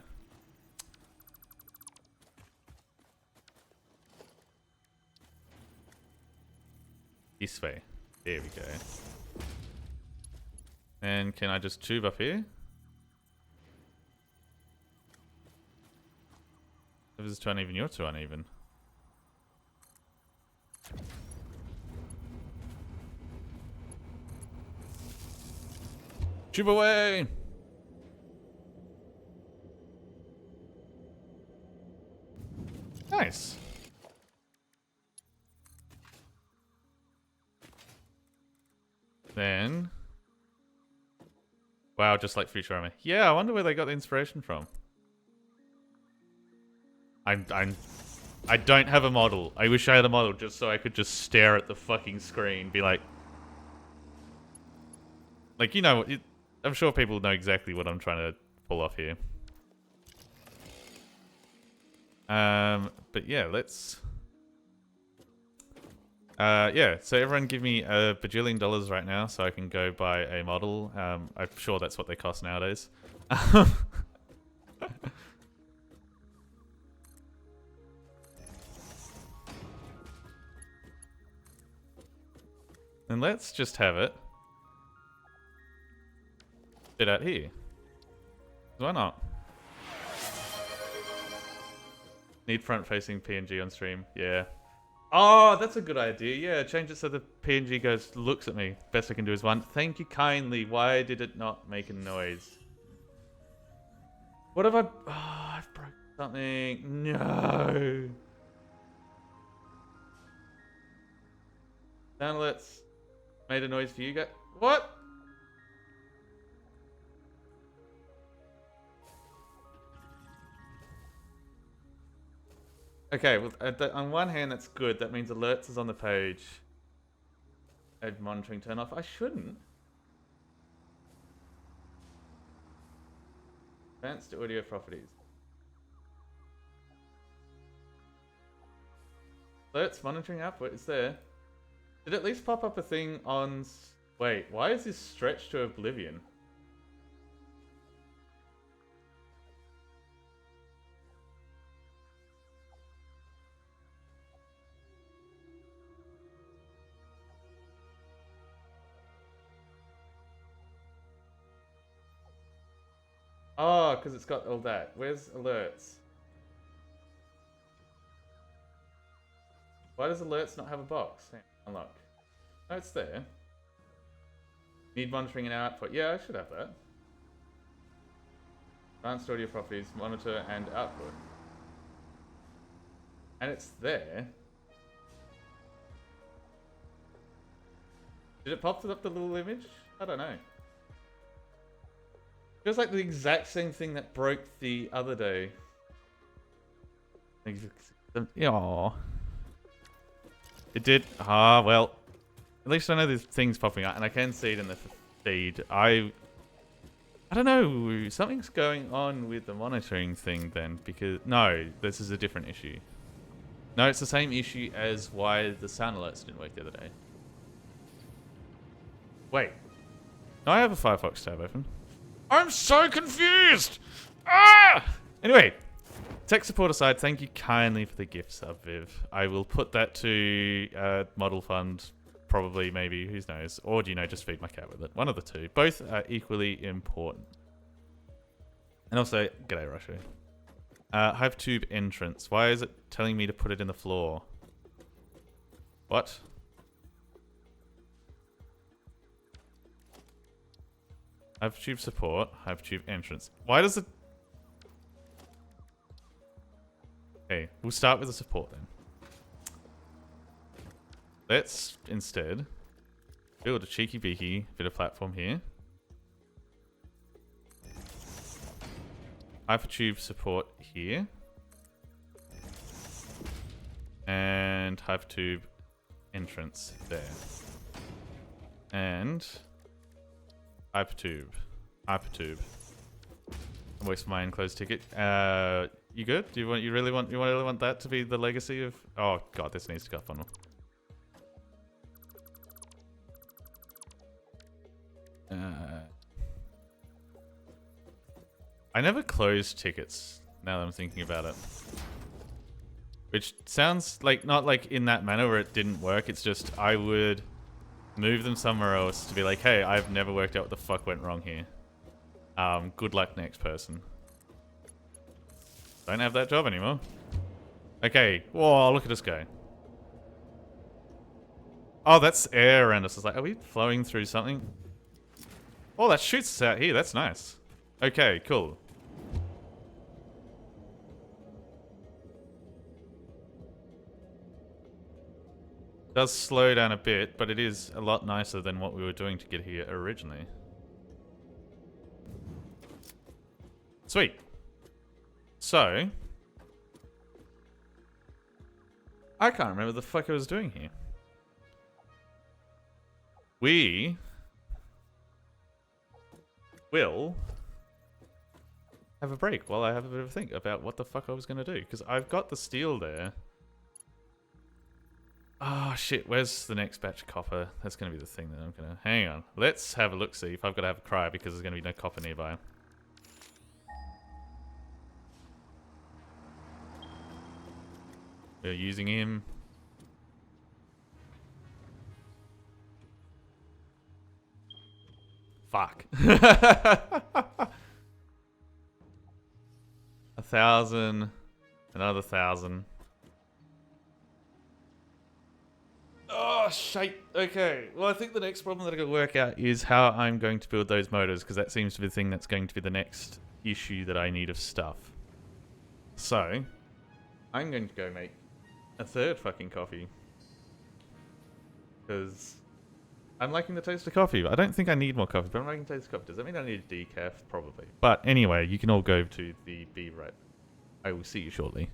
This way. There we go. And can I just tube up here? If this is too uneven, you're too uneven. Tube away! Nice. Then... Wow, just like Futurama. Yeah, I wonder where they got the inspiration from. I don't have a model. I wish I had a model just so I could just stare at the fucking screen, be like, you know, I'm sure people know exactly what I'm trying to pull off here. But yeah, let's. Yeah, so everyone give me $1 bajillion right now so I can go buy a model. I'm sure that's what they cost nowadays. And let's just have it sit out here. Why not? Need front-facing PNG on stream. Yeah. Oh, that's a good idea. Yeah, change it so the PNG looks at me. Best I can do is one. Thank you kindly. Why did it not make a noise? What have I... Oh, I've broken something. No. Sound alerts made a noise for you guys. What? Okay, well, on one hand, that's good. That means alerts is on the page. Add monitoring turn off. I shouldn't. Advanced audio properties. Alerts monitoring output is there. Did it at least pop up a thing on... Wait, why is this stretched to oblivion? Oh, because it's got all that. Where's alerts? Why does alerts not have a box? Unlock. No, it's there. Need monitoring and output. Yeah, I should have that. Advanced audio properties, monitor and output. And it's there. Did it pop up the little image? I don't know. Feels like the exact same thing that broke the other day. Aww. It did. Ah, well. At least I know there's things popping out, and I can see it in the feed. I don't know. Something's going on with the monitoring thing then, because... No, this is a different issue. No, it's the same issue as why the sound alerts didn't work the other day. Wait. No, I have a Firefox tab open. I'm so confused! Ah! Anyway, tech support aside, thank you kindly for the gift sub, Viv. I will put that to model fund, probably, maybe, who knows. Or, do you know, just feed my cat with it. One of the two. Both are equally important. And also, g'day, Russia. Hive tube entrance. Why is it telling me to put it in the floor? What? Hive tube support, Hive tube entrance. Why does it... Okay, we'll start with the support then. Let's instead build a cheeky beaky bit of platform here. Hive tube support here. And Hive tube entrance there. And... Hypertube. Hypertube. I'm wasting my enclosed ticket. You good? Do you really want that to be the legacy of... Oh god, this needs to go funnel. I never closed tickets, now that I'm thinking about it. Which sounds like, not like in that manner where it didn't work, it's just I would move them somewhere else to be like, hey, I've never worked out what the fuck went wrong here. Good luck next person. Don't have that job anymore. Okay, whoa, look at this guy. Oh, that's air around us. It's like, are we flowing through something? Oh, that shoots us out here, that's nice. Okay, cool. Does slow down a bit, but it is a lot nicer than what we were doing to get here originally. Sweet. So, I can't remember the fuck I was doing here. We will have a break while I have a bit of a think about what the fuck I was going to do. Because I've got the steel there. Oh shit, where's the next batch of copper? That's going to be the thing that I'm going to... Hang on. Let's have a look, see if I've got to have a cry because there's going to be no copper nearby. We're using him. Fuck. 1,000. Another 1,000. Oh, shite. Okay. Well, I think the next problem that I got to work out is how I'm going to build those motors, because that seems to be the thing that's going to be the next issue that I need of stuff. So, I'm going to go make a third fucking coffee. Because I'm liking the taste of coffee. I don't think I need more coffee, but I'm liking the taste of coffee. Does that mean I need a decaf? Probably. But anyway, you can all go to the B right. I will see you shortly.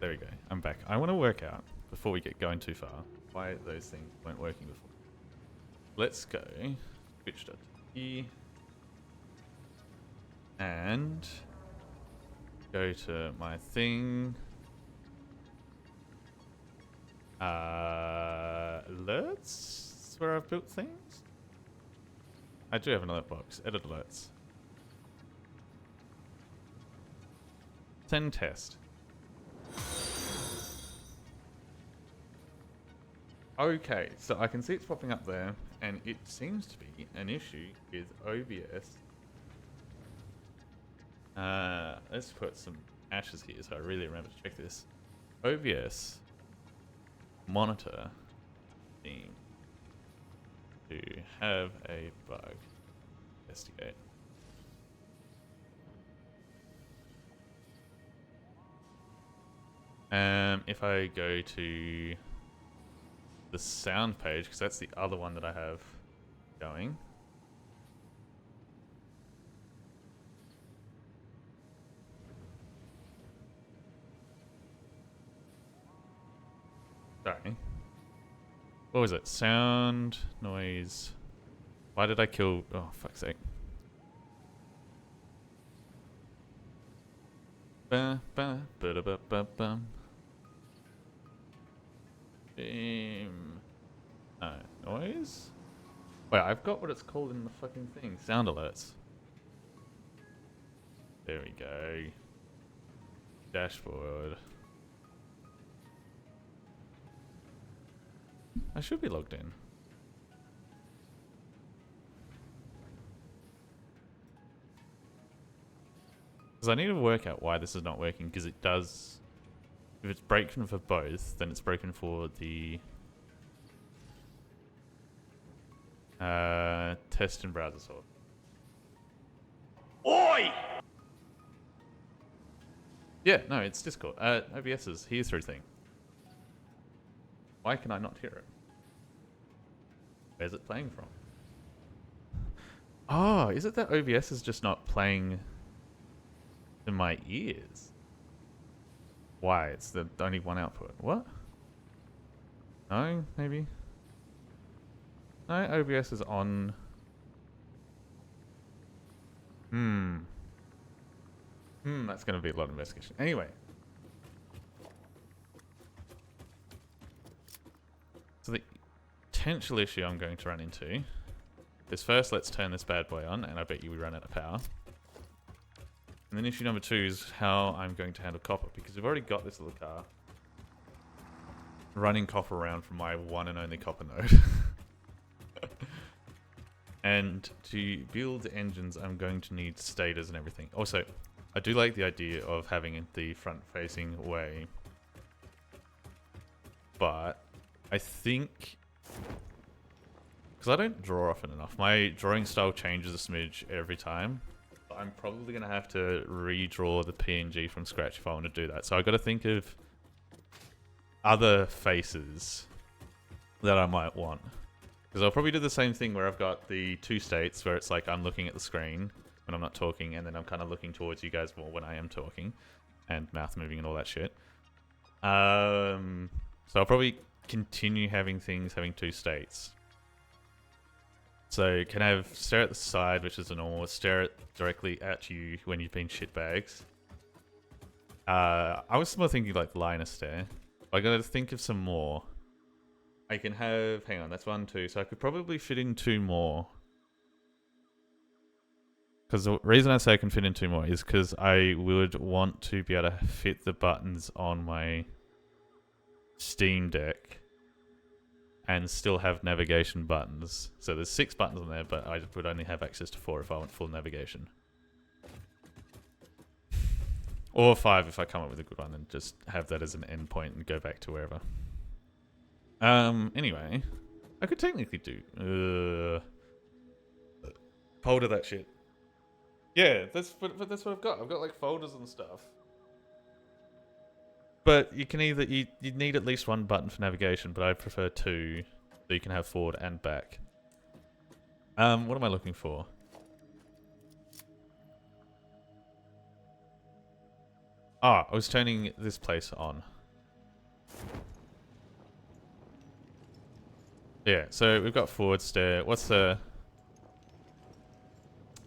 There we go. I'm back. I want to work out, before we get going too far, why those things weren't working before. Let's go. Switch to E. And go to my thing. Alerts? This is where I've built things? I do have an alert box. Edit alerts. Send test. Okay, so I can see it's popping up there, and it seems to be an issue with OBS. Let's put some ashes here so I really remember to check this. OBS monitor theme to have a bug. Investigate. If I go to the sound page, because that's the other one that I have going. Sorry. What was it? Sound, noise. Why did I kill... Oh, fuck's sake. Ba ba ba da ba ba bum. Noise? Wait, I've got what it's called in the fucking thing. Sound alerts. There we go. Dashboard. I should be logged in. Because I need to work out why this is not working, because it does... If it's broken for both, then it's broken for the... test and browser sort. Oi! Yeah, no, it's Discord. OBS's hear-through thing. Why can I not hear it? Where's it playing from? Oh, is it that OBS is just not playing in my ears? Why? It's the only one output. What? No, maybe? No, OBS is on. That's going to be a lot of investigation. Anyway. So the potential issue I'm going to run into is first let's turn this bad boy on, and I bet you we run out of power. And then issue number 2 is how I'm going to handle copper, because we've already got this little car running copper around from my one and only copper node. And to build engines, I'm going to need stators and everything. Also, I do like the idea of having the front-facing way, but I think, because I don't draw often enough, my drawing style changes a smidge every time. I'm probably going to have to redraw the PNG from scratch if I want to do that. So I've got to think of other faces that I might want. Because I'll probably do the same thing where I've got the 2 states where it's like I'm looking at the screen when I'm not talking, and then I'm kind of looking towards you guys more when I am talking, and mouth moving and all that shit. So I'll probably continue having things having 2 states. So you can have stare at the side, which is a normal, stare directly at you when you've been shitbags. I was more thinking like line of stare. I gotta think of some more. I can have, hang on, that's 1, 2, so I could probably fit in 2 more. Because the reason I say I can fit in 2 more is because I would want to be able to fit the buttons on my Steam Deck and still have navigation buttons. So there's 6 buttons on there, but I would only have access to 4 if I want full navigation. Or 5 if I come up with a good one and just have that as an endpoint and go back to wherever. Anyway, I could technically do folder that shit. Yeah, but that's what I've got. I've got like folders and stuff. But you can either you need at least 1 button for navigation, but I prefer 2, so you can have forward and back. What am I looking for? Ah, I was turning this place on. Yeah, so we've got forward stare. What's the...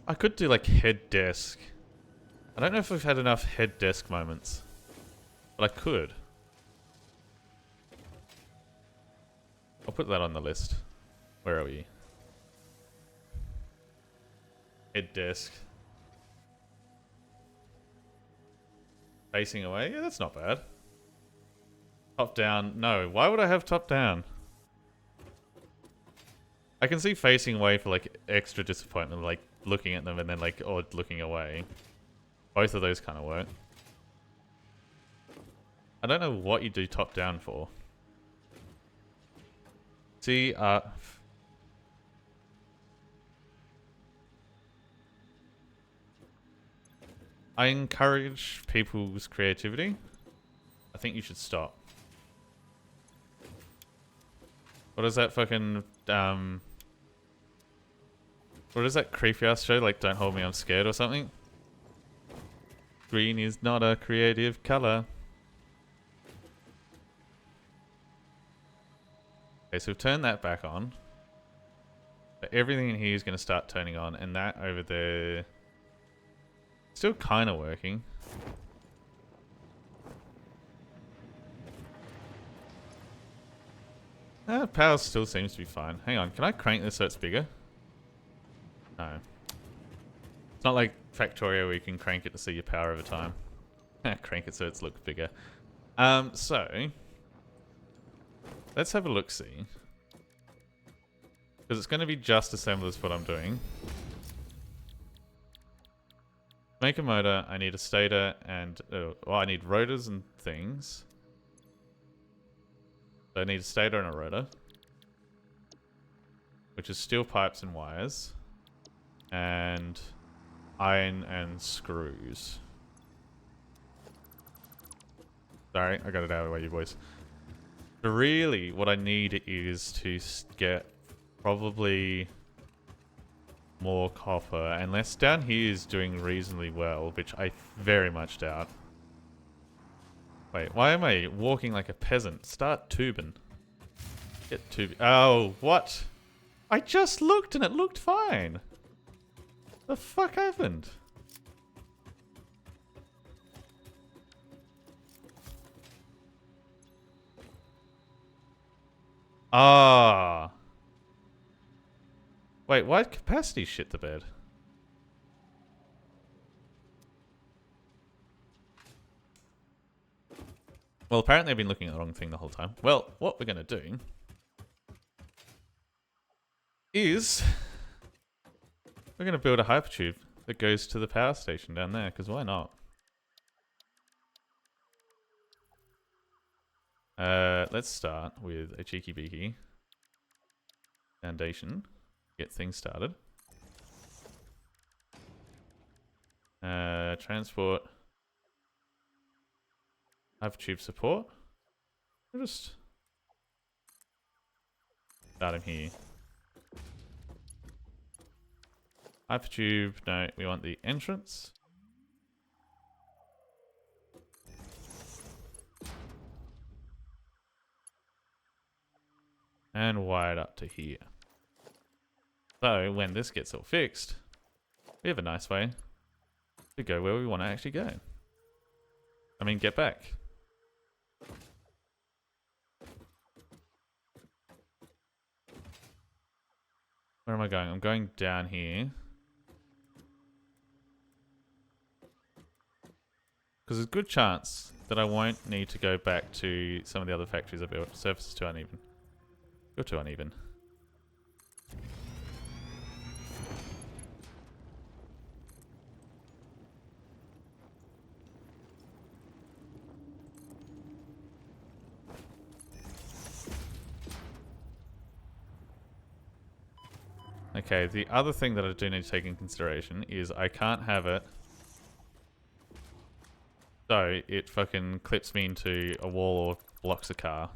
I could do like head desk. I don't know if we've had enough head desk moments. But I could. I'll put that on the list. Where are we? Head desk. Facing away? Yeah, that's not bad. Top down. No, why would I have top down? I can see facing away for like extra disappointment, like looking at them and then like, or looking away. Both of those kind of work. I don't know what you do top down for. See, I encourage people's creativity. I think you should stop. What is that fucking, what is that creepy ass show? Like, Don't Hold Me, I'm Scared or something? Green is not a creative color. Okay, so we've turned that back on. But everything in here is going to start turning on, and that over there... still kind of working. Power still seems to be fine. Hang on, can I crank this so it's bigger? No. It's not like Factorio where you can crank it to see your power over time. Crank it so it looks bigger. So... let's have a look-see. Because it's going to be just as similar as what I'm doing. Make a motor, I need a stator and... well, I need rotors and things. So I need a stator and a rotor. Which is steel pipes and wires. And iron and screws. Sorry, I got it out of the way, you boys. Really, what I need is to get probably more copper. Unless down here is doing reasonably well, which I very much doubt. Wait, why am I walking like a peasant? Start tubing. Get tubing. Oh, what? I just looked and it looked fine. The fuck happened? Ah. Wait, why'd capacity shit the bed? Well, apparently I've been looking at the wrong thing the whole time. Well, what we're going to do is we're going to build a hypertube that goes to the power station down there, because why not? Let's start with a cheeky beaky foundation. Get things started. Transport. Hypertube support. We'll just start him here. Hypertube, no, we want the entrance. And wire it up to here. So, when this gets all fixed, we have a nice way to go where we want to actually go. I mean, get back. Where am I going? I'm going down here. Because there's a good chance that I won't need to go back to some of the other factories I built. Surface is too uneven. You're too uneven. Okay, the other thing that I do need to take in consideration is I can't have it so it fucking clips me into a wall or blocks a car.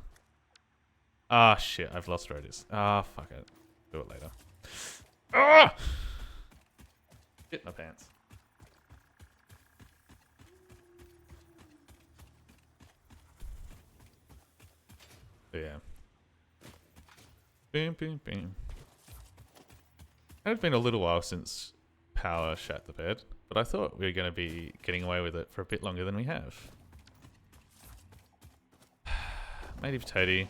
Ah, shit, I've lost where it is. Ah, fuck it. Do it later. Ah! Shit my pants. So yeah. Boom, boom, boom. It's been a little while since power shat the bed, but I thought we were going to be getting away with it for a bit longer than we have. Matey Potato,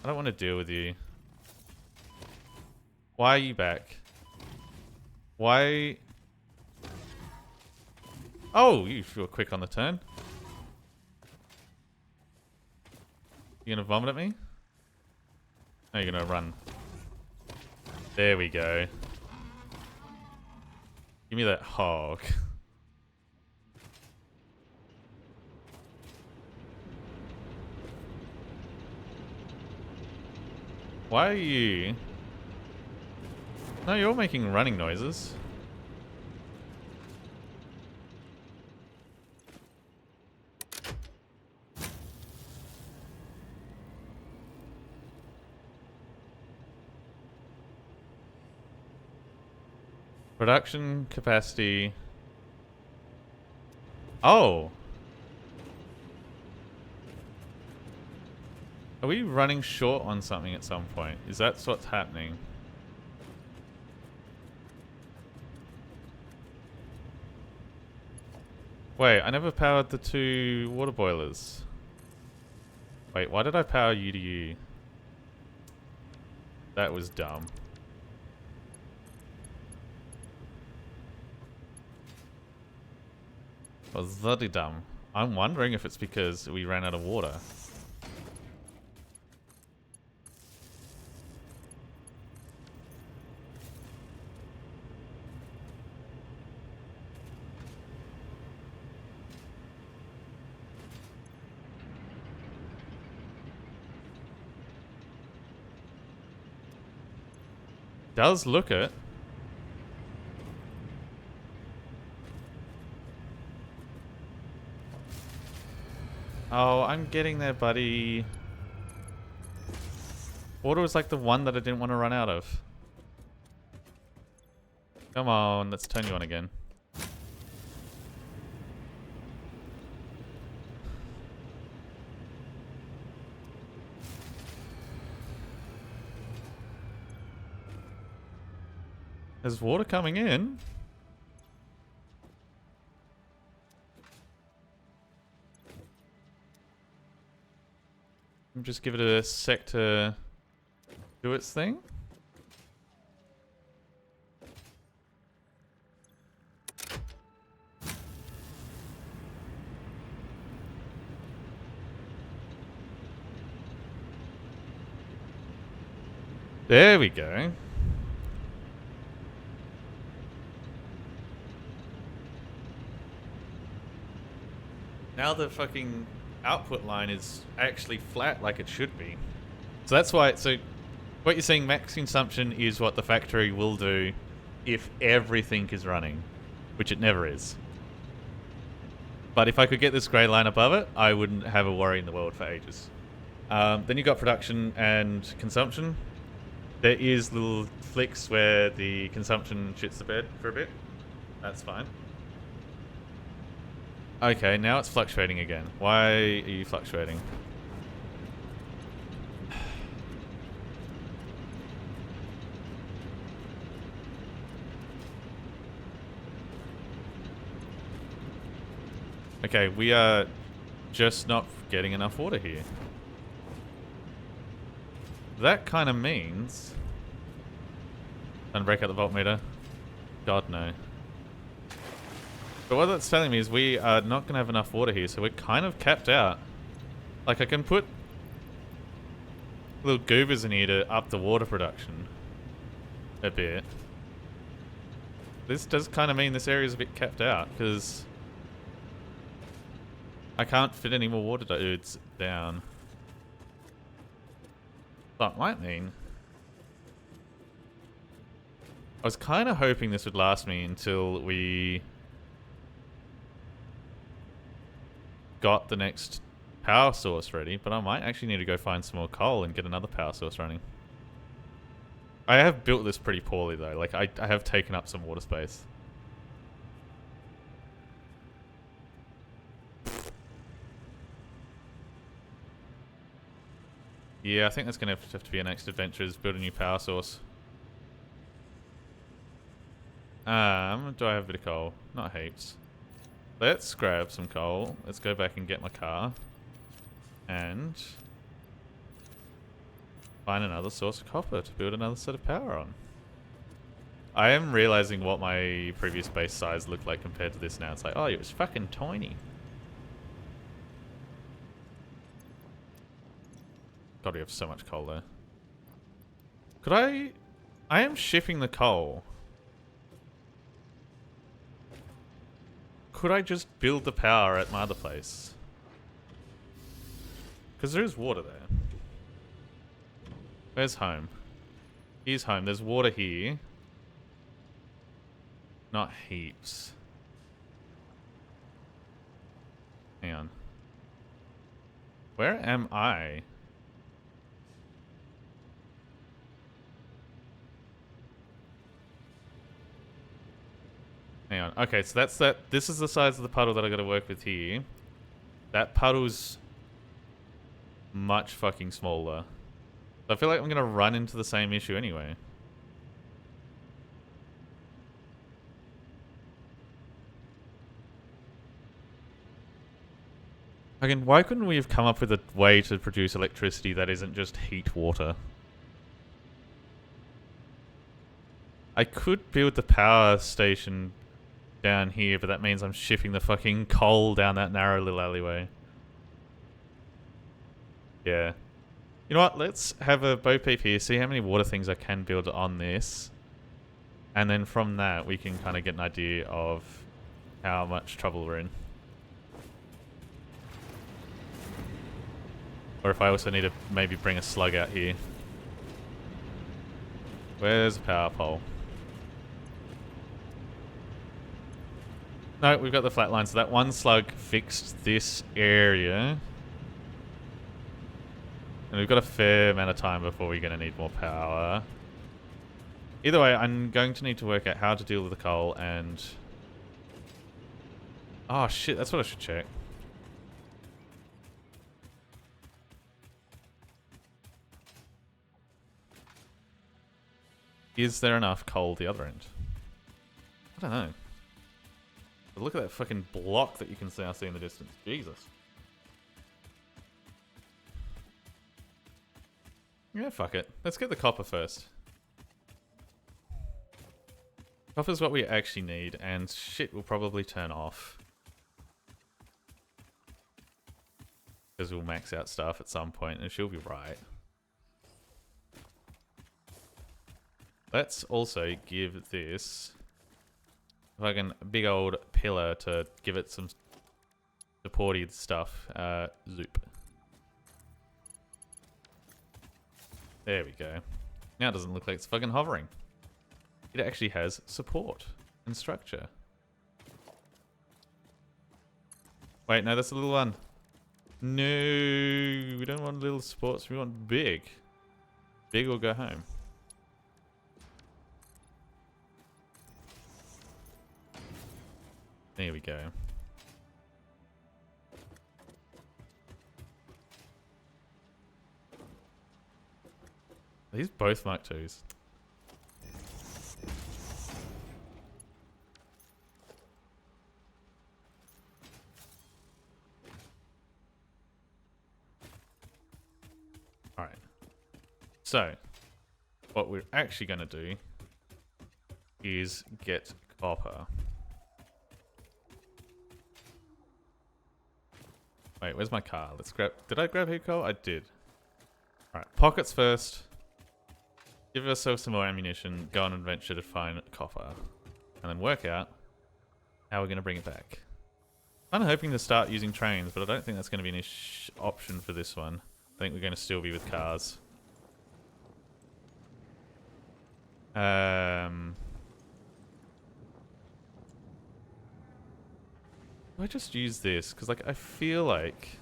I don't want to deal with you. Why are you back? Why? Oh, you feel quick on the turn. You gonna vomit at me? No, you're gonna run. There we go. Give me that hog. Why are you... No, you're making running noises. Production capacity. Oh. Are we running short on something at some point? Is that what's happening? Wait, I never powered the 2 water boilers. Wait, why did I power you to you? That was dumb. Was very dumb. I'm wondering if it's because we ran out of water. Does look it. Oh, I'm getting there, buddy. Water was like the one that I didn't want to run out of. Come on, let's turn you on again. There's water coming in. Just give it a sec to do its thing. There we go. Now the fucking output line is actually flat like it should be. So that's why, so what you're saying, max consumption is what the factory will do if everything is running, which it never is. But if I could get this grey line above it, I wouldn't have a worry in the world for ages. Then you've got production and consumption. There is little flicks where the consumption shits the bed for a bit. That's fine. Okay, now it's fluctuating again. Why are you fluctuating? Okay, we are just not getting enough water here. That kind of means... And break out the voltmeter. God, no. But what that's telling me is we are not going to have enough water here, so we're kind of capped out. Like, I can put little goobers in here to up the water production a bit. This does kind of mean this area is a bit capped out, because I can't fit any more water dudes down. That might mean... I was kind of hoping this would last me until we got the next power source ready, but I might actually need to go find some more coal and get another power source running. I have built this pretty poorly though, like I have taken up some water space. Yeah, I think that's going to have to be our next adventure, is build a new power source. Do I have a bit of coal? Not heaps. Let's grab some coal. Let's go back and get my car. And find another source of copper to build another set of power on. I am realizing what my previous base size looked like compared to this now. It's like, oh, it was fucking tiny. God, we have so much coal there. Could I am shipping the coal. Could I just build the power at my other place? Because there is water there. Where's home? Here's home. There's water here. Not heaps. Hang on. Where am I? Hang on. Okay, so that's that. This is the size of the puddle that I got to work with here. That puddle's much fucking smaller. So I feel like I'm gonna run into the same issue anyway. Again, why couldn't we have come up with a way to produce electricity that isn't just heat water? I could build the power station down here, but that means I'm shipping the fucking coal down that narrow little alleyway. Yeah. You know what? Let's have a Bo Peep here, see how many water things I can build on this. And then from that, we can kind of get an idea of how much trouble we're in. Or if I also need to maybe bring a slug out here. Where's the power pole? No, we've got the flat line, so that one slug fixed this area. And we've got a fair amount of time before we're going to need more power. Either way, I'm going to need to work out how to deal with the coal and... Oh shit, that's what I should check. Is there enough coal the other end? I don't know. But look at that fucking block that you can now see in the distance. Jesus. Yeah, fuck it. Let's get the copper first. Copper's what we actually need, and shit will probably turn off. Because we'll max out stuff at some point, and she'll be right. Let's also give this fucking big old pillar to give it some supporty stuff. Zoop. There we go. Now it doesn't look like it's fucking hovering. It actually has support and structure. Wait, no, that's a little one. No, we don't want little supports. We want big. Big or go home. There we go. These both Mark IIs. Alright. So, what we're actually going to do is get copper. Wait, where's my car? Let's grab... Did I grab heat coal? I did. Alright, pockets first. Give ourselves some more ammunition. Go on an adventure to find copper. And then work out how we're going to bring it back. I'm hoping to start using trains, but I don't think that's going to be an option for this one. I think we're going to still be with cars. I just use this because, like, I feel like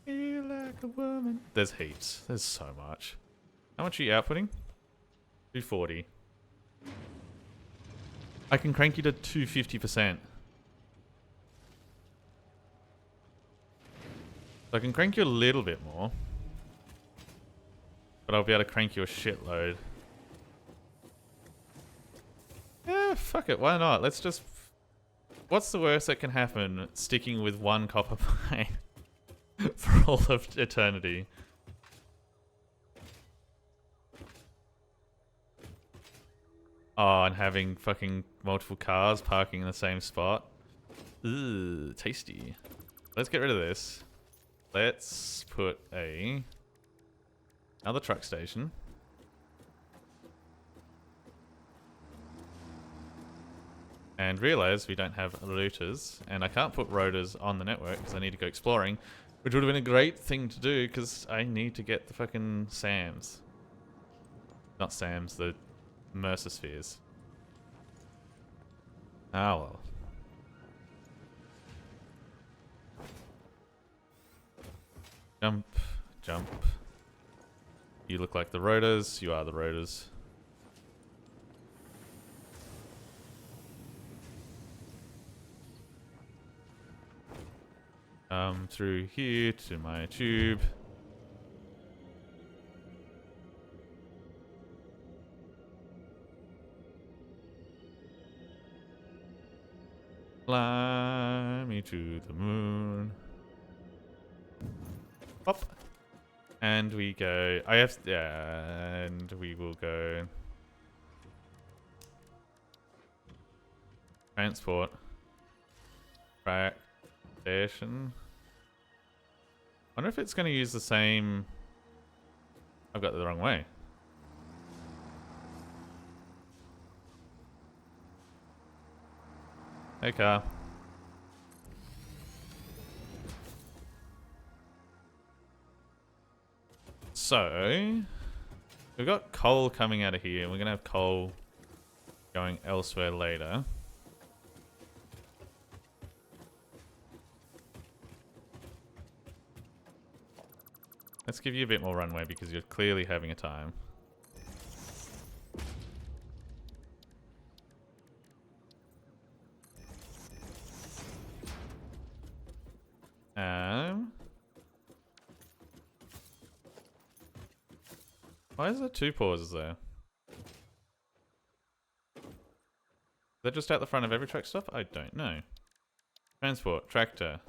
a woman. There's heaps. There's so much. How much are you outputting? 240. I can crank you to 250%. So I can crank you a little bit more, but I'll be able to crank you a shitload. Yeah, fuck it. Why not? Let's just... What's the worst that can happen sticking with one copper pie for all of eternity? Oh, and having fucking multiple cars parking in the same spot. Ooh, tasty. Let's get rid of this. Let's put another truck station. And realize we don't have looters, and I can't put roaders on the network because I need to go exploring, which would have been a great thing to do because I need to get the fucking SAMs. Not SAMs, the Mercer spheres. Ah well. Jump, jump. You look like the rotors, you are the rotors. Through here to my tube. Fly me to the moon. Up. And we go. And we will go. Transport. Track. Station. Wonder if it's going to use the same... I've got it the wrong way. Hey, car. So, we've got coal coming out of here, and we're going to have coal going elsewhere later. Let's give you a bit more runway because you're clearly having a time. Why is there 2 pauses there? They're just out the front of every truck stop? I don't know. Transport, tractor.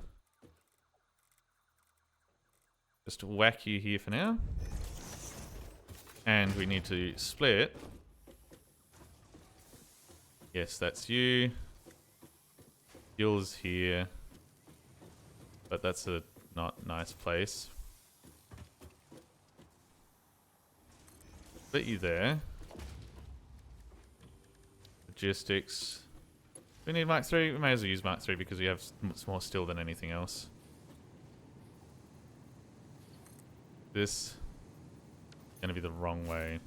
Just whack you here for now. And we need to split. Yes, that's you. Fuel's here. But that's a not nice place. Split you there. Logistics. We need Mark 3. We may as well use Mark 3 because we have more steel than anything else. This is going to be the wrong way.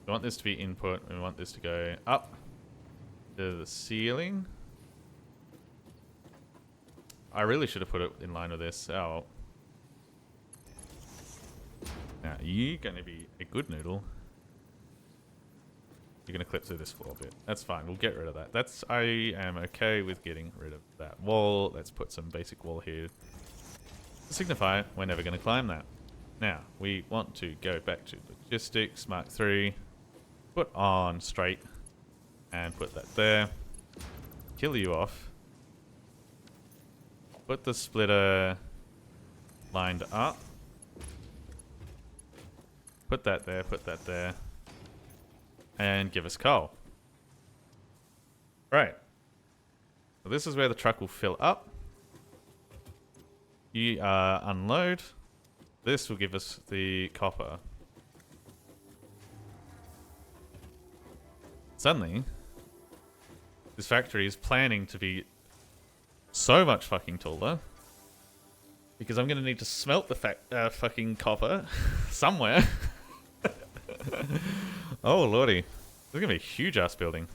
We want this to be input. We want this to go up to the ceiling. I really should have put it in line with this. Oh. Now, you're going to be a good noodle. You're going to clip through this floor bit. That's fine. We'll get rid of that. I am okay with getting rid of that wall. Let's put some basic wall here. To signify we're never going to climb that. Now, we want to go back to logistics, Mark 3. Put on straight. And put that there. Kill you off. Put the splitter lined up. Put that there, put that there. And give us coal. Right. So this is where the truck will fill up. You unload. This will give us the copper. Suddenly, this factory is planning to be so much fucking taller. Because I'm going to need to smelt the fucking copper somewhere. Oh lordy. This is going to be a huge ass building.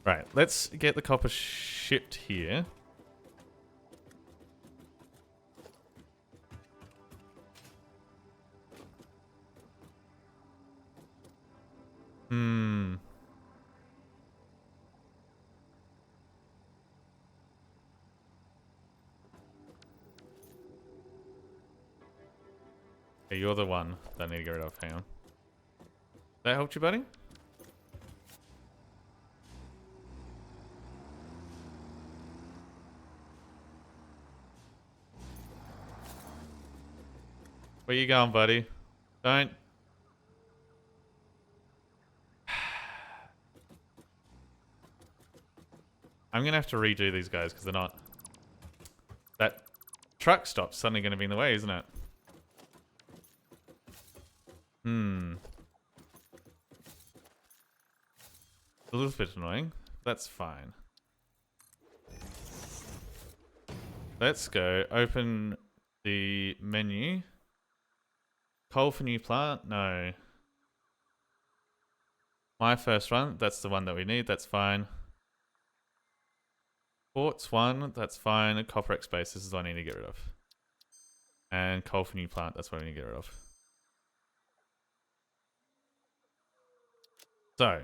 Right, let's get the copper shipped here. Okay, you're the one that I need to get rid of. Hang on. That helped you, buddy? Where you going, buddy? Don't. I'm gonna have to redo these guys because they're not. That truck stop's suddenly gonna be in the way, isn't it? A little bit annoying. That's fine. Let's go. Open the menu. Coal for new plant? No. My first one. That's the one that we need. That's fine. Quartz 1. That's fine. Copper X base. This is what I need to get rid of. And coal for new plant. That's what I need to get rid of. So.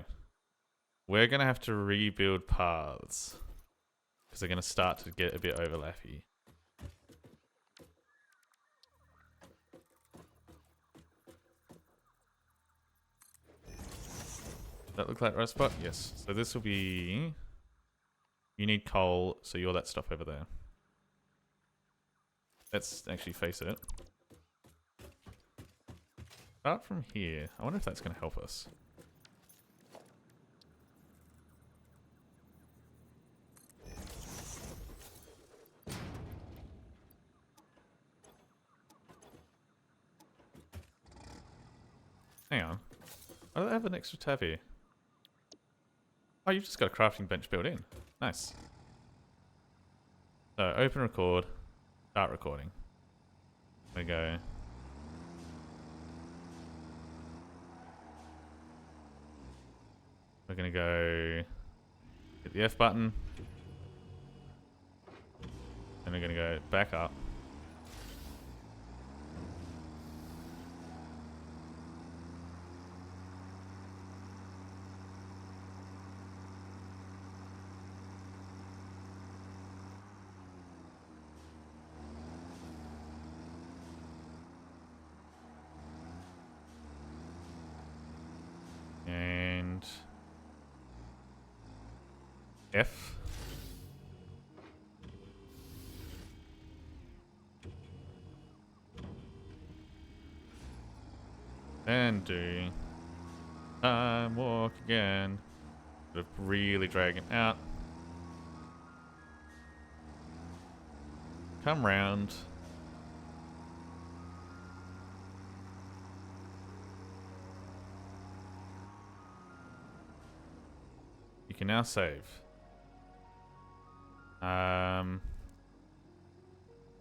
We're going to have to rebuild paths. Because they're going to start to get a bit overlappy. Does that look like the right spot? Yes. So this will be... You need coal, so you're that stuff over there. Let's actually face it. Start from here. I wonder if that's going to help us. Hang on. Why do I have an extra tab here? Oh, you've just got a crafting bench built in. Nice. So, open record. Start recording. We go. We're going to go... Hit the F button. And we're gonna go back up. And F. And do time walk again. Sort of really drag him out. Come round. You can now save.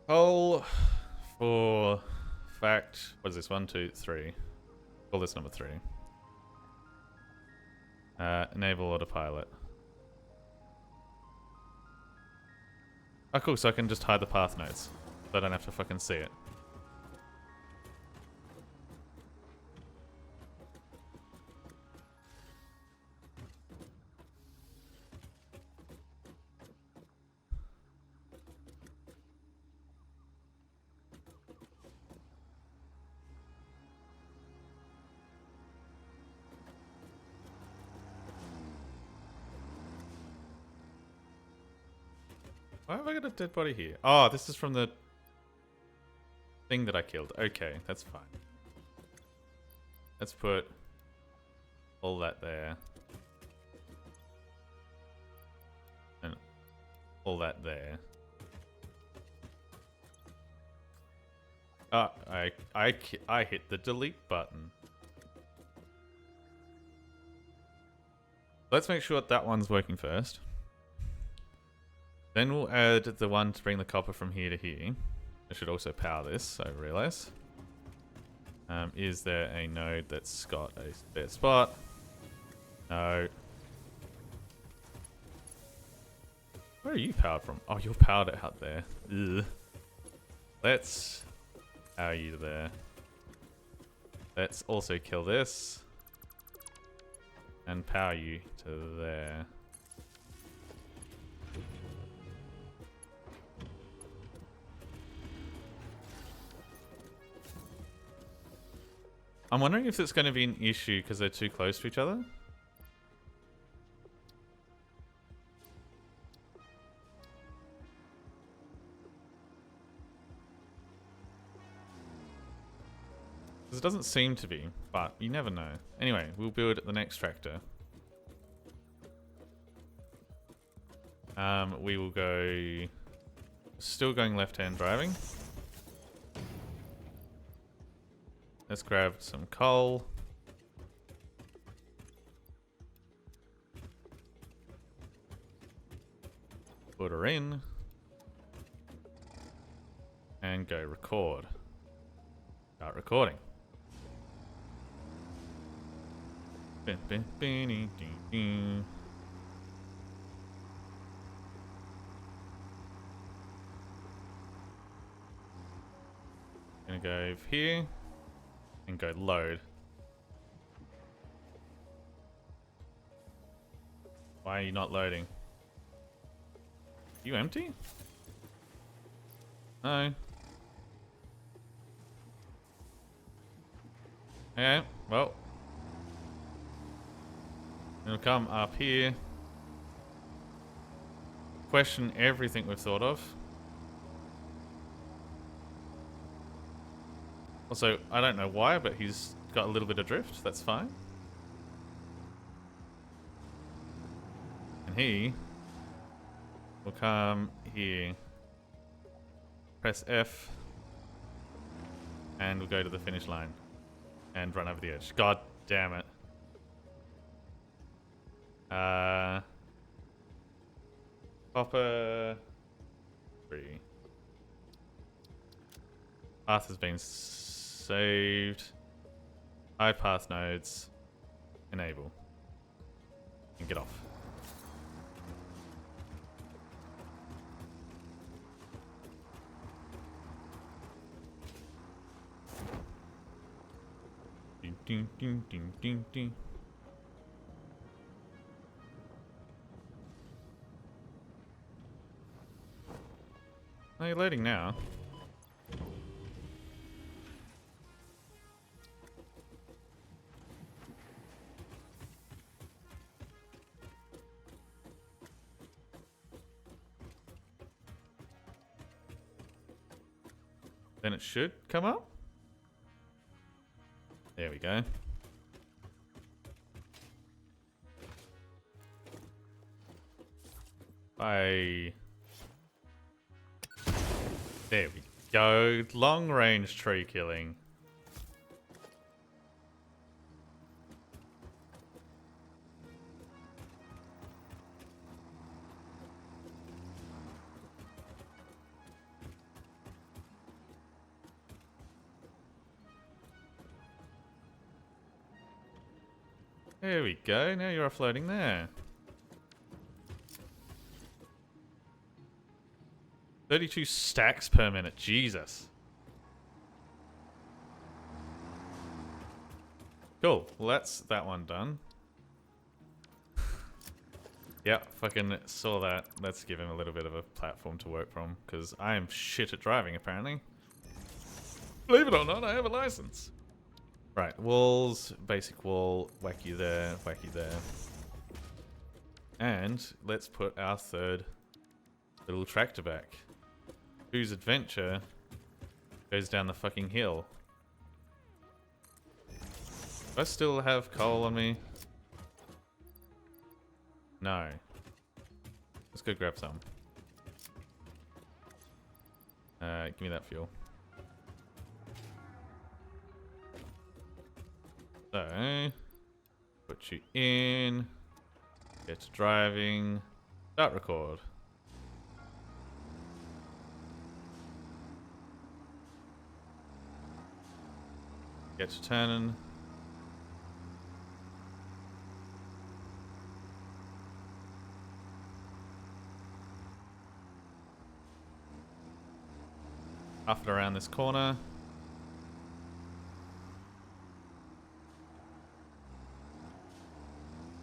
Poll for fact. What is this? 1, 2, 3. Call this number 3. Enable autopilot. Oh, cool. So I can just hide the path notes. So I don't have to fucking see it. Why have I got a dead body here? Oh, this is from the thing that I killed. Okay, that's fine. Let's put all that there. And all that there. Ah, I hit the delete button. Let's make sure that one's working first. Then we'll add the one to bring the copper from here to here. I should also power this, I realize. Is there a node that's got a spare spot? No. Where are you powered from? Oh, you're powered out there. Ugh. Let's power you to there. Let's also kill this. And power you to there. I'm wondering if it's going to be an issue because they're too close to each other. Because it doesn't seem to be, but you never know. Anyway, we'll build the next tractor. We will go... Still going left-hand driving. Let's grab some coal. Put her in. And go record. Start recording. Gonna go over here. And go load. Why are you not loading? You empty? No. Okay, well. It'll come up here. Question everything we've thought of. Also, I don't know why, but he's got a little bit of drift. That's fine. And he will come here. Press F. And we'll go to the finish line. And run over the edge. God damn it. Copper 3. Path has been saved. Hide path nodes. Enable. And get off. ding, ding, ding, ding, ding. Oh, you're loading now. Then it should come up. There we go. Bye. There we go. Long range tree killing. There we go. Now you're offloading there. 32 stacks per minute. Jesus. Cool. Well, that's that one done. Yeah, fucking saw that. Let's give him a little bit of a platform to work from, because I am shit at driving, apparently. Believe it or not, I have a license. Right, walls, basic wall, whack you there, and let's put our third little tractor back, whose adventure goes down the fucking hill. Do I still have coal on me? No. Let's go grab some. Give me that fuel. So, put you in, get to driving, start record. Get to turning. Up and around this corner.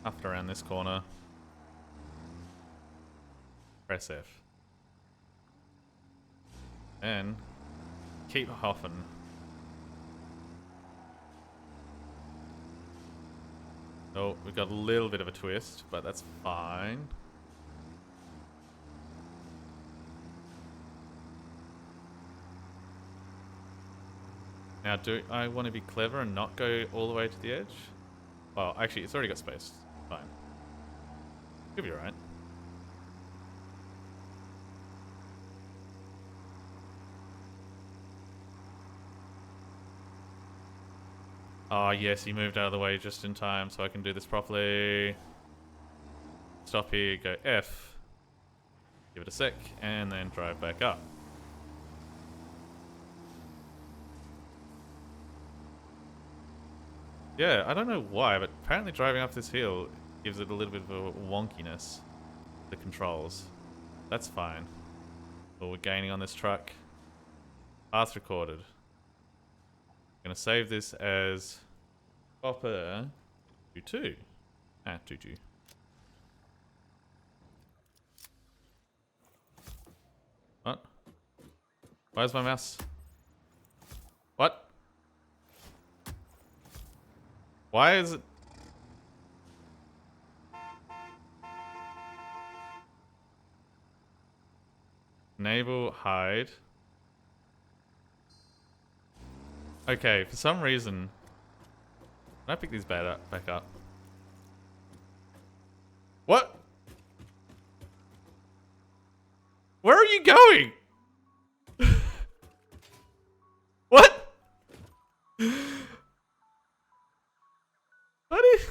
Up and around this corner. Press F. And keep hopping. Oh, we've got a little bit of a twist, but that's fine. Now, do I want to be clever and not go all the way to the edge? Well, actually, it's already got space. Fine. Could be alright. Oh, yes, he moved out of the way just in time so I can do this properly. Stop here, go F. Give it a sec, and then drive back up. Yeah, I don't know why, but apparently driving up this hill gives it a little bit of a wonkiness. The controls. That's fine. But we're gaining on this truck. Path recorded. Gonna save this as copper 22. Ah, 22. What? Where's my mouse? What? Why is it? Enable hide. Okay, for some reason, can I pick these back up? What? Where are you going? What? What is...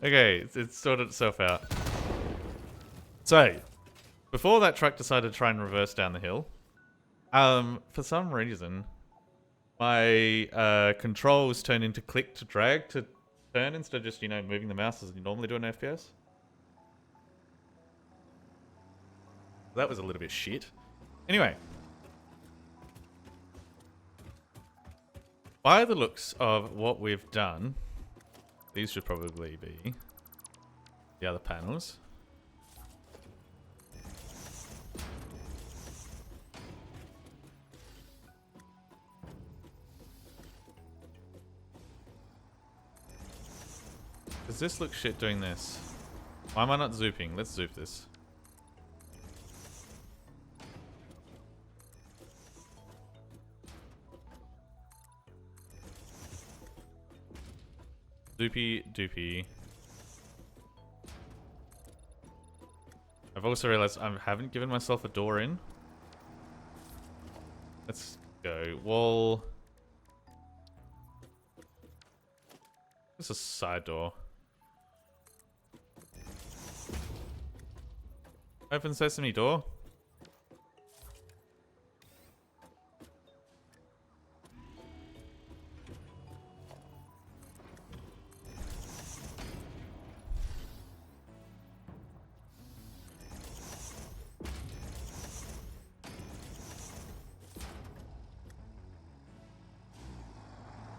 Okay, it's sorted itself out. So, before that truck decided to try and reverse down the hill, for some reason, my controls turned into click to drag to turn instead of just, you know, moving the mouse as you normally do in FPS. That was a little bit shit. Anyway. By the looks of what we've done, these should probably be the other panels. Does this look shit doing this? Why am I not zooping? Let's zoop this. Zoopy doopy. I've also realized I haven't given myself a door in. Let's go. Wall. This is a side door. Open sesame door.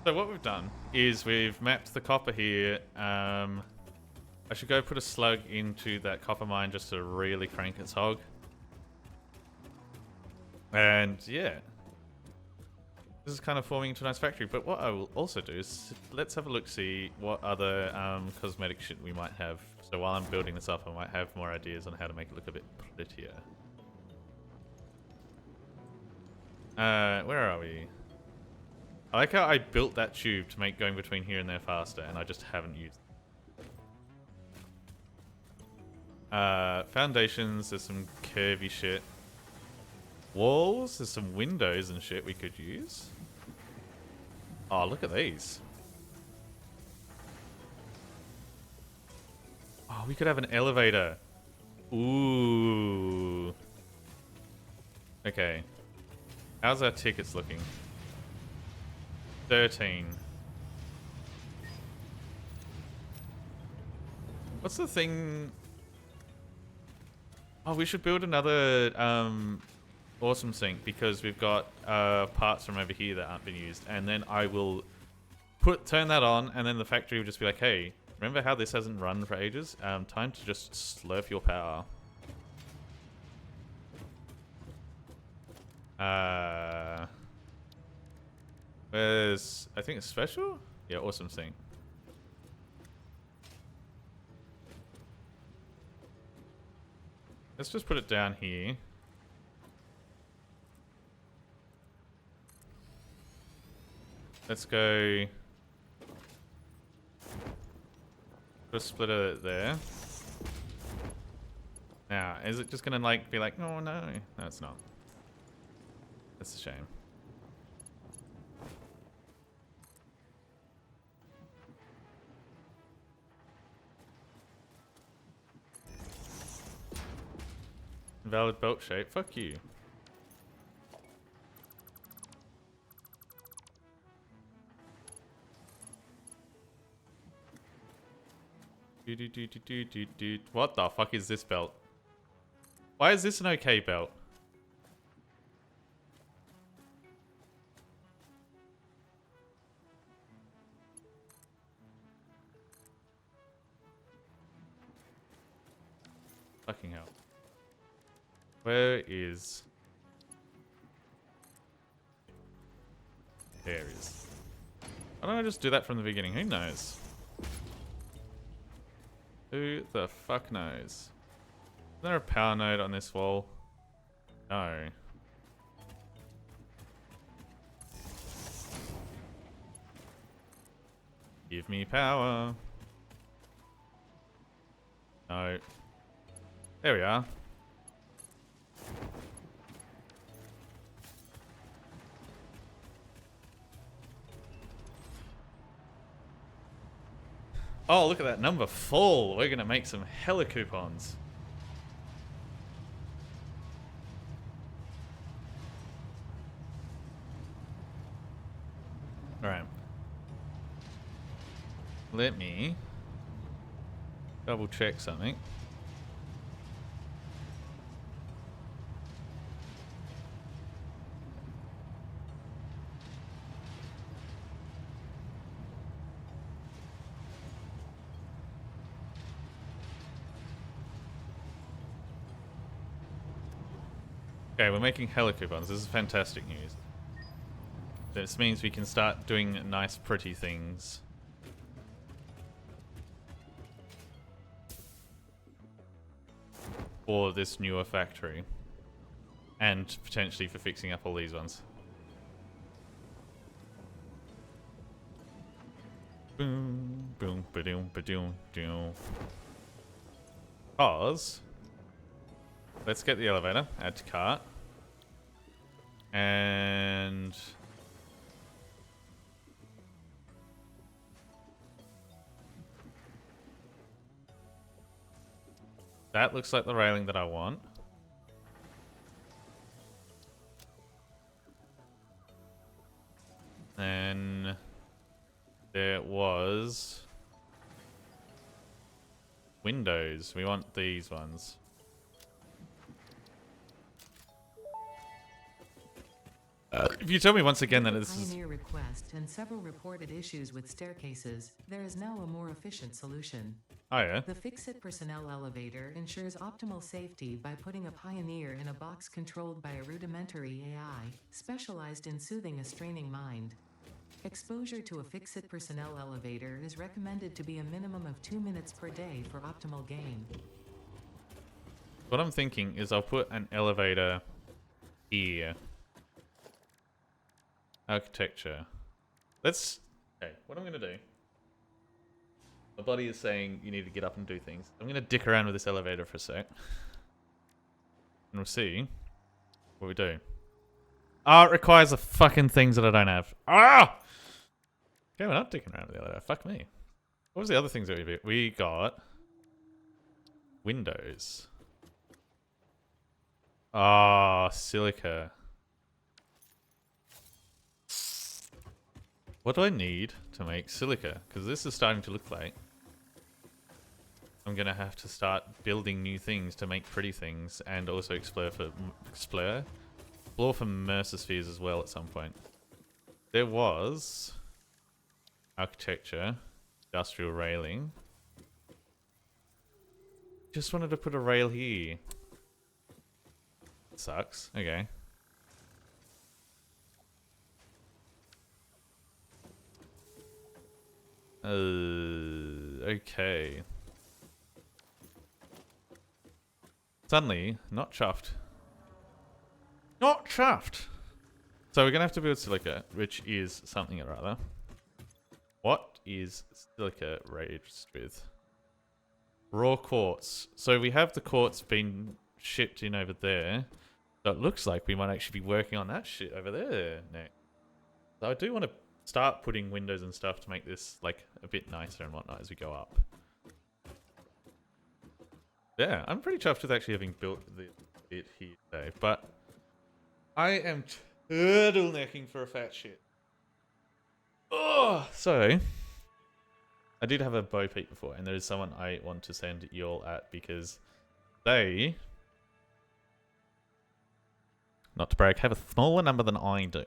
So what we've done is we've mapped the copper here. I should go put a slug into that copper mine just to really crank its hog. And yeah, this is kind of forming into a nice factory. But what I will also do is let's have a look, see what other cosmetic shit we might have. So while I'm building this up, I might have more ideas on how to make it look a bit prettier. Where are we? I like how I built that tube to make going between here and there faster, and I just haven't used it. Foundations, there's some curvy shit. Walls, there's some windows and shit we could use. Oh, look at these. Oh, we could have an elevator. Ooh. Okay. How's our tickets looking? 13. What's the thing? Oh, we should build another awesome sink because we've got parts from over here that aren't being used, and then I will turn that on, and then the factory will just be like, hey, remember how this hasn't run for ages? Time to just slurp your power. Where's, I think it's special? Yeah, awesome sink. Let's just put it down here. Let's go. Put a splitter there. Now, is it just gonna like be like, oh no? No, it's not. That's a shame. Invalid belt shape. Fuck you. What the fuck is this belt? Why is this an okay belt? Fucking hell. Where is... There is. Why don't I just do that from the beginning? Who knows? Who the fuck knows? Is there a power node on this wall? No. Give me power. No. There we are. Oh, look at that number, full. We're gonna make some hella coupons. Alright. Let me double check something. Okay, we're making hella coupons. This is fantastic news. This means we can start doing nice, pretty things. For this newer factory. And potentially for fixing up all these ones. Boom, boom, ba-doom, ba-doom, doom. Pause. Let's get the elevator. Add to cart. And... that looks like the railing that I want. Then there was windows. We want these ones. If you tell me once again that this is... Pioneer request and several reported issues with staircases, there is now a more efficient solution. Oh yeah? The Fix-It personnel elevator ensures optimal safety by putting a Pioneer in a box controlled by a rudimentary AI, specialized in soothing a straining mind. Exposure to a Fix-It personnel elevator is recommended to be a minimum of 2 minutes per day for optimal gain. What I'm thinking is I'll put an elevator here. Architecture. Let's... okay, what I'm going to do... my body is saying you need to get up and do things. I'm going to dick around with this elevator for a sec. And we'll see what we do. Ah, it requires the fucking things that I don't have. Ah! Okay, we're not dicking around with the elevator. Fuck me. What was the other things that we got? Windows. Ah, silica. What do I need to make silica? Because this is starting to look like I'm going to have to start building new things to make pretty things and also explore for Mercer-spheres as well at some point. There was architecture, industrial railing. Just wanted to put a rail here. Sucks. Okay. Okay. Suddenly, not chuffed. Not chuffed! So we're gonna have to build silica, which is something or other. What is silica raised with? Raw quartz. So we have the quartz being shipped in over there. So it looks like we might actually be working on that shit over there next. So I do want to start putting windows and stuff to make this like a bit nicer and whatnot as we go up. Yeah, I'm pretty chuffed with actually having built the bit here today, but I am turtlenecking for a fat shit. Oh, so I did have a bow peak before, and there is someone I want to send y'all at because they, not to brag, have a smaller number than I do.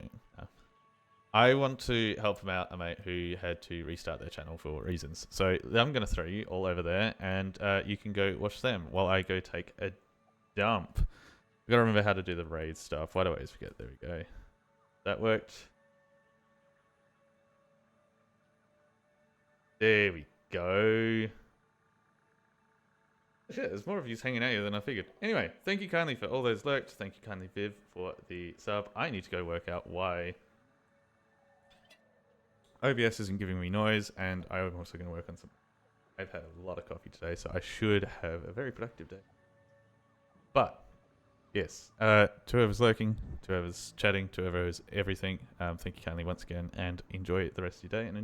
I want to help them out, a mate who had to restart their channel for reasons. So I'm going to throw you all over there, and you can go watch them while I go take a dump. I've got to remember how to do the raid stuff. Why do I always forget? There we go. That worked. There we go. Shit, there's more of you hanging out here than I figured. Anyway, thank you kindly for all those lurked. Thank you kindly, Viv, for the sub. I need to go work out why OBS isn't giving me noise, and I'm also going to work on some... I've had a lot of coffee today, so I should have a very productive day. But, yes, to whoever's lurking, to whoever's chatting, to whoever's everything, thank you kindly once again, and enjoy the rest of your day, and enjoy